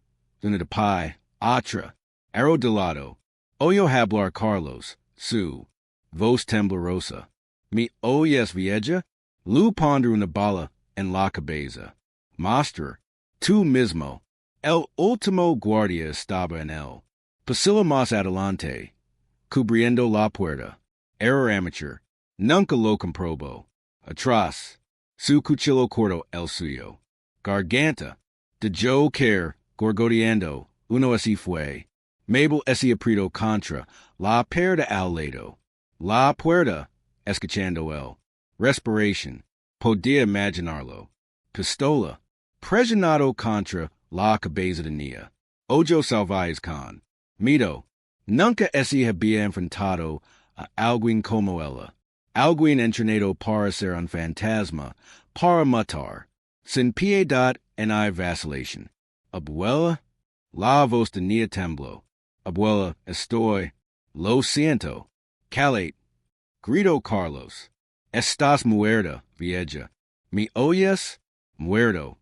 Una de pie. Otra. Arrow de lado. Oyo hablar Carlos. Su. Voz temblorosa. Mi oyes vieja. Lu ponder una bala en la cabeza. Master. Tú mismo. El último guardia estaba en el pasillo más adelante, cubriendo la puerta. Error amateur. Nunca lo comprobó. Atrás. Su cuchillo corto el suyo. Garganta. De Joker, gorgoteando. Uno así fue. Mabel se apretó contra la puerta al lado. La puerta. Escuchando el respiration. Podía imaginarlo. Pistola. Presionado contra la cabeza de Nia. Ojo salváis con. Mito. Nunca se había enfrentado a alguien como ella. Alguien entrenado para ser un fantasma, para matar. Sin piedad en vacilación. Abuela. La voz de Nia tembló. Abuela, estoy. Lo siento. Calate. Grito Carlos. Estás muerta, vieja. ¿Me oyes? Muerto.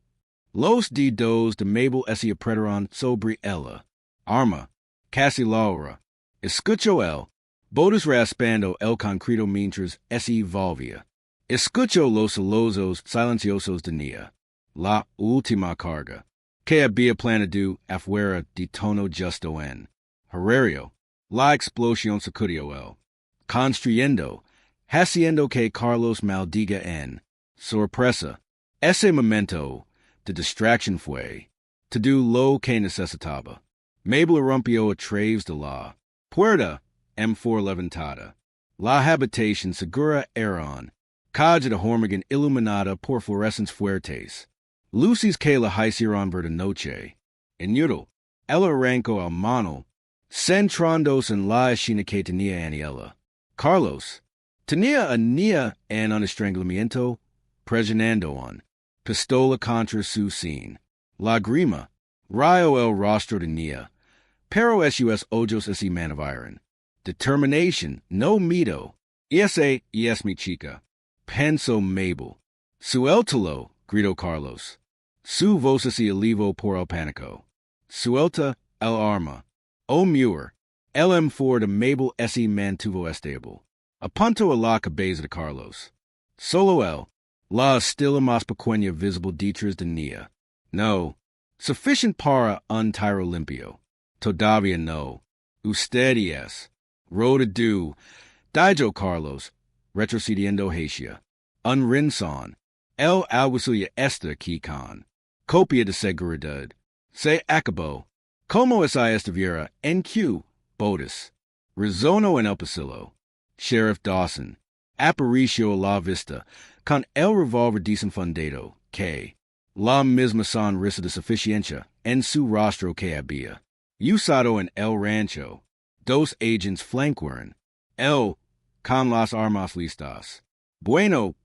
Los dedos de Mabel se apretaron sobre ella. Arma. Casi Laura. Escucho el. Botas raspando el concreto mientras se volvía. Escucho los solozos silenciosos de Nia. La última carga. Que había planeado afuera de tono justo en. Horario. La explosión sacudió el. Construyendo. Haciendo que Carlos maldiga en. Sorpresa. Ese momento. The distraction fue. To do lo que necesitaba. Mabel irrumpio a traves de la. Puerta, M4 levantada. La habitación segura eran. Caja de hormigon iluminada por fluorescens fuertes. Lucis que la hicieron ver de noche. Inútil. El arranco al mano. Centrandos en la esquina que tenía Aniela. Carlos. Tenía a nia en un estrangulamiento. Presionando on. Pistola contra su sin. Lagrima. Rayo el rostro de nia. Pero sus ojos es manaviron. Determination, no miedo. Yes, mi chica. Penso Mabel. Suéltalo, gritó Carlos. Su voz y alivo por el pánico. Suelta el arma. O muer. El M4 de Mabel se mantuvo estable. Apunto a la cabeza de Carlos. Solo él. La estila más pequeña visible detrás de nia. No. Sufficient para un tiro limpio. Todavía no. Usted es. Roda du. Dijo Carlos. Retrocediendo hacia. Un rinzón. El alguacil esta con. Copia de seguridad. Se acabó. Como es esta viera en Q. Botus. Rizono en el pasillo. Sheriff Dawson. Aparicio a la vista. Con el revolver desenfundado. Que. La misma sonrisa de suficiencia en su rostro que había. Usado en el rancho. Dos agents flanquearon. El. Con las armas listas. Bueno,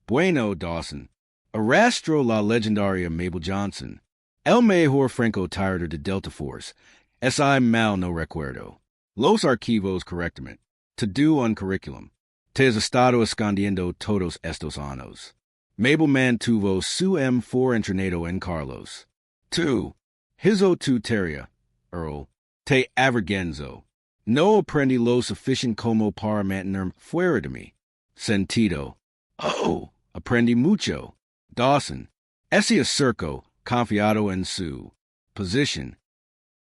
Dawson. Arrastro la legendaria Mabel Johnson. El mejor francotirador de Delta Force. Si mal no recuerdo. Los archivos correctamente. To do un curriculum. Te has estado escondiendo todos estos años. Mabel mantuvo su M4 entrenado en Carlos. 2. Hizo tu tarea, Earl. Te avergenzo. No aprendí lo suficiente como para mantenerme fuera de mi sentido. Oh, aprendí mucho. Dawson. Ese acerco, confiado en su position.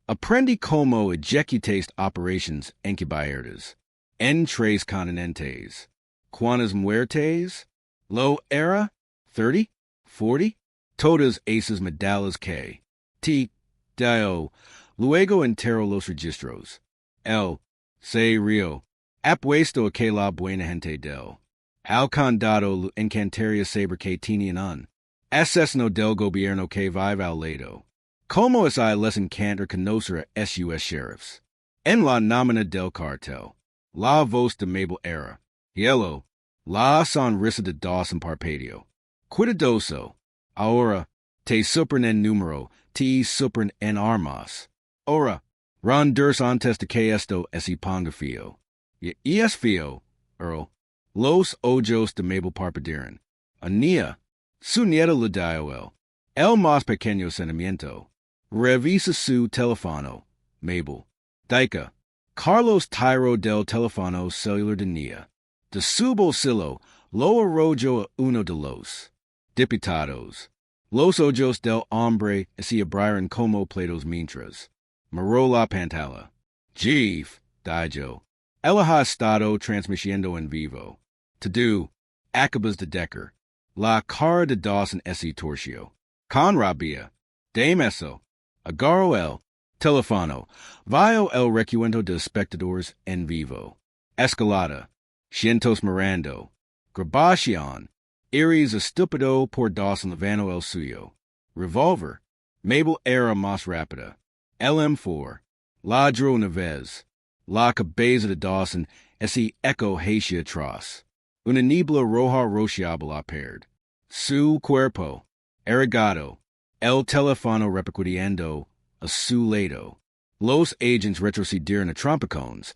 Aprendí como ejecutar operations encubiertas. En tres continentes. ¿Cuántas muertes? Lo era? 30? 40? Todas esas medallas que. Dio. Luego entero los registros. El. Se rio. Apuesto a que la buena gente del. Al condado encantaría saber que tenían un. Asesino del gobierno que vive al lado. Como es les encanta conocer a sus sheriffs. En la nómina del cartel. La voz de Mabel era. Hielo. La sonrisa de Dawson Parpadio. Cuidadoso. Ahora. Te superen en número. Te superen en armas. Ora. Ronders antes de que esto es ponga fío. Y es fío, Earl. Los ojos de Mabel parpadearon. Ania. Su nieta le dio el más pequeño sentimiento. Revisa su teléfono, Mabel. Dica. Carlos tiró del teléfono celular de Nia. De su bolsillo, lo arrojó a uno de los diputados. Los ojos del hombre se abrieron como platos mientras. Miró la pantalla. Jeef, dijo. Él ha estado transmitiendo en vivo. To do. Acabas de Decker. La cara de Dawson se torció. Con rabia. Dame eso. Agarro el teléfono. Vio el recuento de espectadores en vivo. Escalada. Cientos mirando. Grabación. Iris estúpido por Dawson levando el suyo. Revolver. Mabel era más rápida. El M4. Ladro Neves. La cabeza de Dawson ese eco hacia atrás. Una niebla roja rociaba la pared. Su cuerpo. Erigado. El teléfono repercutiendo a su lado. Los agents retrocedieron a trompicones,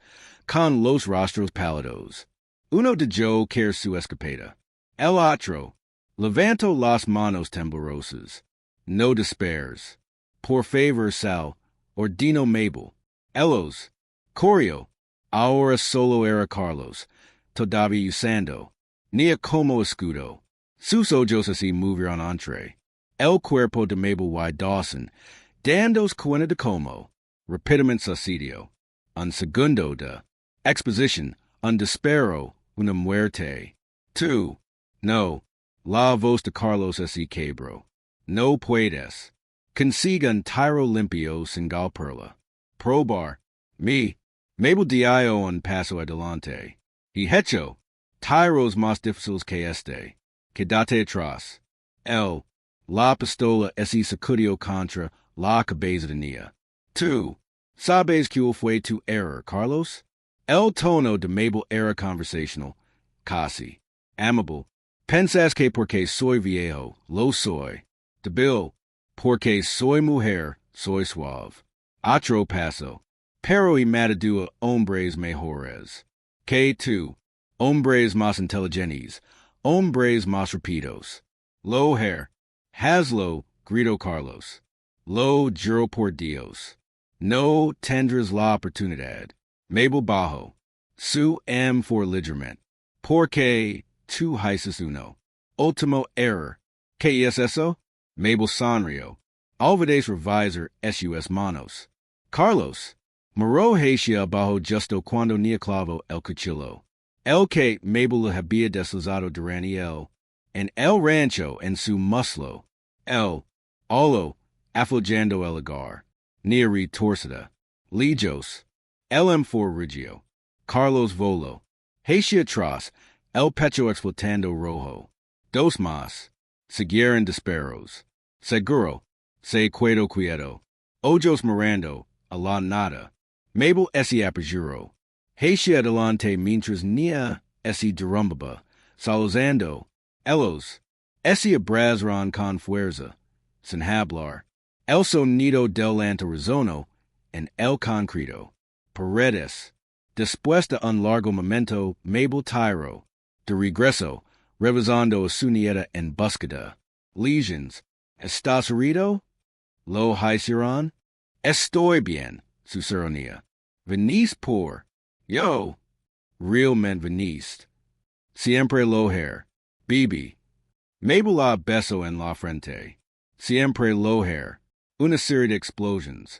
con los rostros pálidos. Uno de Joe care su escapada. El otro. Levanto las manos temblorosas. No despairs. Por favor, Sal. Ordino Mabel. Elos. Corio. Ahora solo era Carlos. Todavía usando. Ni como escudo. Sus ojos así movieron entre. El cuerpo de Mabel Y. Dawson. Dandos cuenta de como. Rapidamente sucedió. Un segundo de. Exposition. Un disparo. Una muerte. 2. No. La voz de Carlos S. Cabro. No puedes. Consigan Tyro limpio sin perla. Probar. Me. Mabel Dio en paso adelante. Y hecho. Tyros más difíciles que este. Quédate atrás. La pistola ese sacudio contra la cabeza de Nia. 2. ¿Sabes que fue tu error, Carlos? El tono de Mabel era conversational. Casi. Amable. Pensas que porque soy viejo, lo soy. Débil. Porque soy mujer, soy suave. Otro paso. Pero y matadua hombres mejores. K2. Hombres más inteligentes. Hombres más rapidos. Lo hair. Haslo, grito Carlos. Lo juro por Dios. No tendrás la oportunidad. Mabel bajo. Su for ligeramente. Porque tu haces uno. Ultimo error. ¿Qué es eso? Mabel sonrió. Olvides revisor sus manos. Carlos. Moró hacia bajo justo cuando ni clavo el cuchillo. El que Mabel le había deslizado durante en el rancho en su muslo. Olo, aflojando el agar. Ni retorcida. Lijos. El for Rigio. Carlos volo. Hacia atrás. El pecho explotando rojo. Dos más. Siguieron disparos. Seguro. Se quieto. Ojos mirando. A la nada. Mabel ese apaguro. Hacia adelante mientras Nia ese derrumbaba. Saluzando. Elos. Ese abrazron con fuerza. Sin hablar. El sonido del antirezono en el concreto. Paredes. Después de un largo momento, Mabel Tyro. De regreso, revisando a su nieta en búsqueda. Lesions. ¿Estás herido? Lo hicieron? Estoy bien, susurró Nia. Venís por. Yo. Realmente veniste. Siempre lo hair. Bibi. Mabel la beso en la frente. Siempre lo hair. Una serie de explosions.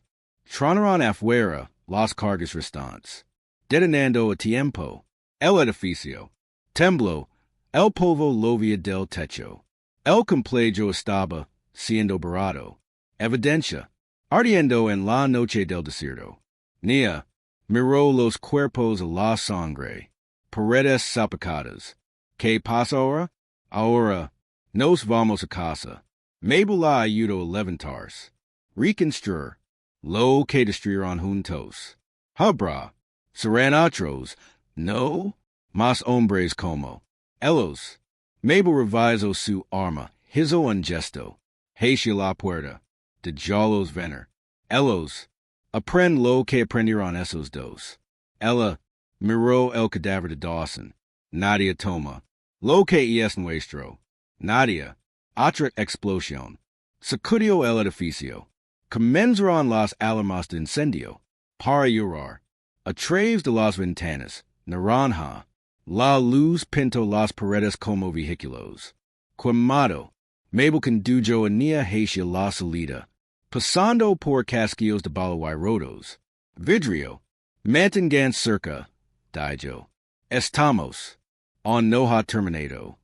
Tronaron afuera las cargas restantes. Detonando a tiempo. El edificio. Tembló. El polvo llovía del techo. El complejo estaba siendo barado. Evidencia. Ardiendo en la noche del desierto. Nia. Miró los cuerpos a la sangre. Paredes salpicadas. ¿Qué pasa ahora? Ahora. Nos vamos a casa. Mabel la ayudó a levantarse. Reconstruir. Lo que destruyeron juntos. Habra. Serán otros. No. Más hombres como. Elos. Mabel revisó su arma. Hizo un gesto. Hacia la puerta. De jalos venir. Elos. Aprend lo que aprendieron esos dos. Ella. Miró el cadáver de Dawson. Nadia toma. Lo que es nuestro. Nadia. Otra explosión. Sacudió el edificio. Comenzaron las alarmas de incendio. Para llorar. A través de las ventanas. Naranja. La luz pintó las paredes como vehículos. Quemado. Mabel condujo a Nia hacia la salida. Pasando por casquillos de rotos. Vidrio. Mantengan cerca. Dijo. Estamos. On no ha terminado.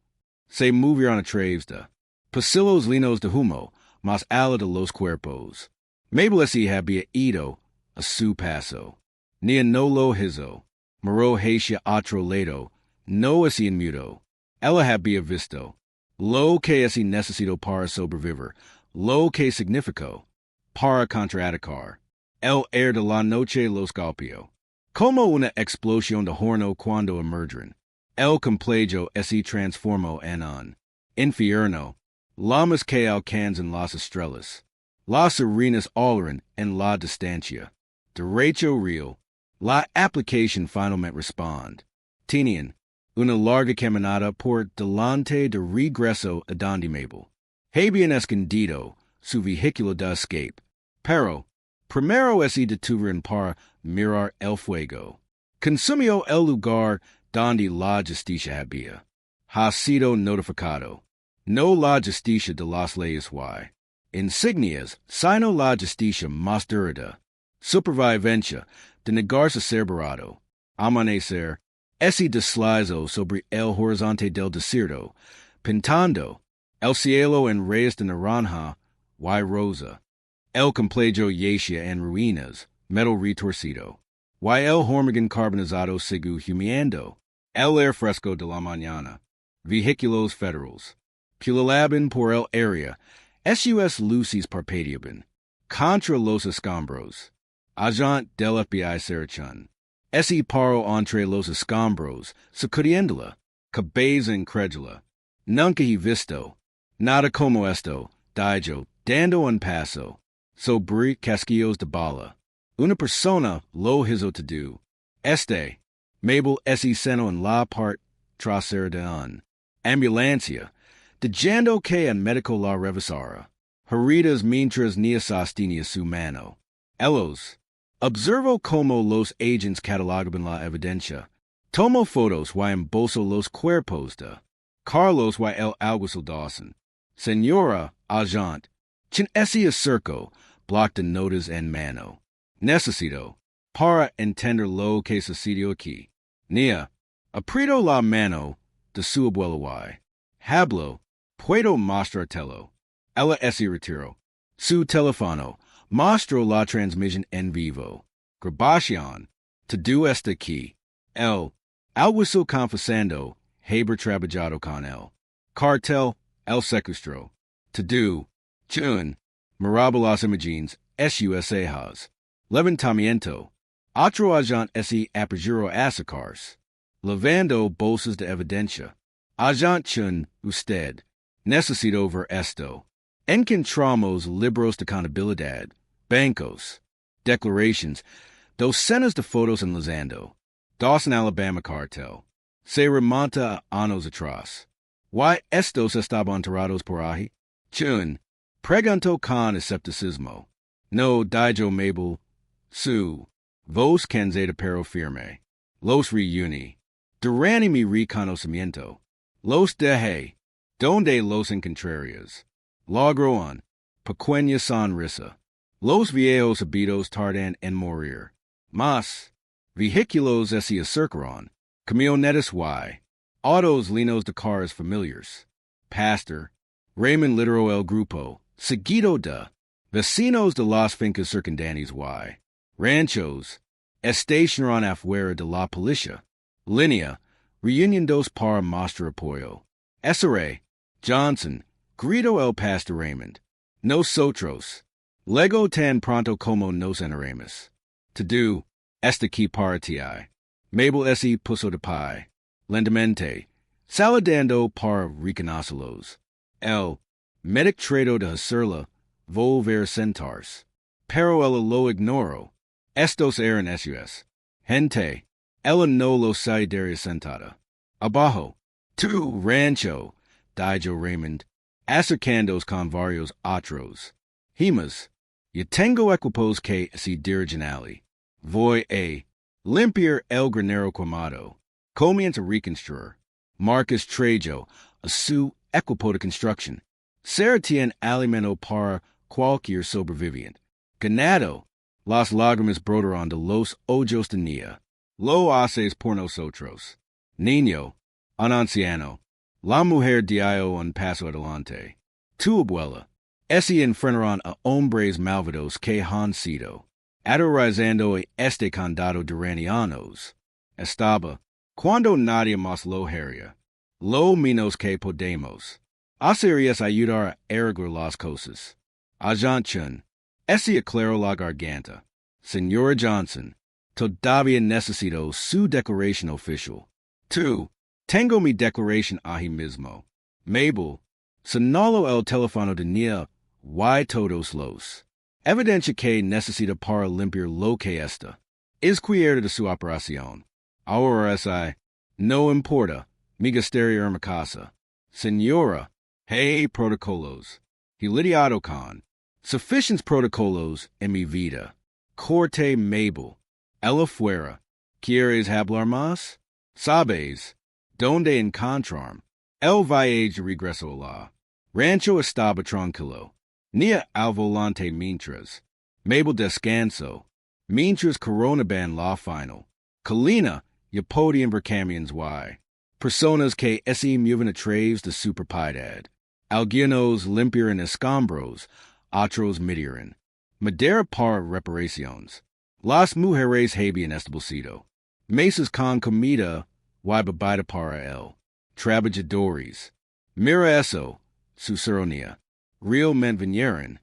Se movieron a través de. Pasillos linos de humo. Más ala de los cuerpos. Mabel ese había ido a su paso. Nia no lo hizo. Moró hacia otro lado. No ese inmuto. Ella había visto. Lo que ese necesitó para sobrevivir. Lo que significó. Para contraatacar. El air de la noche los golpeó. Como una explosión de horno cuando emergen. El complejo se transformó en un infierno. Llamas que alcanzan las estrellas. Las arenas oran en la distancia. Derecho real. La aplicación finalmente responde. Tenían una larga caminata por delante de regreso a donde Mabel. Habían escondido su vehículo de escape. Pero, primero se detuvieron para mirar el fuego. Consumió el lugar donde la justicia había. Ha sido notificado. No la justicia de las leyes y insignias, sino la justicia más durada. Supervivencia de negarse cerberado. Amanecer. Ese deslizo sobre el horizonte del desierto, pintando el cielo en rayas de naranja y rosa. El complejo yacia en ruinas, metal retorcido. Y el hormigón carbonizado sigue humeando. El aire fresco de la mañana. Vehículos federales. Pululaban por el área. SUS lucis parpadeaban. Contra los escombros. Agent del FBI Serachun. Ese paro entre los escombros, sacudiéndola. Cabeza incrédula. Nunca he visto. Nada como esto, dijo, dando un paso. Sobre casquillos de bala. Una persona lo hizo to do. Mabel ese seno en la part trasera de un. Ambulancia. Dejando que en médico la revisara. Heridas mientras ni sostenía su mano. Ellos. Observo como los agents catalogaban la evidencia. Tomo fotos y embolso los cuerpos de Carlos y el alguacil Dawson. Señora agent. Chin ese acerco. Block de notas en mano. Necesito. Para entender lo que sucedió aquí. Nia. Aprieto la mano de su abuelo y. Hablo. Puedo mostrártelo. Ella ese retiro. Su teléfono. Mostro la transmisión en vivo. Grabación. To do esta aquí. El. Alguacil confesando. Haber trabajado con él. Cartel. El secuestro. To do. Chun. Miraba las imágenes. SUSAjas. Levantamiento. Otro agent ese apergiro a sacarse. Lavando bolsas de evidencia. Agent chun. Usted. Necesito ver esto. Encontramos libros de contabilidad. Bancos. Declarations. Docenas de fotos enlazando. Dawson, Alabama cartel. Se remonta a años atrás. ¿Why estos estaban enterrados por ahí? Chun. Preguntó con escepticismo. No, dijo Mabel. Su. Vos canzeta pero firme. Los reuni. Durante mi reconocimiento. Los dejé. Donde los encontrarías. Logroan. Pequeña sonrisa. Los viejos habidos tardan en morir. Mas. Vehículos ese acercaron. Camionetas y. Autos linos de cars familiars. Pastor. Raymond lideró el grupo. Seguido de. Vecinos de las fincas circundantes y. Ranchos. Estacionaron afuera de la policía. Línea. Reuniendo para mostrar apoyo. SRA. Johnson. Grito el pastor Raymond. Nosotros. Lego tan pronto como nos enteremos. To do. Esta aquí para ti. Mabel ese puso de pie. Lentamente. Saludando para reconocerlos. El. Medic trato de hacerla. Volver sentarse. Pero ella lo ignoro. Estos eran SUS. Gente. Ella no lo solidaria sentada. Abajo. Tu rancho. Dijo Raymond. Acercandos con varios otros. Himas. Yo tengo equipos que se dirigen allí. Voy a. Limpiar el granero quemado. Comienza a reconstruir. Marcus Trejo. A su equipo de construcción. Seratian alimento para cualquier sobreviviente. Ganado. Las lágrimas brotaron de los ojos de Nia. Lo haces por nosotros. Niño. Un anciano. La mujer dio un paso adelante. Tu abuela. Ese enfrentaron a hombres malvados que han sido. Aterrorizando a este condado durante años. Estaba. Cuando nadie más lo haría. Lo menos que podemos. Hacerías ayudar a arreglar las cosas. Agent Chun. Ese aclaró la garganta. Señora Johnson. Todavía necesito su declaración oficial. Tú. Tengo mi declaración ahí mismo. Mabel. Sonalo el teléfono de Nia. Y todos los. Evidencia que necesita para limpiar lo que está. Es cuidar de su operación. Ahora esa. No importa. Mi gastaría en mi casa. Señora. Hey protocolos. He lidiado con. Sufficientes protocolos en mi vida. Corte Mabel. Ella fuera. ¿Quieres hablar más? Sabes. Donde encontrarme. El viaje regreso a la. Rancho estaba tranquilo. Nia al volante mientras. Mabel descanso. Mientras coronaban la final. Kalina, y podían ver camions y. Personas que se mueven a través de su propiedad. Algunos limpiaran escombros, otros midieran. Madera para reparaciones. Las mujeres habían establecido mesas con comida y bebida para el trabajadores. Mira eso, su seronía. Realmente vinieron.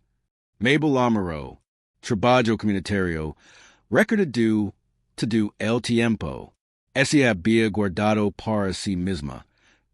Mabel Amaro, trabajo comunitario, recordado to do el tiempo. Ese había guardado para sí misma.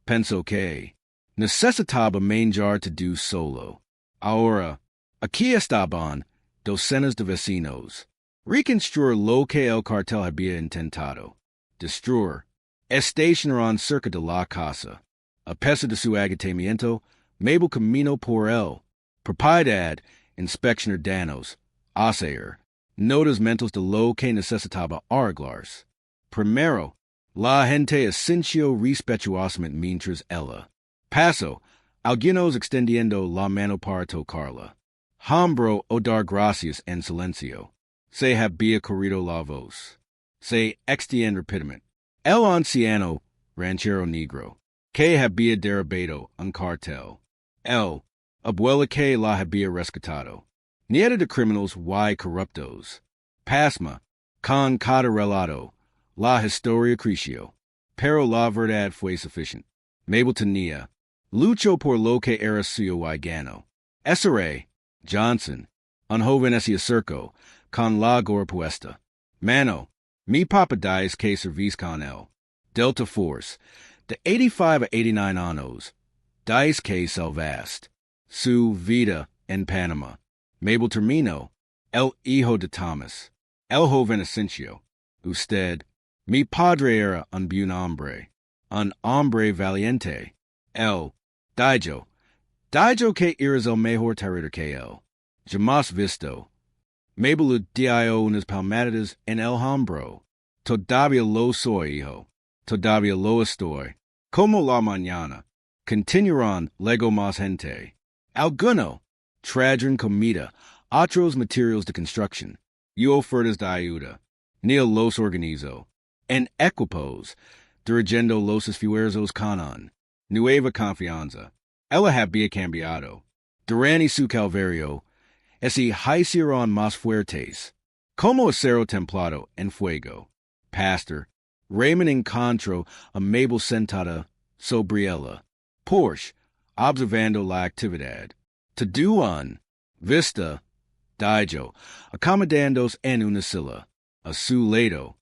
Pensó que necesitaba manjar to do solo. Ahora, aquí estaban docenas de vecinos. Reconstruir lo que el cartel había intentado. Destruir. Estacionaron cerca de la casa. A pesar de su agotamiento, Mabel caminó por él. Propiedad, inspeccionar danos, hacer notas mentales de lo que necesitaba arreglarse. Primero, la gente asintió respetuosamente mientras ella pasó, algunos extendiendo la mano para tocarla. Hombro o dar gracias en silencio. Se había corrido la voz. Se extiende rápidamente. El anciano, ranchero negro, que había derribado un cartel. El abuela que la había rescatado. Nieta de criminals y corruptos. Pasma, con cada relato, la historia creció. Pero la verdad fue suficiente. Mabel tenía. Luchó por lo que era suyo y ganó. Mabel Johnson, un joven se acercó, con la gorra puesta. Mano, mi papá dice que servís con él. Delta Force, de 85 a 89 años. Dice que salvaste su vida en Panamá. Mabel terminó. El hijo de Thomas. El joven Asencio. Usted, mi padre era un buen hombre. Un hombre valiente. El, dijo que eres el mejor tirador que él jamás visto. Mabel le dio unas palmadas en el hombro. Todavía lo soy, hijo. Todavía lo estoy. Como la mañana. Continuarán luego más gente. Alguno trajeron comida, otros materiales de construcción, y ofertas de ayuda. Ni los organizó. En equipos, dirigiendo los esfuerzos con nueva confianza. Ella había cambiado. Durante su calvario, se hicieron más fuertes. Como acero templado en fuego. Pastor, Raymond encontró a Mabel sentada sobre ella. Porsche, observando la actividad. Teduan, vista, dijo, acomodándose en una silla. A su lado.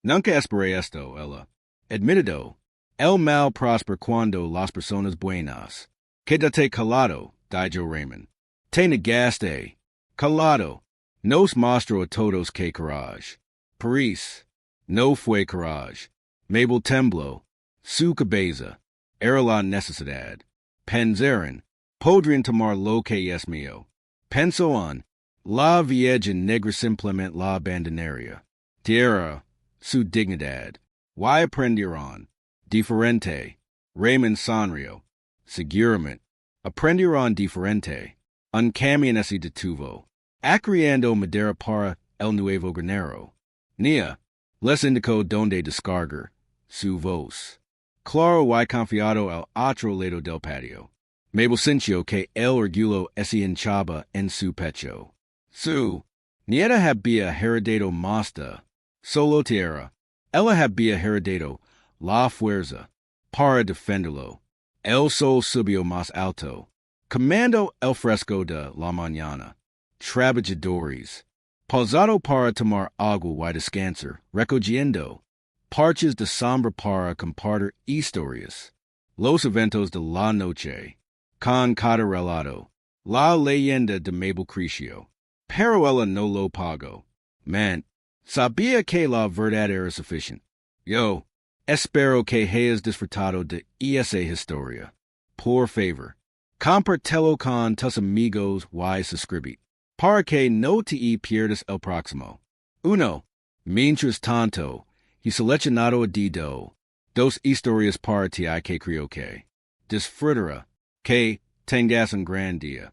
Nunca esperé esto, ella. Admitido. El mal prosper cuando las personas buenas. Quédate calado, dijo Raymond. Te negaste. Calado. Nos mostró a todos que courage. Paris. No fue courage. Mabel tembló. Su cabeza. Era la necesidad. Pensaron. Podrían tomar lo que es mío. Pensó en. La vieja negra simplemente la abandonaría. Tierra. Su dignidad. Y aprendieron. Diferente. Raymond sonrió. Seguramente. Aprendieron diferente. Un camión se detuvo. Acriando madera para el nuevo granero. Nia. Les indicó donde descargar. Su voz. Claro y confiado al otro lado del patio. Mabel sintió que el orgullo se hinchaba en su pecho. Su nieta había heredado masta. Solo tierra. Ella había heredado la fuerza para defenderlo. El sol subió más alto. Comando el fresco de la mañana. Trabajadores. Pausado para tomar agua y descansar, recogiendo parches de sombra para compartir historias. Los eventos de la noche. Con cada relato. La leyenda de Mabel creció. Pero ella no lo pagó. Man, sabía que la verdad era suficiente. Yo, espero que hayas disfrutado de esa historia. Por favor, compartelo con tus amigos y suscribite. Para que no te pierdas el próximo. Uno. Mientras tanto, he seleccionado a dos historias para ti que creo que disfrutará. Que tengas un gran día.